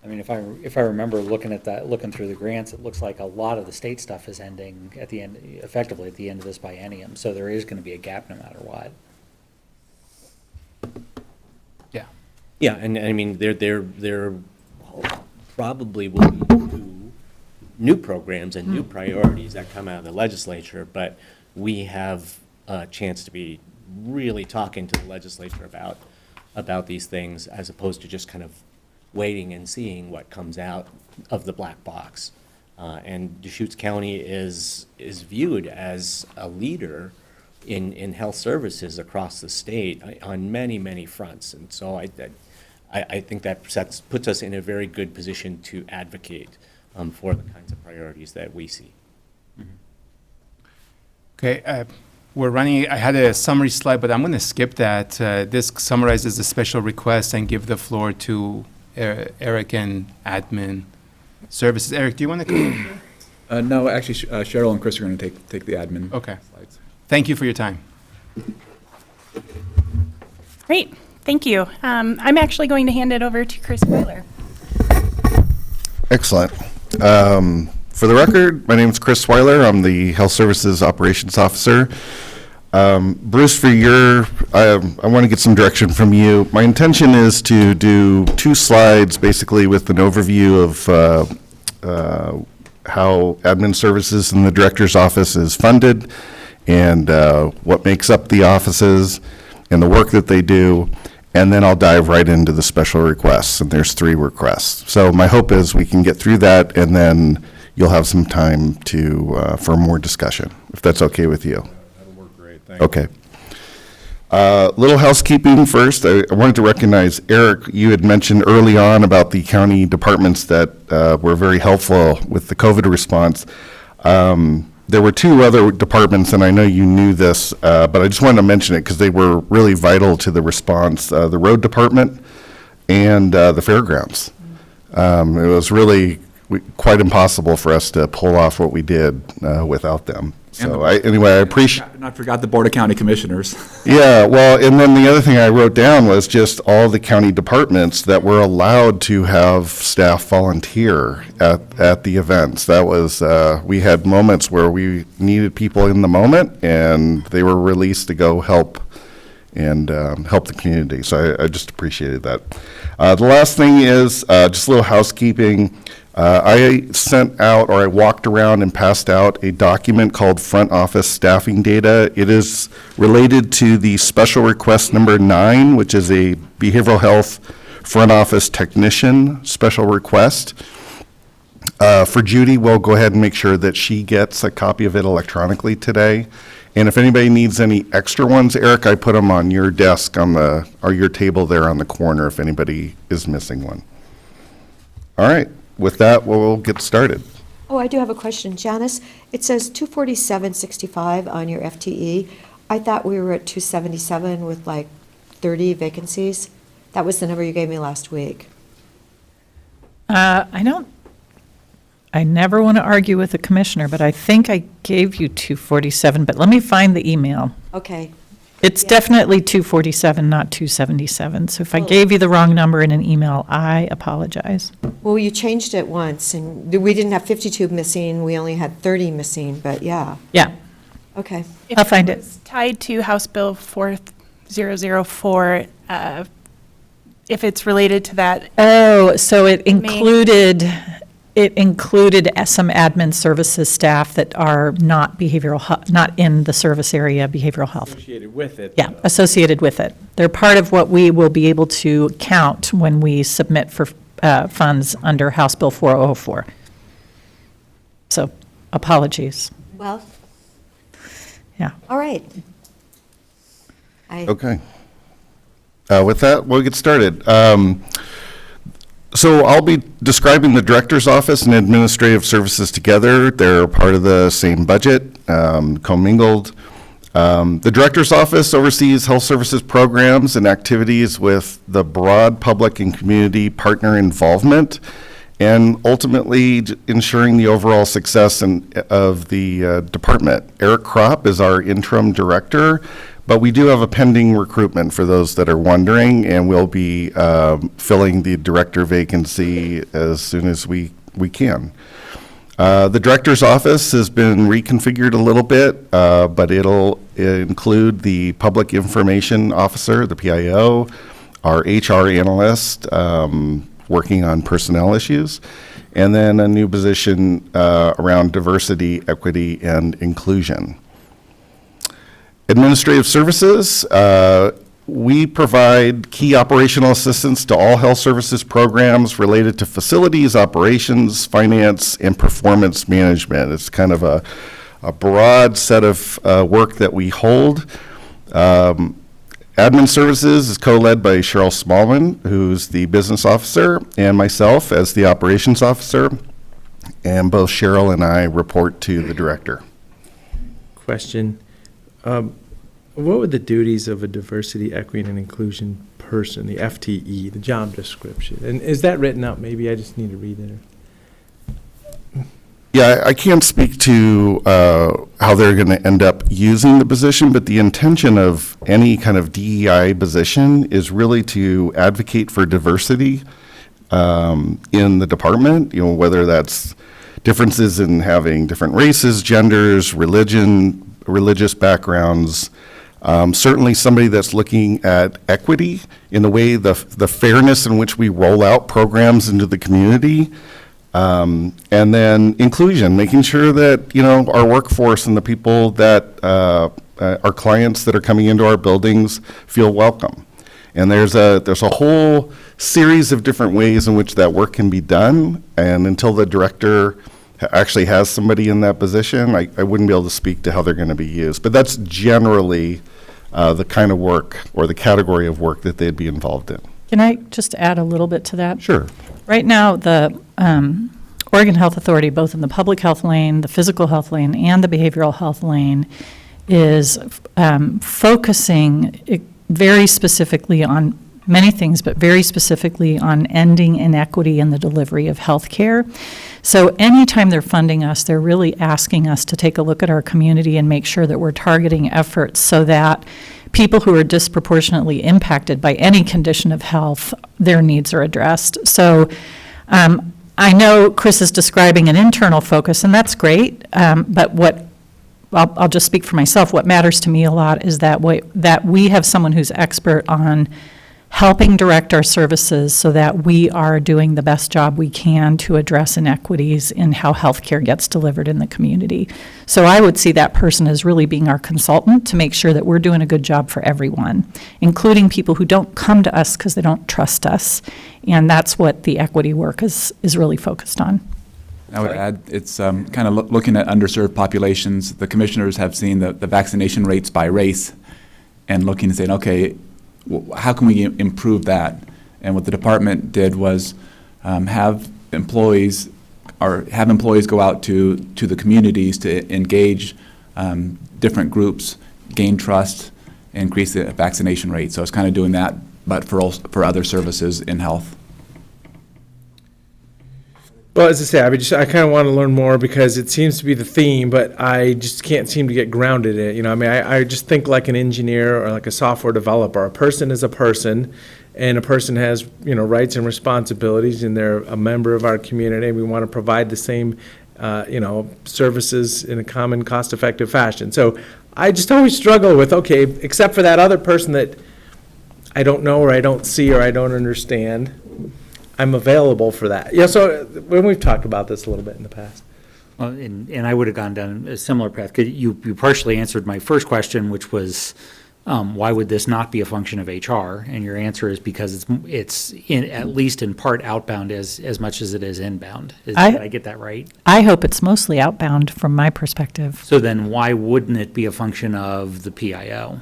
I mean, if I remember looking through the grants, it looks like a lot of the state stuff is ending effectively at the end of this biennium. So there is going to be a gap no matter what. Yeah. Yeah, and I mean, there probably will be new programs and new priorities that come out of the legislature, but we have a chance to be really talking to the legislature about these things, as opposed to just kind of waiting and seeing what comes out of the black box. And Deschutes County is viewed as a leader in health services across the state on many, many fronts. And so I think that puts us in a very good position to advocate for the kinds of priorities that we see. Okay, we're running, I had a summary slide, but I'm going to skip that. This summarizes the special request and give the floor to Eric and Admin Services. Eric, do you want to come in? No, actually, Cheryl and Chris are going to take the admin slides. Thank you for your time. Great, thank you. I'm actually going to hand it over to Chris Weiler. Excellent. For the record, my name is Chris Weiler. I'm the Health Services Operations Officer. Bruce, for I want to get some direction from you. My intention is to do 2 slides, basically with an overview of how admin services in the director's office is funded and what makes up the offices and the work that they do. And then I'll dive right into the special requests, and there's 3 requests. So my hope is we can get through that, and then you'll have some time for more discussion, if that's okay with you. That'll work great, thank you. Okay. Little housekeeping first. I wanted to recognize, Eric, you had mentioned early on about the county departments that were very helpful with the COVID response. There were 2 other departments, and I know you knew this, but I just wanted to mention it because they were really vital to the response. The road department and the fairgrounds. It was really quite impossible for us to pull off what we did without them. So I appreciate. Not forgot the Board of County Commissioners. Yeah, well, and then the other thing I wrote down was just all the county departments that were allowed to have staff volunteer at the events. That was, we had moments where we needed people in the moment, and they were released to go help and help the community. So I just appreciated that. The last thing is just a little housekeeping. I sent out, or I walked around and passed out a document called Front Office Staffing Data. It is related to the special request number 9, which is a behavioral health front office technician special request. For Judy, we'll go ahead and make sure that she gets a copy of it electronically today. And if anybody needs any extra ones, Eric, I put them on your desk or your table there on the corner if anybody is missing one. All right. With that, we'll get started. Oh, I do have a question. Janice, it says 247.65 on your FTE. I thought we were at 277 with like 30 vacancies. That was the number you gave me last week. I never want to argue with the commissioner, but I think I gave you 247, but let me find the email. Okay. It's definitely 247, not 277. So if I gave you the wrong number in an email, I apologize. Well, you changed it once, and we didn't have 52 missing, we only had 30 missing, but yeah. Yeah. Okay. I'll find it. It's tied to House Bill 4004, if it's related to that. Oh, so it included some admin services staff that are not not in the service area behavioral health. Associated with it. Yeah, associated with it. They're part of what we will be able to count when we submit for funds under House Bill 4004. So, apologies. Well. Yeah. All right. Okay. With that, we'll get started. So I'll be describing the Director's Office and Administrative Services together. They're part of the same budget, commingled. The Director's Office oversees health services programs and activities with the broad public and community partner involvement, and ultimately ensuring the overall success of the department. Eric Kropp is our interim director, but we do have a pending recruitment for those that are wondering, and we'll be filling the director vacancy as soon as we can. The director's office has been reconfigured a little bit, but it'll include the public information officer, the PIO, our HR analyst, working on personnel issues, and then a new position around diversity, equity, and inclusion. Administrative services, we provide key operational assistance to all health services programs related to facilities, operations, finance, and performance management. It's kind of a broad set of work that we hold. Admin services is co-led by Cheryl Smallman, who's the business officer, and myself as the operations officer. And both Cheryl and I report to the director. Question. What would the duties of a diversity, equity, and inclusion person, the FTE, the job description? And is that written out? Maybe I just need to read it. Yeah, I can't speak to how they're going to end up using the position, but the intention of any kind of DEI position is really to advocate for diversity in the department, whether that's differences in having different races, genders, religious backgrounds. Certainly somebody that's looking at equity in the way the fairness in which we roll out programs into the community. And then inclusion, making sure that, our workforce and the people that our clients that are coming into our buildings feel welcome. And there's a whole series of different ways in which that work can be done. And until the director actually has somebody in that position, I wouldn't be able to speak to how they're going to be used. But that's generally the kind of work or the category of work that they'd be involved in. Can I just add a little bit to that? Sure. Right now, the Oregon Health Authority, both in the public health lane, the physical health lane, and the behavioral health lane, is focusing very specifically on many things, but very specifically on ending inequity in the delivery of health care. So anytime they're funding us, they're really asking us to take a look at our community and make sure that we're targeting efforts so that people who are disproportionately impacted by any condition of health, their needs are addressed. So I know Chris is describing an internal focus, and that's great, but I'll just speak for myself. What matters to me a lot is that we have someone who's expert on helping direct our services so that we are doing the best job we can to address inequities in how healthcare gets delivered in the community. So I would see that person as really being our consultant to make sure that we're doing a good job for everyone, including people who don't come to us because they don't trust us. And that's what the equity work is really focused on. I would add, it's kind of looking at underserved populations. The commissioners have seen the vaccination rates by race and looking and saying, okay, how can we improve that? And what the department did was have employees go out to the communities to engage different groups, gain trust, increase the vaccination rate. So it's kind of doing that, but for other services in health. Well, as I say, I kind of want to learn more because it seems to be the theme, but I just can't seem to get grounded in it. You know, I mean, I just think like an engineer or like a software developer. A person is a person, and a person has, you know, rights and responsibilities, and they're a member of our community. We want to provide the same, you know, services in a common, cost-effective fashion. So I just always struggle with, okay, except for that other person that I don't know or I don't see or I don't understand, I'm available for that. Yeah, so when we've talked about this a little bit in the past. Well, and I would have gone down a similar path. 'Cause you partially answered my first question, which was, why would this not be a function of HR? And your answer is because it's at least in part outbound as much as it is inbound. Did I get that right? I hope it's mostly outbound from my perspective. So then why wouldn't it be a function of the PIO?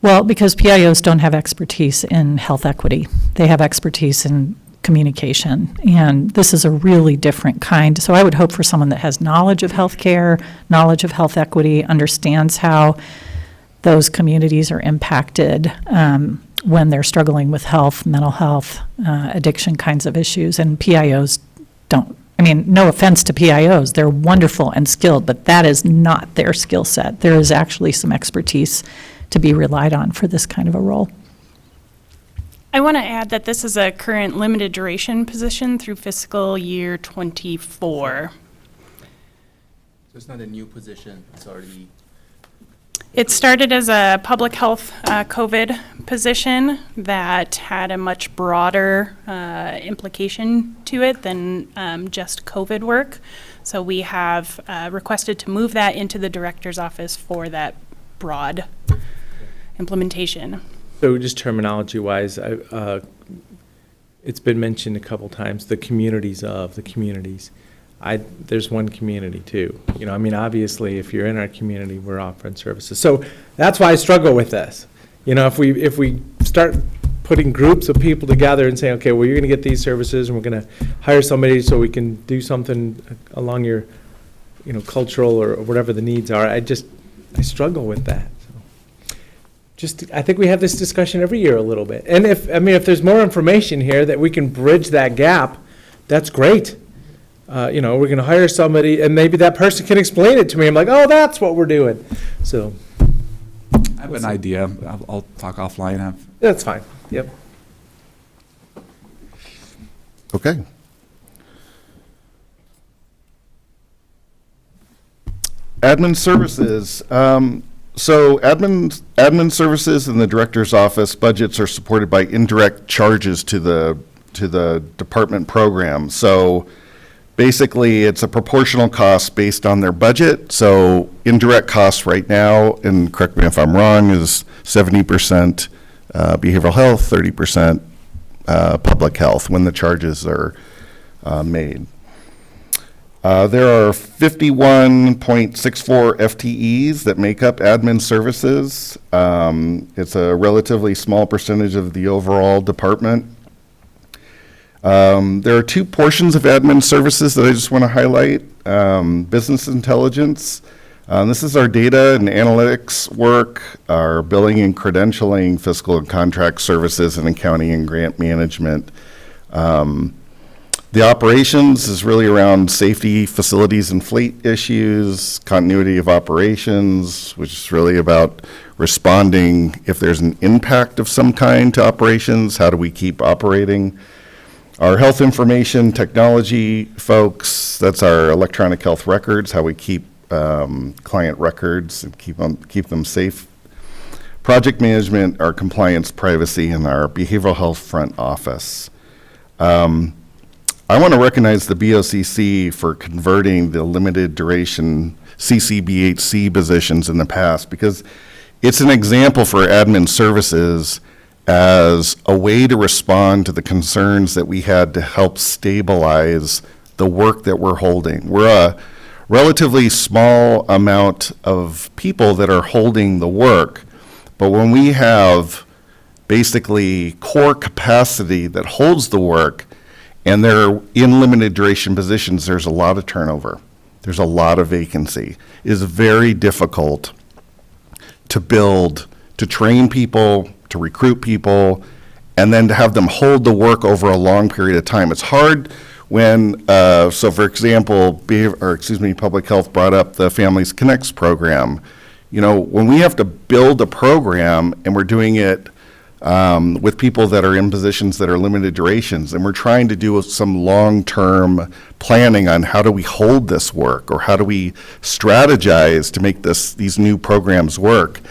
Well, because PIOs don't have expertise in health equity. They have expertise in communication, and this is a really different kind. So I would hope for someone that has knowledge of healthcare, knowledge of health equity, understands how those communities are impacted when they're struggling with health, mental health, addiction kinds of issues, and PIOs don't. I mean, no offense to PIOs, they're wonderful and skilled, but that is not their skill set. There is actually some expertise to be relied on for this kind of a role. I want to add that this is a current limited duration position through fiscal year '24. So it's not a new position, it's already... It started as a public health COVID position that had a much broader implication to it than just COVID work. So we have requested to move that into the director's office for that broad implementation. So just terminology-wise, it's been mentioned a couple times, the communities. There's one community too. You know, I mean, obviously, if you're in our community, we're offering services. So that's why I struggle with this. You know, if we start putting groups of people together and saying, okay, well, you're going to get these services, and we're going to hire somebody so we can do something along your, you know, cultural or whatever the needs are. I struggle with that. I think we have this discussion every year a little bit. And if there's more information here that we can bridge that gap, that's great. You know, we're going to hire somebody, and maybe that person can explain it to me. I'm like, oh, that's what we're doing. So I have an idea. I'll talk offline. That's fine. Yep. Okay. Admin services. So admin services in the director's office budgets are supported by indirect charges to the department program. So basically, it's a proportional cost based on their budget. So indirect costs right now, and correct me if I'm wrong, is 70% behavioral health, 30% public health when the charges are made. There are 51.64 FTEs that make up admin services. It's a relatively small percentage of the overall department. There are two portions of admin services that I just want to highlight. Business intelligence. This is our data and analytics work, our billing and credentialing, fiscal and contract services, and accounting and grant management. The operations is really around safety, facilities, and fleet issues, continuity of operations, which is really about responding if there's an impact of some kind to operations, how do we keep operating? Our health information technology folks, that's our electronic health records, how we keep client records and keep them safe. Project management, our compliance, privacy, and our behavioral health front office. I want to recognize the BOCC for converting the limited duration CCBHC positions in the past, because it's an example for admin services as a way to respond to the concerns that we had to help stabilize the work that we're holding. We're a relatively small amount of people that are holding the work, but when we have basically core capacity that holds the work, and they're in limited duration positions, there's a lot of turnover. There's a lot of vacancy. It is very difficult to build, to train people, to recruit people, and then to have them hold the work over a long period of time. It's hard So for example, Public Health brought up the Families Connects program. You know, when we have to build a program and we're doing it with people that are in positions that are limited durations, and we're trying to do some long-term planning on how do we hold this work, or how do we strategize to make these new programs work,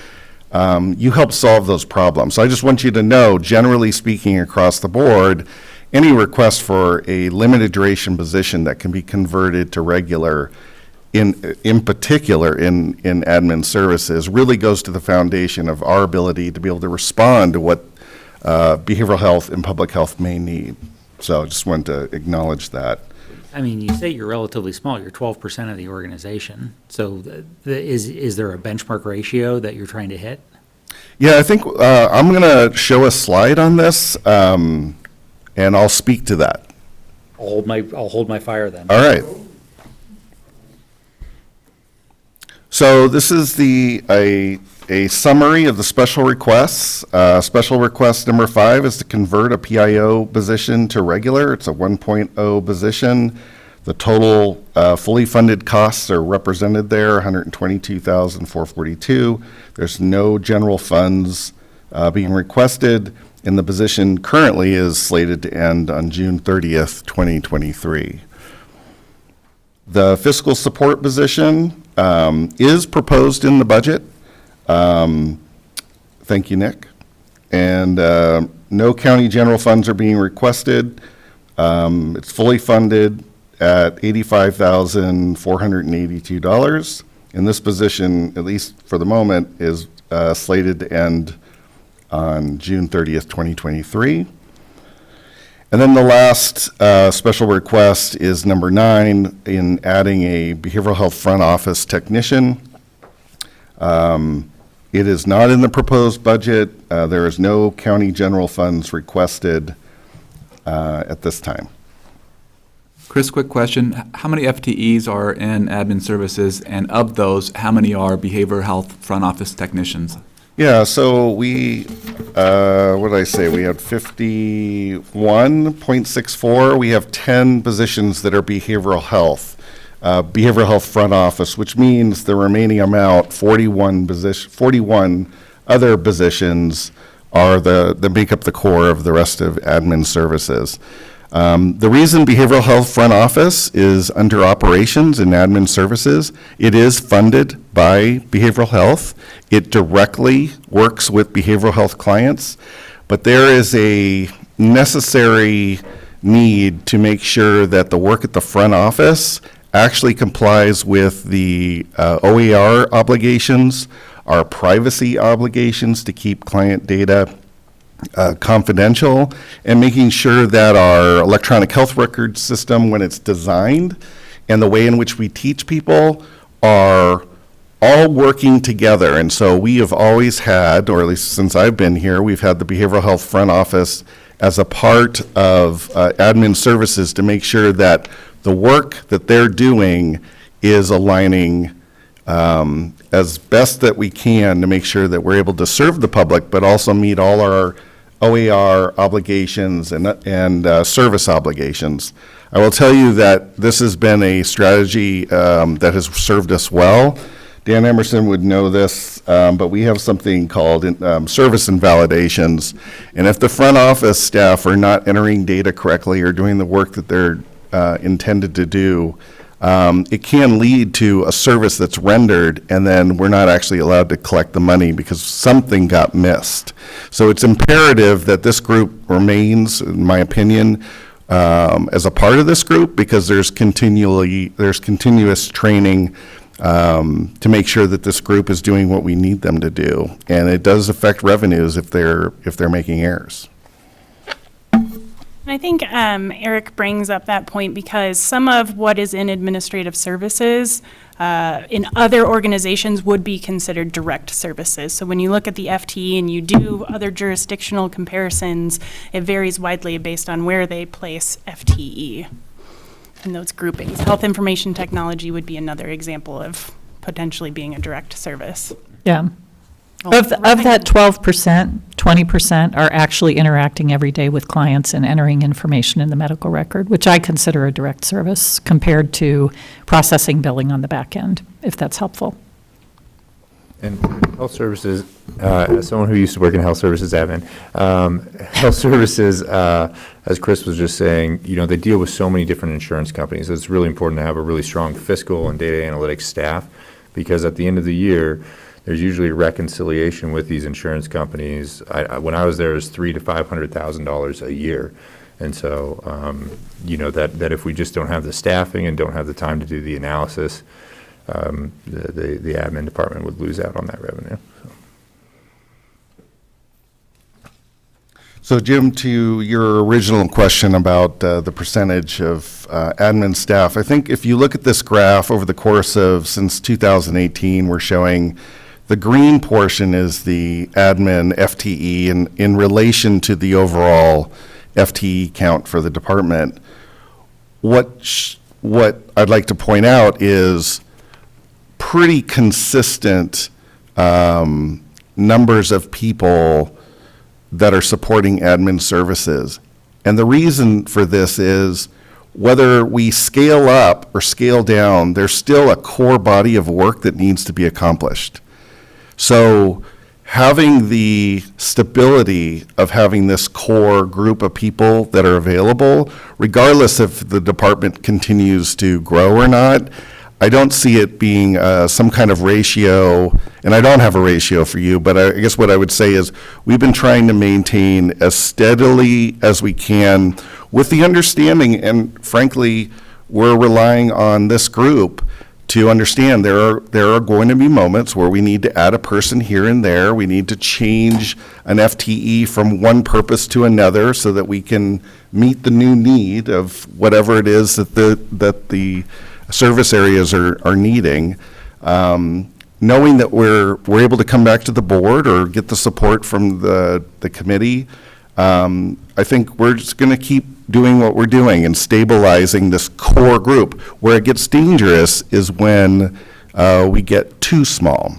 you help solve those problems. So I just want you to know, generally speaking across the board, any request for a limited duration position that can be converted to regular, in particular in admin services, really goes to the foundation of our ability to be able to respond to what behavioral health and public health may need. So I just wanted to acknowledge that. I mean, you say you're relatively small, you're 12% of the organization. So is there a benchmark ratio that you're trying to hit? Yeah, I think I'm going to show a slide on this, and I'll speak to that. I'll hold my fire then. All right. So this is a summary of the special requests. Special request number 5 is to convert a PIO position to regular. It's a 1.0 position. The total fully funded costs are represented there, $122,442. There's no general funds being requested, and the position currently is slated to end on June 30th, 2023. The fiscal support position is proposed in the budget. Thank you, Nick. And no county general funds are being requested. It's fully funded at $85,482. And this position, at least for the moment, is slated to end on June 30th, 2023. And then the last special request is number 9, in adding a behavioral health front office technician. It is not in the proposed budget. There is no county general funds requested at this time. Chris, quick question. How many FTEs are in admin services, and of those, how many are behavioral health front office technicians? Yeah, so we, what did I say? We had 51.64. We have 10 positions that are behavioral health front office, which means the remaining amount, 41 other positions are that make up the core of the rest of admin services. The reason behavioral health front office is under operations in admin services, it is funded by behavioral health. It directly works with behavioral health clients, but there is a necessary need to make sure that the work at the front office actually complies with the OER obligations, our privacy obligations to keep client data confidential, and making sure that our electronic health record system, when it's designed, and the way in which we teach people are all working together. And so we have always had, or at least since I've been here, we've had the behavioral health front office as a part of admin services to make sure that the work that they're doing is aligning as best that we can to make sure that we're able to serve the public, but also meet all our OER obligations and service obligations. I will tell you that this has been a strategy that has served us well. Dan Emerson would know this, but we have something called service invalidations. And if the front office staff are not entering data correctly or doing the work that they're intended to do, it can lead to a service that's rendered, and then we're not actually allowed to collect the money because something got missed. So it's imperative that this group remains, in my opinion, as a part of this group, because there's continuous training to make sure that this group is doing what we need them to do, and it does affect revenues if they're making errors. And I think Eric brings up that point because some of what is in administrative services in other organizations would be considered direct services. So when you look at the FTE and you do other jurisdictional comparisons, it varies widely based on where they place FTE in those groupings. Health information technology would be another example of potentially being a direct service. Yeah. Of that 12%, 20% are actually interacting every day with clients and entering information in the medical record, which I consider a direct service compared to processing billing on the back end, if that's helpful. And health services, as someone who used to work in health services admin, health services, as Chris was just saying, they deal with so many different insurance companies. It's really important to have a really strong fiscal and data analytics staff, because at the end of the year, there's usually reconciliation with these insurance companies. When I was there, it was $300,000 to $500,000 a year. And so, that if we just don't have the staffing and don't have the time to do the analysis, the admin department would lose out on that revenue. So Jim, to your original question about the percentage of admin staff, I think if you look at this graph over the course of since 2018, we're showing the green portion is the admin FTE in relation to the overall FTE count for the department. What I'd like to point out is pretty consistent numbers of people that are supporting admin services. And the reason for this is whether we scale up or scale down, there's still a core body of work that needs to be accomplished. So having the stability of having this core group of people that are available, regardless if the department continues to grow or not, I don't see it being some kind of ratio, and I don't have a ratio for you, but I guess what I would say is we've been trying to maintain as steadily as we can with the understanding, and frankly, we're relying on this group to understand there are going to be moments where we need to add a person here and there. We need to change an FTE from one purpose to another so that we can meet the new need of whatever it is that the service areas are needing. Knowing that we're able to come back to the board or get the support from the committee, I think we're just going to keep doing what we're doing and stabilizing this core group. Where it gets dangerous is when we get too small,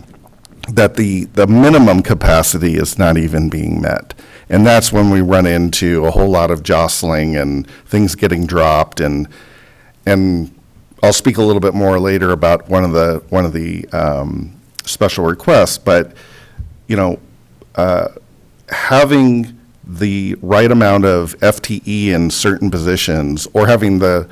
that the minimum capacity is not even being met. And that's when we run into a whole lot of jostling and things getting dropped, and I'll speak a little bit more later about one of the special requests, but having the right amount of FTE in certain positions, or having the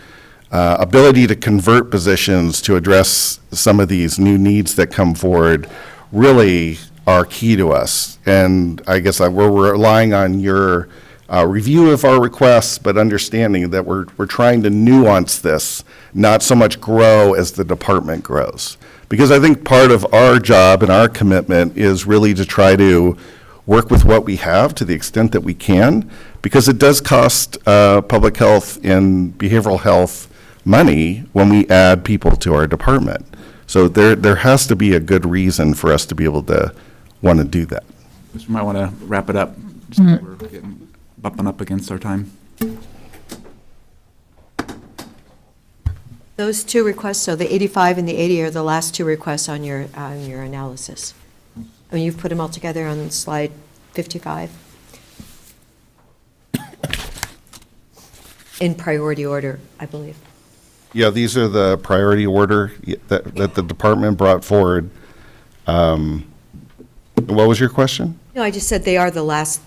ability to convert positions to address some of these new needs that come forward, really are key to us. And I guess we're relying on your review of our requests, but understanding that we're trying to nuance this, not so much grow as the department grows. Because I think part of our job and our commitment is really to try to work with what we have to the extent that we can, because it does cost public health and behavioral health money when we add people to our department. So there has to be a good reason for us to be able to want to do that. Just might want to wrap it up. We're bumping up against our time. Those two requests, so the 85 and the 80 are the last two requests on your analysis. I mean, you've put them all together on slide 55. In priority order, I believe. Yeah, these are the priority order that the department brought forward. What was your question? No, I just said they're the last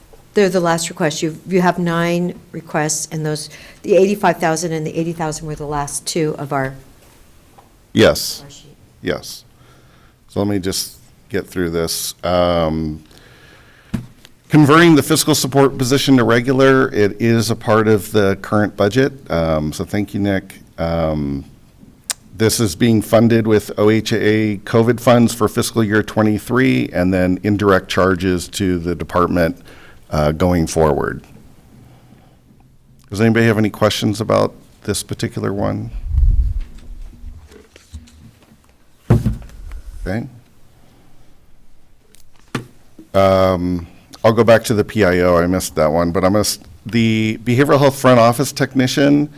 request. You have 9 requests, and those, the 85,000 and the 80,000 were the last two of our. Yes. Our sheet. Yes. So let me just get through this. Converting the fiscal support position to regular, it is a part of the current budget. So thank you, Nick. This is being funded with OHA COVID funds for fiscal year 23, and then indirect charges to the department going forward. Does anybody have any questions about this particular one? Okay. I'll go back to the PIO. I missed that one, but the behavioral health front office technician.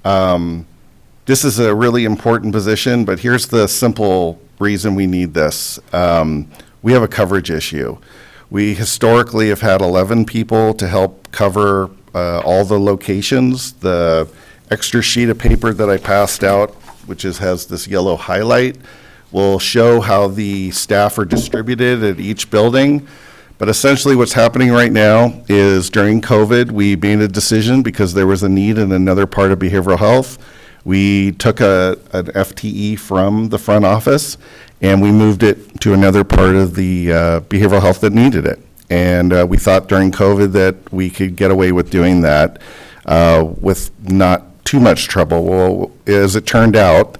This is a really important position, but here's the simple reason we need this. We have a coverage issue. We historically have had 11 people to help cover all the locations. The extra sheet of paper that I passed out, which has this yellow highlight, will show how the staff are distributed at each building. But essentially what's happening right now is during COVID, we made a decision because there was a need in another part of behavioral health. We took an FTE from the front office and we moved it to another part of the behavioral health that needed it. And we thought during COVID that we could get away with doing that with not too much trouble. Well, as it turned out,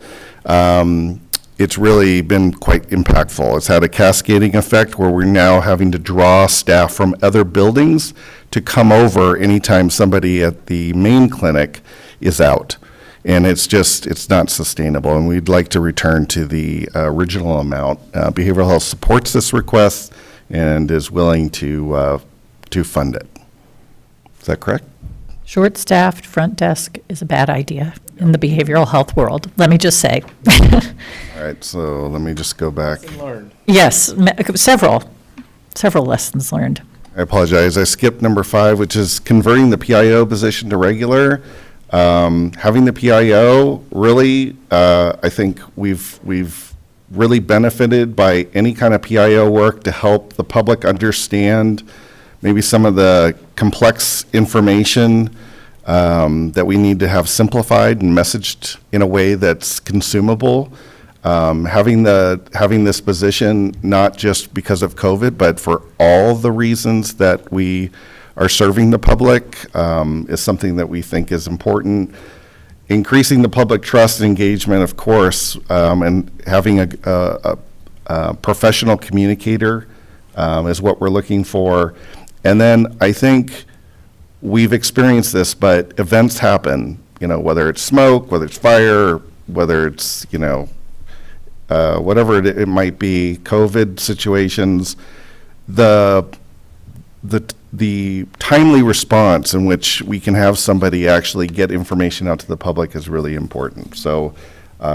it's really been quite impactful. It's had a cascading effect where we're now having to draw staff from other buildings to come over anytime somebody at the main clinic is out. And it's not sustainable, and we'd like to return to the original amount. Behavioral health supports this request and is willing to fund it. Is that correct? Short-staffed front desk is a bad idea in the behavioral health world, let me just say. All right, so let me just go back. Yes, several lessons learned. I apologize. I skipped number 5, which is converting the PIO position to regular. Having the PIO, really, I think we've really benefited by any kind of PIO work to help the public understand maybe some of the complex information that we need to have simplified and messaged in a way that's consumable. Having this position, not just because of COVID, but for all the reasons that we are serving the public, is something that we think is important. Increasing the public trust and engagement, of course, and having a professional communicator is what we're looking for. And then I think we've experienced this, but events happen, whether it's smoke, whether it's fire, whether it's, whatever it might be, COVID situations, the timely response in which we can have somebody actually get information out to the public is really important. So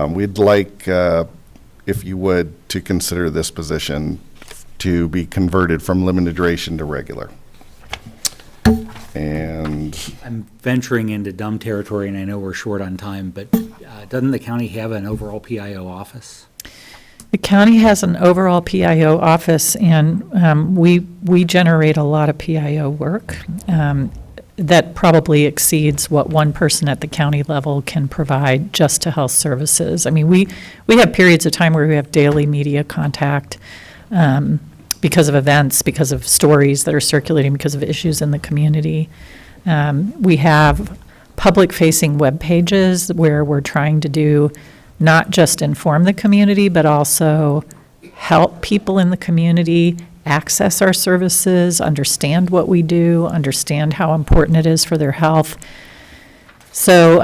we'd like, if you would, to consider this position to be converted from limited duration to regular. And I'm venturing into dumb territory, and I know we're short on time, but doesn't the county have an overall PIO office? The county has an overall PIO office, and we generate a lot of PIO work that probably exceeds what one person at the county level can provide just to health services. I mean, we have periods of time where we have daily media contact because of events, because of stories that are circulating, because of issues in the community. We have public-facing web pages where we're trying to do not just inform the community, but also help people in the community access our services, understand what we do, understand how important it is for their health. So,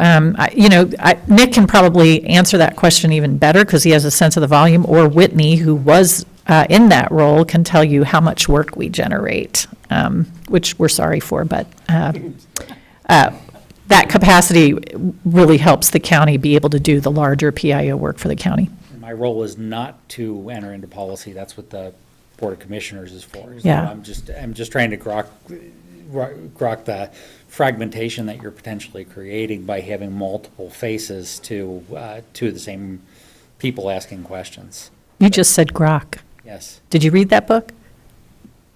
Nick can probably answer that question even better because he has a sense of the volume, or Whitney, who was in that role, can tell you how much work we generate, which we're sorry for, but that capacity really helps the county be able to do the larger PIO work for the county. My role is not to enter into policy. That's what the Board of Commissioners is for. So Yeah. I'm just trying to grok the fragmentation that you're potentially creating by having multiple faces to the same people asking questions. You just said grok. Yes. Did you read that book?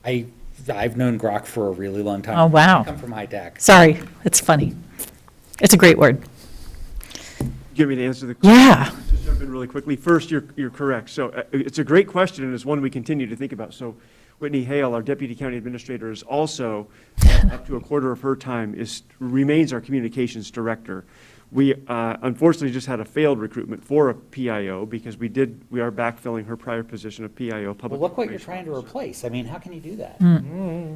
I've known grok for a really long time. Oh, wow. I come from high tech. Sorry, it's funny. It's a great word. Give me to answer the question. Yeah. Just jump in really quickly. First, you're correct. So it's a great question, and it's one we continue to think about. So Whitney Hale, our Deputy County Administrator, is also, up to a quarter of her time, remains our Communications Director. We unfortunately just had a failed recruitment for a PIO because we are backfilling her prior position of PIO. Well, look what you're trying to replace. I mean, how can you do that?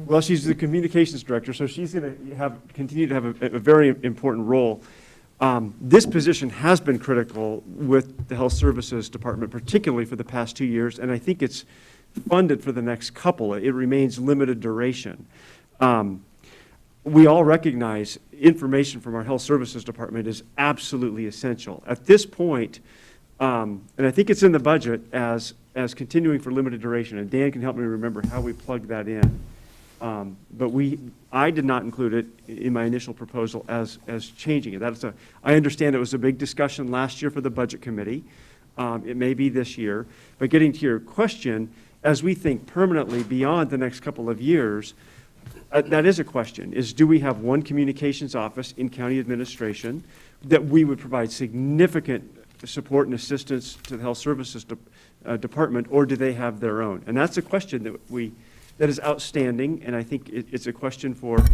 Well, she's the Communications Director, so she's going to continue to have a very important role. This position has been critical with the Health Services Department, particularly for the past 2 years, and I think it's funded for the next couple. It remains limited duration. We all recognize information from our Health Services Department is absolutely essential. At this point, And I think it's in the budget as continuing for limited duration, and Dan can help me remember how we plugged that in. But I did not include it in my initial proposal as changing it. I understand it was a big discussion last year for the Budget Committee. It may be this year. But getting to your question, as we think permanently beyond the next couple of years, that is a question, is do we have one communications office in county administration that we would provide significant support and assistance to the Health Services Department, or do they have their own? And that's a question that is outstanding, and I think it's a question for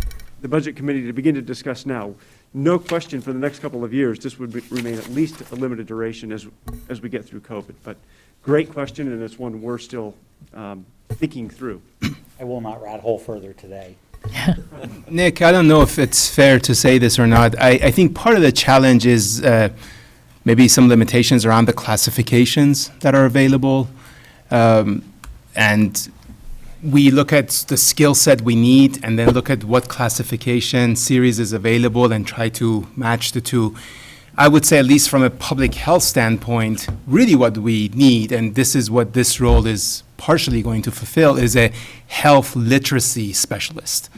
the Budget Committee to begin to discuss now. No question for the next couple of years, this would remain at least a limited duration as we get through COVID. But great question, and it's one we're still thinking through. I will not rat hole further today. Nick, I don't know if it's fair to say this or not. I think part of the challenge is maybe some limitations around the classifications that are available. And we look at the skill set we need and then look at what classification series is available and try to match the two. I would say, at least from a public health standpoint, really what we need, and this is what this role is partially going to fulfill, is a health literacy specialist,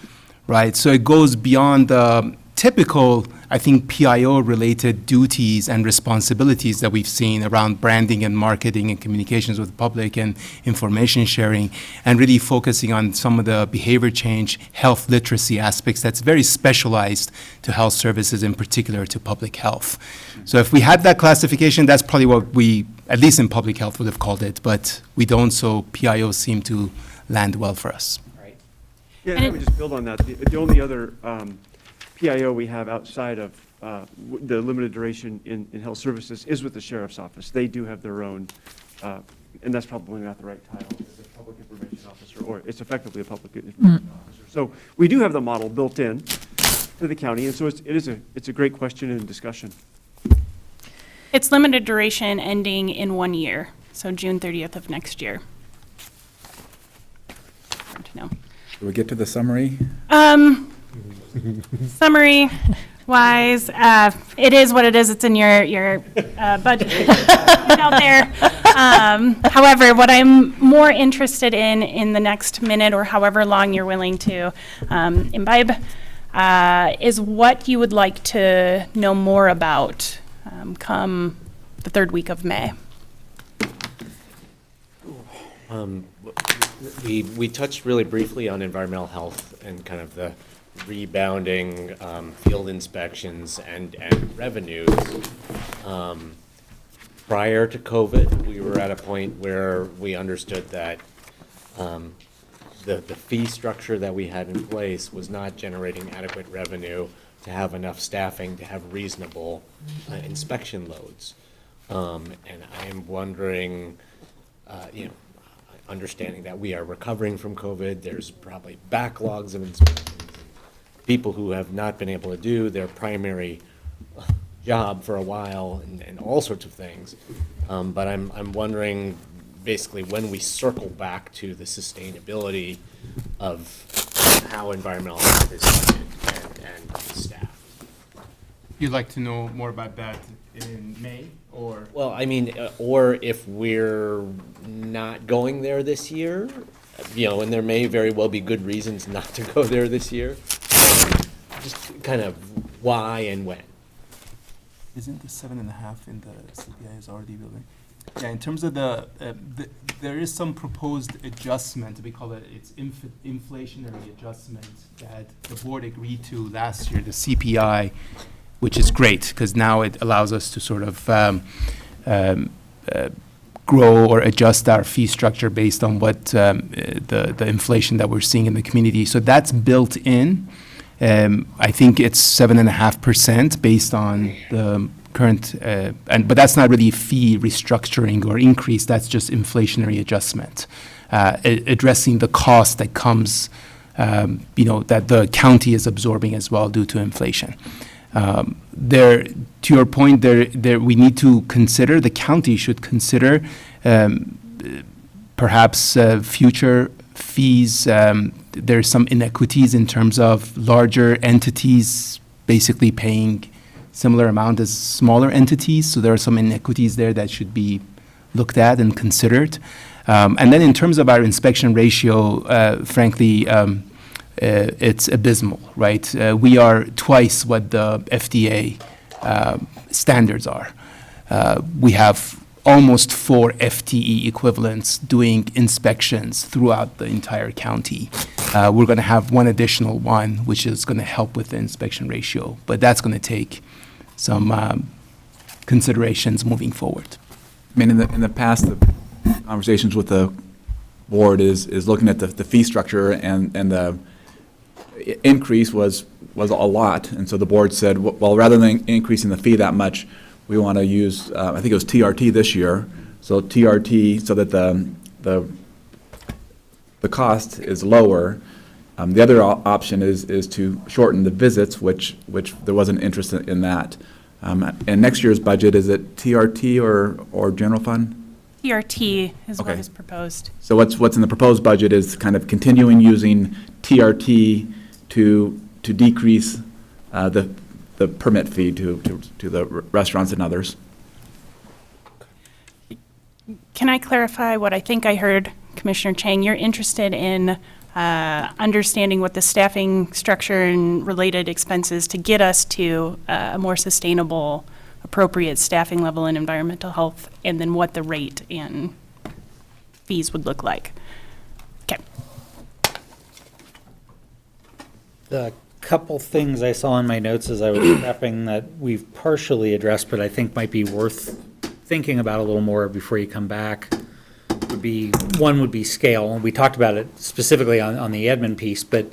right? So it goes beyond the typical, I think, PIO-related duties and responsibilities that we've seen around branding and marketing and communications with the public and information sharing, and really focusing on some of the behavior change, health literacy aspects that's very specialized to health services, in particular to public health. So if we had that classification, that's probably what we, at least in public health, would have called it, but we don't, so PIO seem to land well for us. Right. Yeah, and I would just build on that. The only other PIO we have outside of the limited duration in health services is with the sheriff's office. They do have their own, and that's probably not the right title. It's a public information officer, or it's effectively a public information officer. So we do have the model built in to the county, and so it's a great question and discussion. It's limited duration ending in 1 year, so June 30th of next year. Hard to know. Do we get to the summary? Summary wise, it is what it is. It's in your budget out there. However, what I'm more interested in the next minute or however long you're willing to imbibe is what you would like to know more about come the third week of May. We touched really briefly on environmental health and kind of the rebounding field inspections and revenues. Prior to COVID, we were at a point where we understood that the fee structure that we had in place was not generating adequate revenue to have enough staffing to have reasonable inspection loads. And I am wondering, understanding that we are recovering from COVID, there's probably backlogs of inspections, people who have not been able to do their primary job for a while and all sorts of things. But I'm wondering, basically, when we circle back to the sustainability of how environmental health is funded and staffed. You'd like to know more about that in May, or? Well, I mean, or if we're not going there this year, and there may very well be good reasons not to go there this year. Just kind of why and when. Isn't the 7.5 in the CPI is already building? Yeah, in terms of there is some proposed adjustment, we call it, it's inflationary adjustment that the board agreed to last year, the CPI, which is great, because now it allows us to sort of grow or adjust our fee structure based on what the inflation that we're seeing in the community. So that's built in. I think it's 7.5% based on the current, but that's not really fee restructuring or increase. That's just inflationary adjustment, addressing the cost that comes, that the county is absorbing as well due to inflation. To your point, there we need to consider, the county should consider perhaps future fees. There's some inequities in terms of larger entities basically paying similar amount as smaller entities, so there are some inequities there that should be looked at and considered. And then in terms of our inspection ratio, frankly, it's abysmal, right? We are twice what the FDA standards are. We have almost 4 FTE equivalents doing inspections throughout the entire county. We're going to have one additional one, which is going to help with the inspection ratio, but that's going to take some considerations moving forward. I mean, in the past, the conversations with the board is looking at the fee structure, and the increase was a lot, and so the board said, well, rather than increasing the fee that much, we want to use, I think it was TRT this year, so TRT, so that the cost is lower. The other option is to shorten the visits, which there wasn't interest in that. And next year's budget, is it TRT or general fund? TRT is what Okay. is proposed. So what's in the proposed budget is kind of continuing using TRT to decrease the permit fee to the restaurants and others. Can I clarify what I think I heard, Commissioner Chang? You're interested in understanding what the staffing structure and related expenses to get us to a more sustainable, appropriate staffing level in environmental health, and then what the rate and fees would look like. Okay. The couple things I saw in my notes as I was prepping that we've partially addressed, but I think might be worth thinking about a little more before you come back, would be, one would be scale. We talked about it specifically on the admin piece, but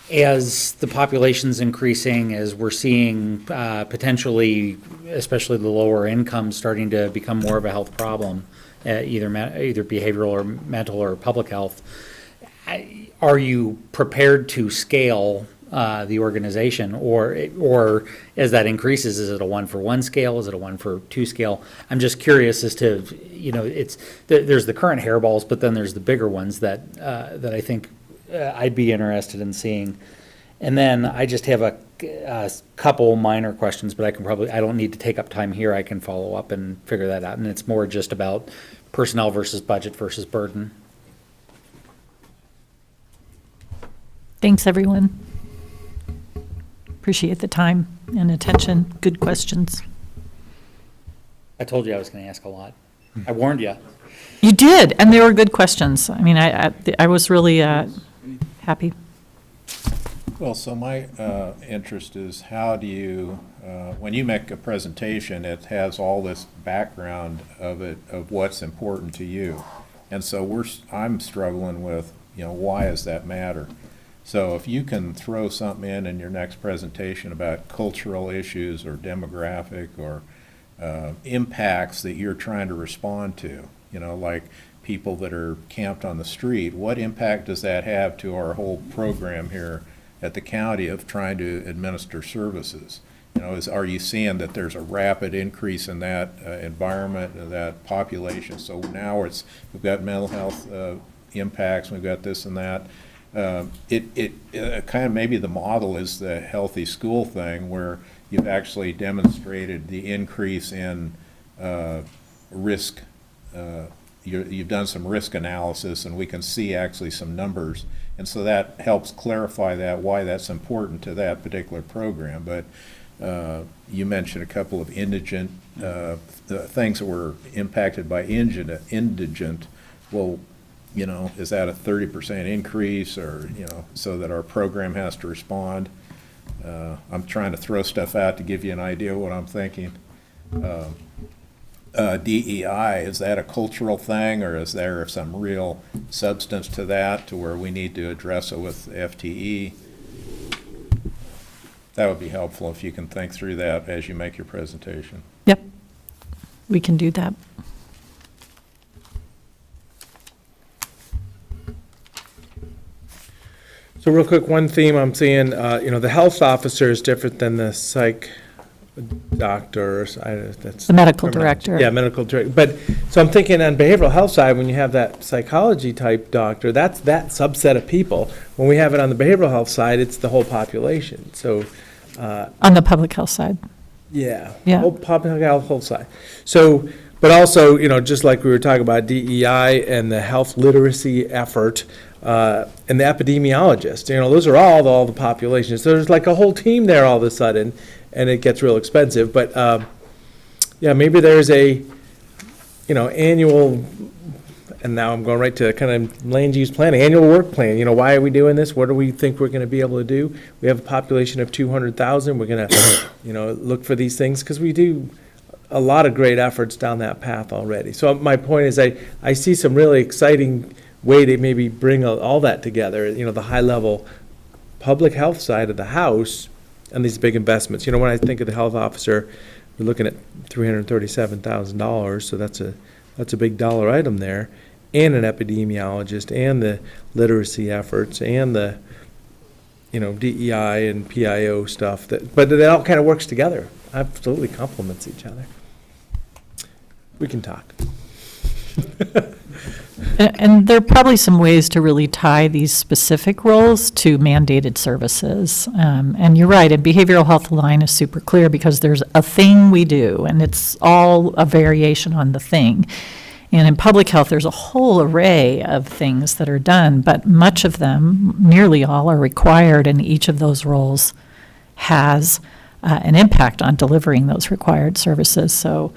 as the population's increasing, as we're seeing potentially, especially the lower income, starting to become more of a health problem, either behavioral or mental or public health, are you prepared to scale the organization, or as that increases, is it a 1-for-1 scale? Is it a 1-for-2 scale? I'm just curious as to, there's the current hairballs, but then there's the bigger ones that I think I'd be interested in seeing. And then I just have a couple minor questions, but I don't need to take up time here. I can follow up and figure that out. And it's more just about personnel versus budget versus burden. Thanks, everyone. Appreciate the time and attention. Good questions. I told you I was going to ask a lot. I warned you. You did, and they were good questions. I mean, I was really happy. Well, so my interest is, how do you, when you make a presentation, it has all this background of what's important to you. And so I'm struggling with, why does that matter? So if you can throw something in your next presentation about cultural issues or demographic or impacts that you're trying to respond to, like people that are camped on the street, what impact does that have to our whole program here at the county of trying to administer services? Are you seeing that there's a rapid increase in that environment, that population? So now we've got mental health impacts, we've got this and that. Kind of maybe the model is the healthy school thing, where you've actually demonstrated the increase in risk. You've done some risk analysis, and we can see actually some numbers, and so that helps clarify why that's important to that particular program. But you mentioned a couple of indigent things that were impacted by indigent. Well, is that a 30% increase, or, so that our program has to respond? I'm trying to throw stuff out to give you an idea of what I'm thinking. DEI, is that a cultural thing, or is there some real substance to that to where we need to address it with FTE? That would be helpful if you can think through that as you make your presentation. Yep, we can do that. So real quick, one theme I'm seeing, the health officer is different than the psych doctor. That's The medical director. Yeah, medical director. But, so I'm thinking on behavioral health side, when you have that psychology type doctor, that's that subset of people. When we have it on the behavioral health side, it's the whole population. So. On the public health side. Yeah. Yeah. Whole public health, whole side. So, but also, just like we were talking about DEI and the health literacy effort, and the epidemiologist, those are all the populations. So there's like a whole team there all of a sudden, and it gets real expensive. But, yeah, maybe there's a, annual, and now I'm going right to kind of land use planning, annual work plan. Why are we doing this? What do we think we're going to be able to do? We have a population of 200,000. We're going to, look for these things because we do a lot of great efforts down that path already. So my point is I see some really exciting way to maybe bring all that together, the high level public health side of the house and these big investments. When I think of the health officer, we're looking at $337,000, so that's a big dollar item there, and an epidemiologist, and the literacy efforts, and the DEI and PIO stuff. But it all kind of works together. Absolutely complements each other. We can talk. And there are probably some ways to really tie these specific roles to mandated services. And you're right, a behavioral health line is super clear because there's a thing we do, and it's all a variation on the thing. And in public health, there's a whole array of things that are done, but much of them, nearly all, are required, and each of those roles has an impact on delivering those required services. So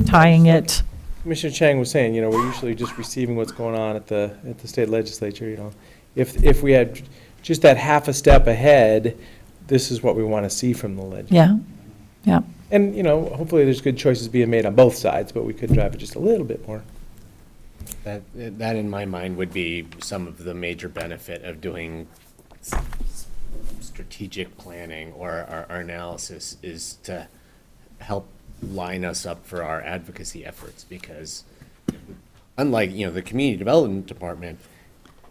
tying it. Commissioner Chang was saying, we're usually just receiving what's going on at the state legislature, If we had just that half a step ahead, this is what we want to see from the legislature. Yeah. And, hopefully there's good choices being made on both sides, but we could drive it just a little bit more. That in my mind would be some of the major benefit of doing strategic planning, or our analysis is to help line us up for our advocacy efforts, because unlike, the community development department,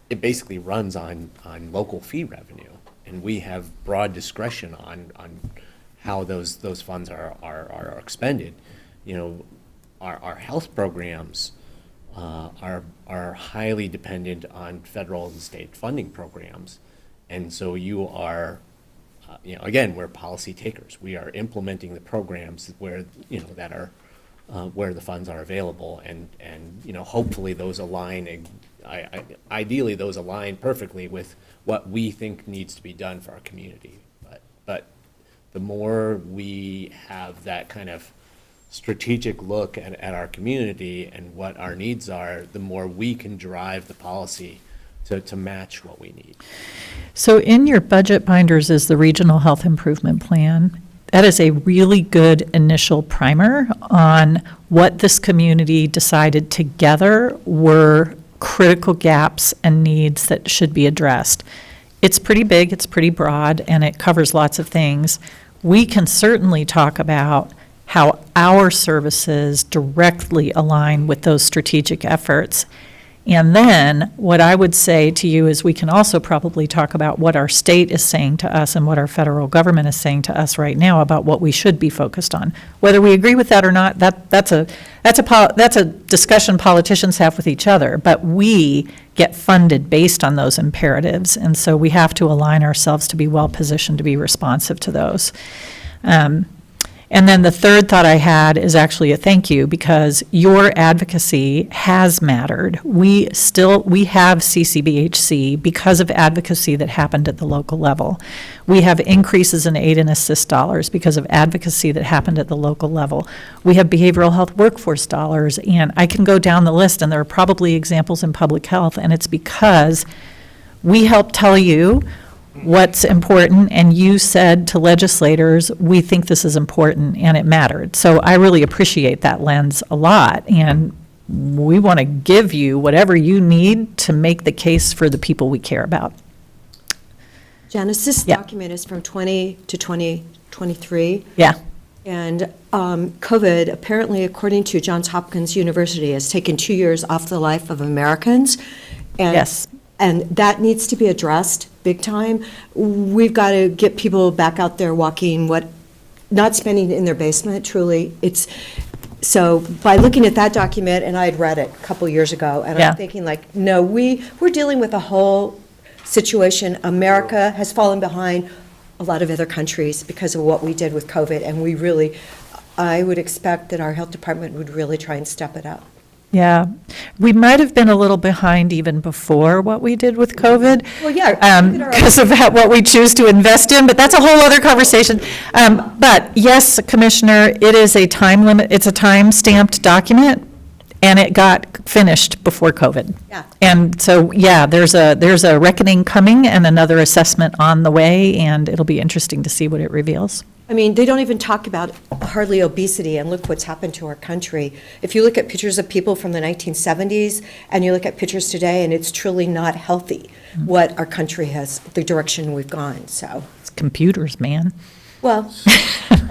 it basically runs on local fee revenue, and we have broad discretion on how those funds are expended. Our health programs are highly dependent on federal and state funding programs, and so you are, again, we're policy takers. We are implementing the programs where that are where the funds are available, and hopefully those align. Ideally, those align perfectly with what we think needs to be done for our community. But the more we have that kind of strategic look at our community and what our needs are, the more we can drive the policy to match what we need. So in your budget binders is the Regional Health Improvement Plan. That is a really good initial primer on what this community decided together were critical gaps and needs that should be addressed. It's pretty big, it's pretty broad, and it covers lots of things. We can certainly talk about how our services directly align with those strategic efforts. And then what I would say to you is we can also probably talk about what our state is saying to us and what our federal government is saying to us right now about what we should be focused on. Whether we agree with that or not, that's a discussion politicians have with each other, but we get funded based on those imperatives, and so we have to align ourselves to be well-positioned to be responsive to those. And then the third thought I had is actually a thank you, because your advocacy has mattered. We have CCBHC because of advocacy that happened at the local level. We have increases in aid and assist dollars because of advocacy that happened at the local level. We have behavioral health workforce dollars, and I can go down the list, and there are probably examples in public health, and it's because we help tell you what's important, and you said to legislators, we think this is important, and it mattered. So I really appreciate that lens a lot, and we want to give you whatever you need to make the case for the people we care about. Janice, this document is from 20 to 2023. Yeah. And COVID, apparently, according to Johns Hopkins University, has taken 2 years off the life of Americans. And yes. And that needs to be addressed big time. We've got to get people back out there walking, not spending in their basement, truly. So by looking at that document, and I had read it a couple years ago, and I'm thinking no, we're dealing with a whole situation. America has fallen behind a lot of other countries because of what we did with COVID, and we really, I would expect that our health department would really try and step it up. Yeah, we might have been a little behind even before what we did with COVID. Well, yeah. Because of what we choose to invest in, but that's a whole other conversation. But yes, Commissioner, it is a time limit, it's a time-stamped document, and it got finished before COVID. Yeah. And so, yeah, there's a reckoning coming and another assessment on the way, and it'll be interesting to see what it reveals. I mean, they don't even talk about hardly obesity, and look what's happened to our country. If you look at pictures of people from the 1970s, and you look at pictures today, and it's truly not healthy, what our country has, the direction we've gone, so. It's computers, man. Well,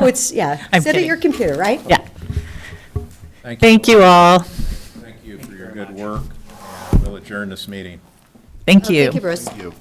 it's, yeah, I'm sit at kidding. your computer, right? Yeah. Thank you all. Thank you for your good work. We'll adjourn this meeting. Thank you. Thank you, Bruce. Thank you.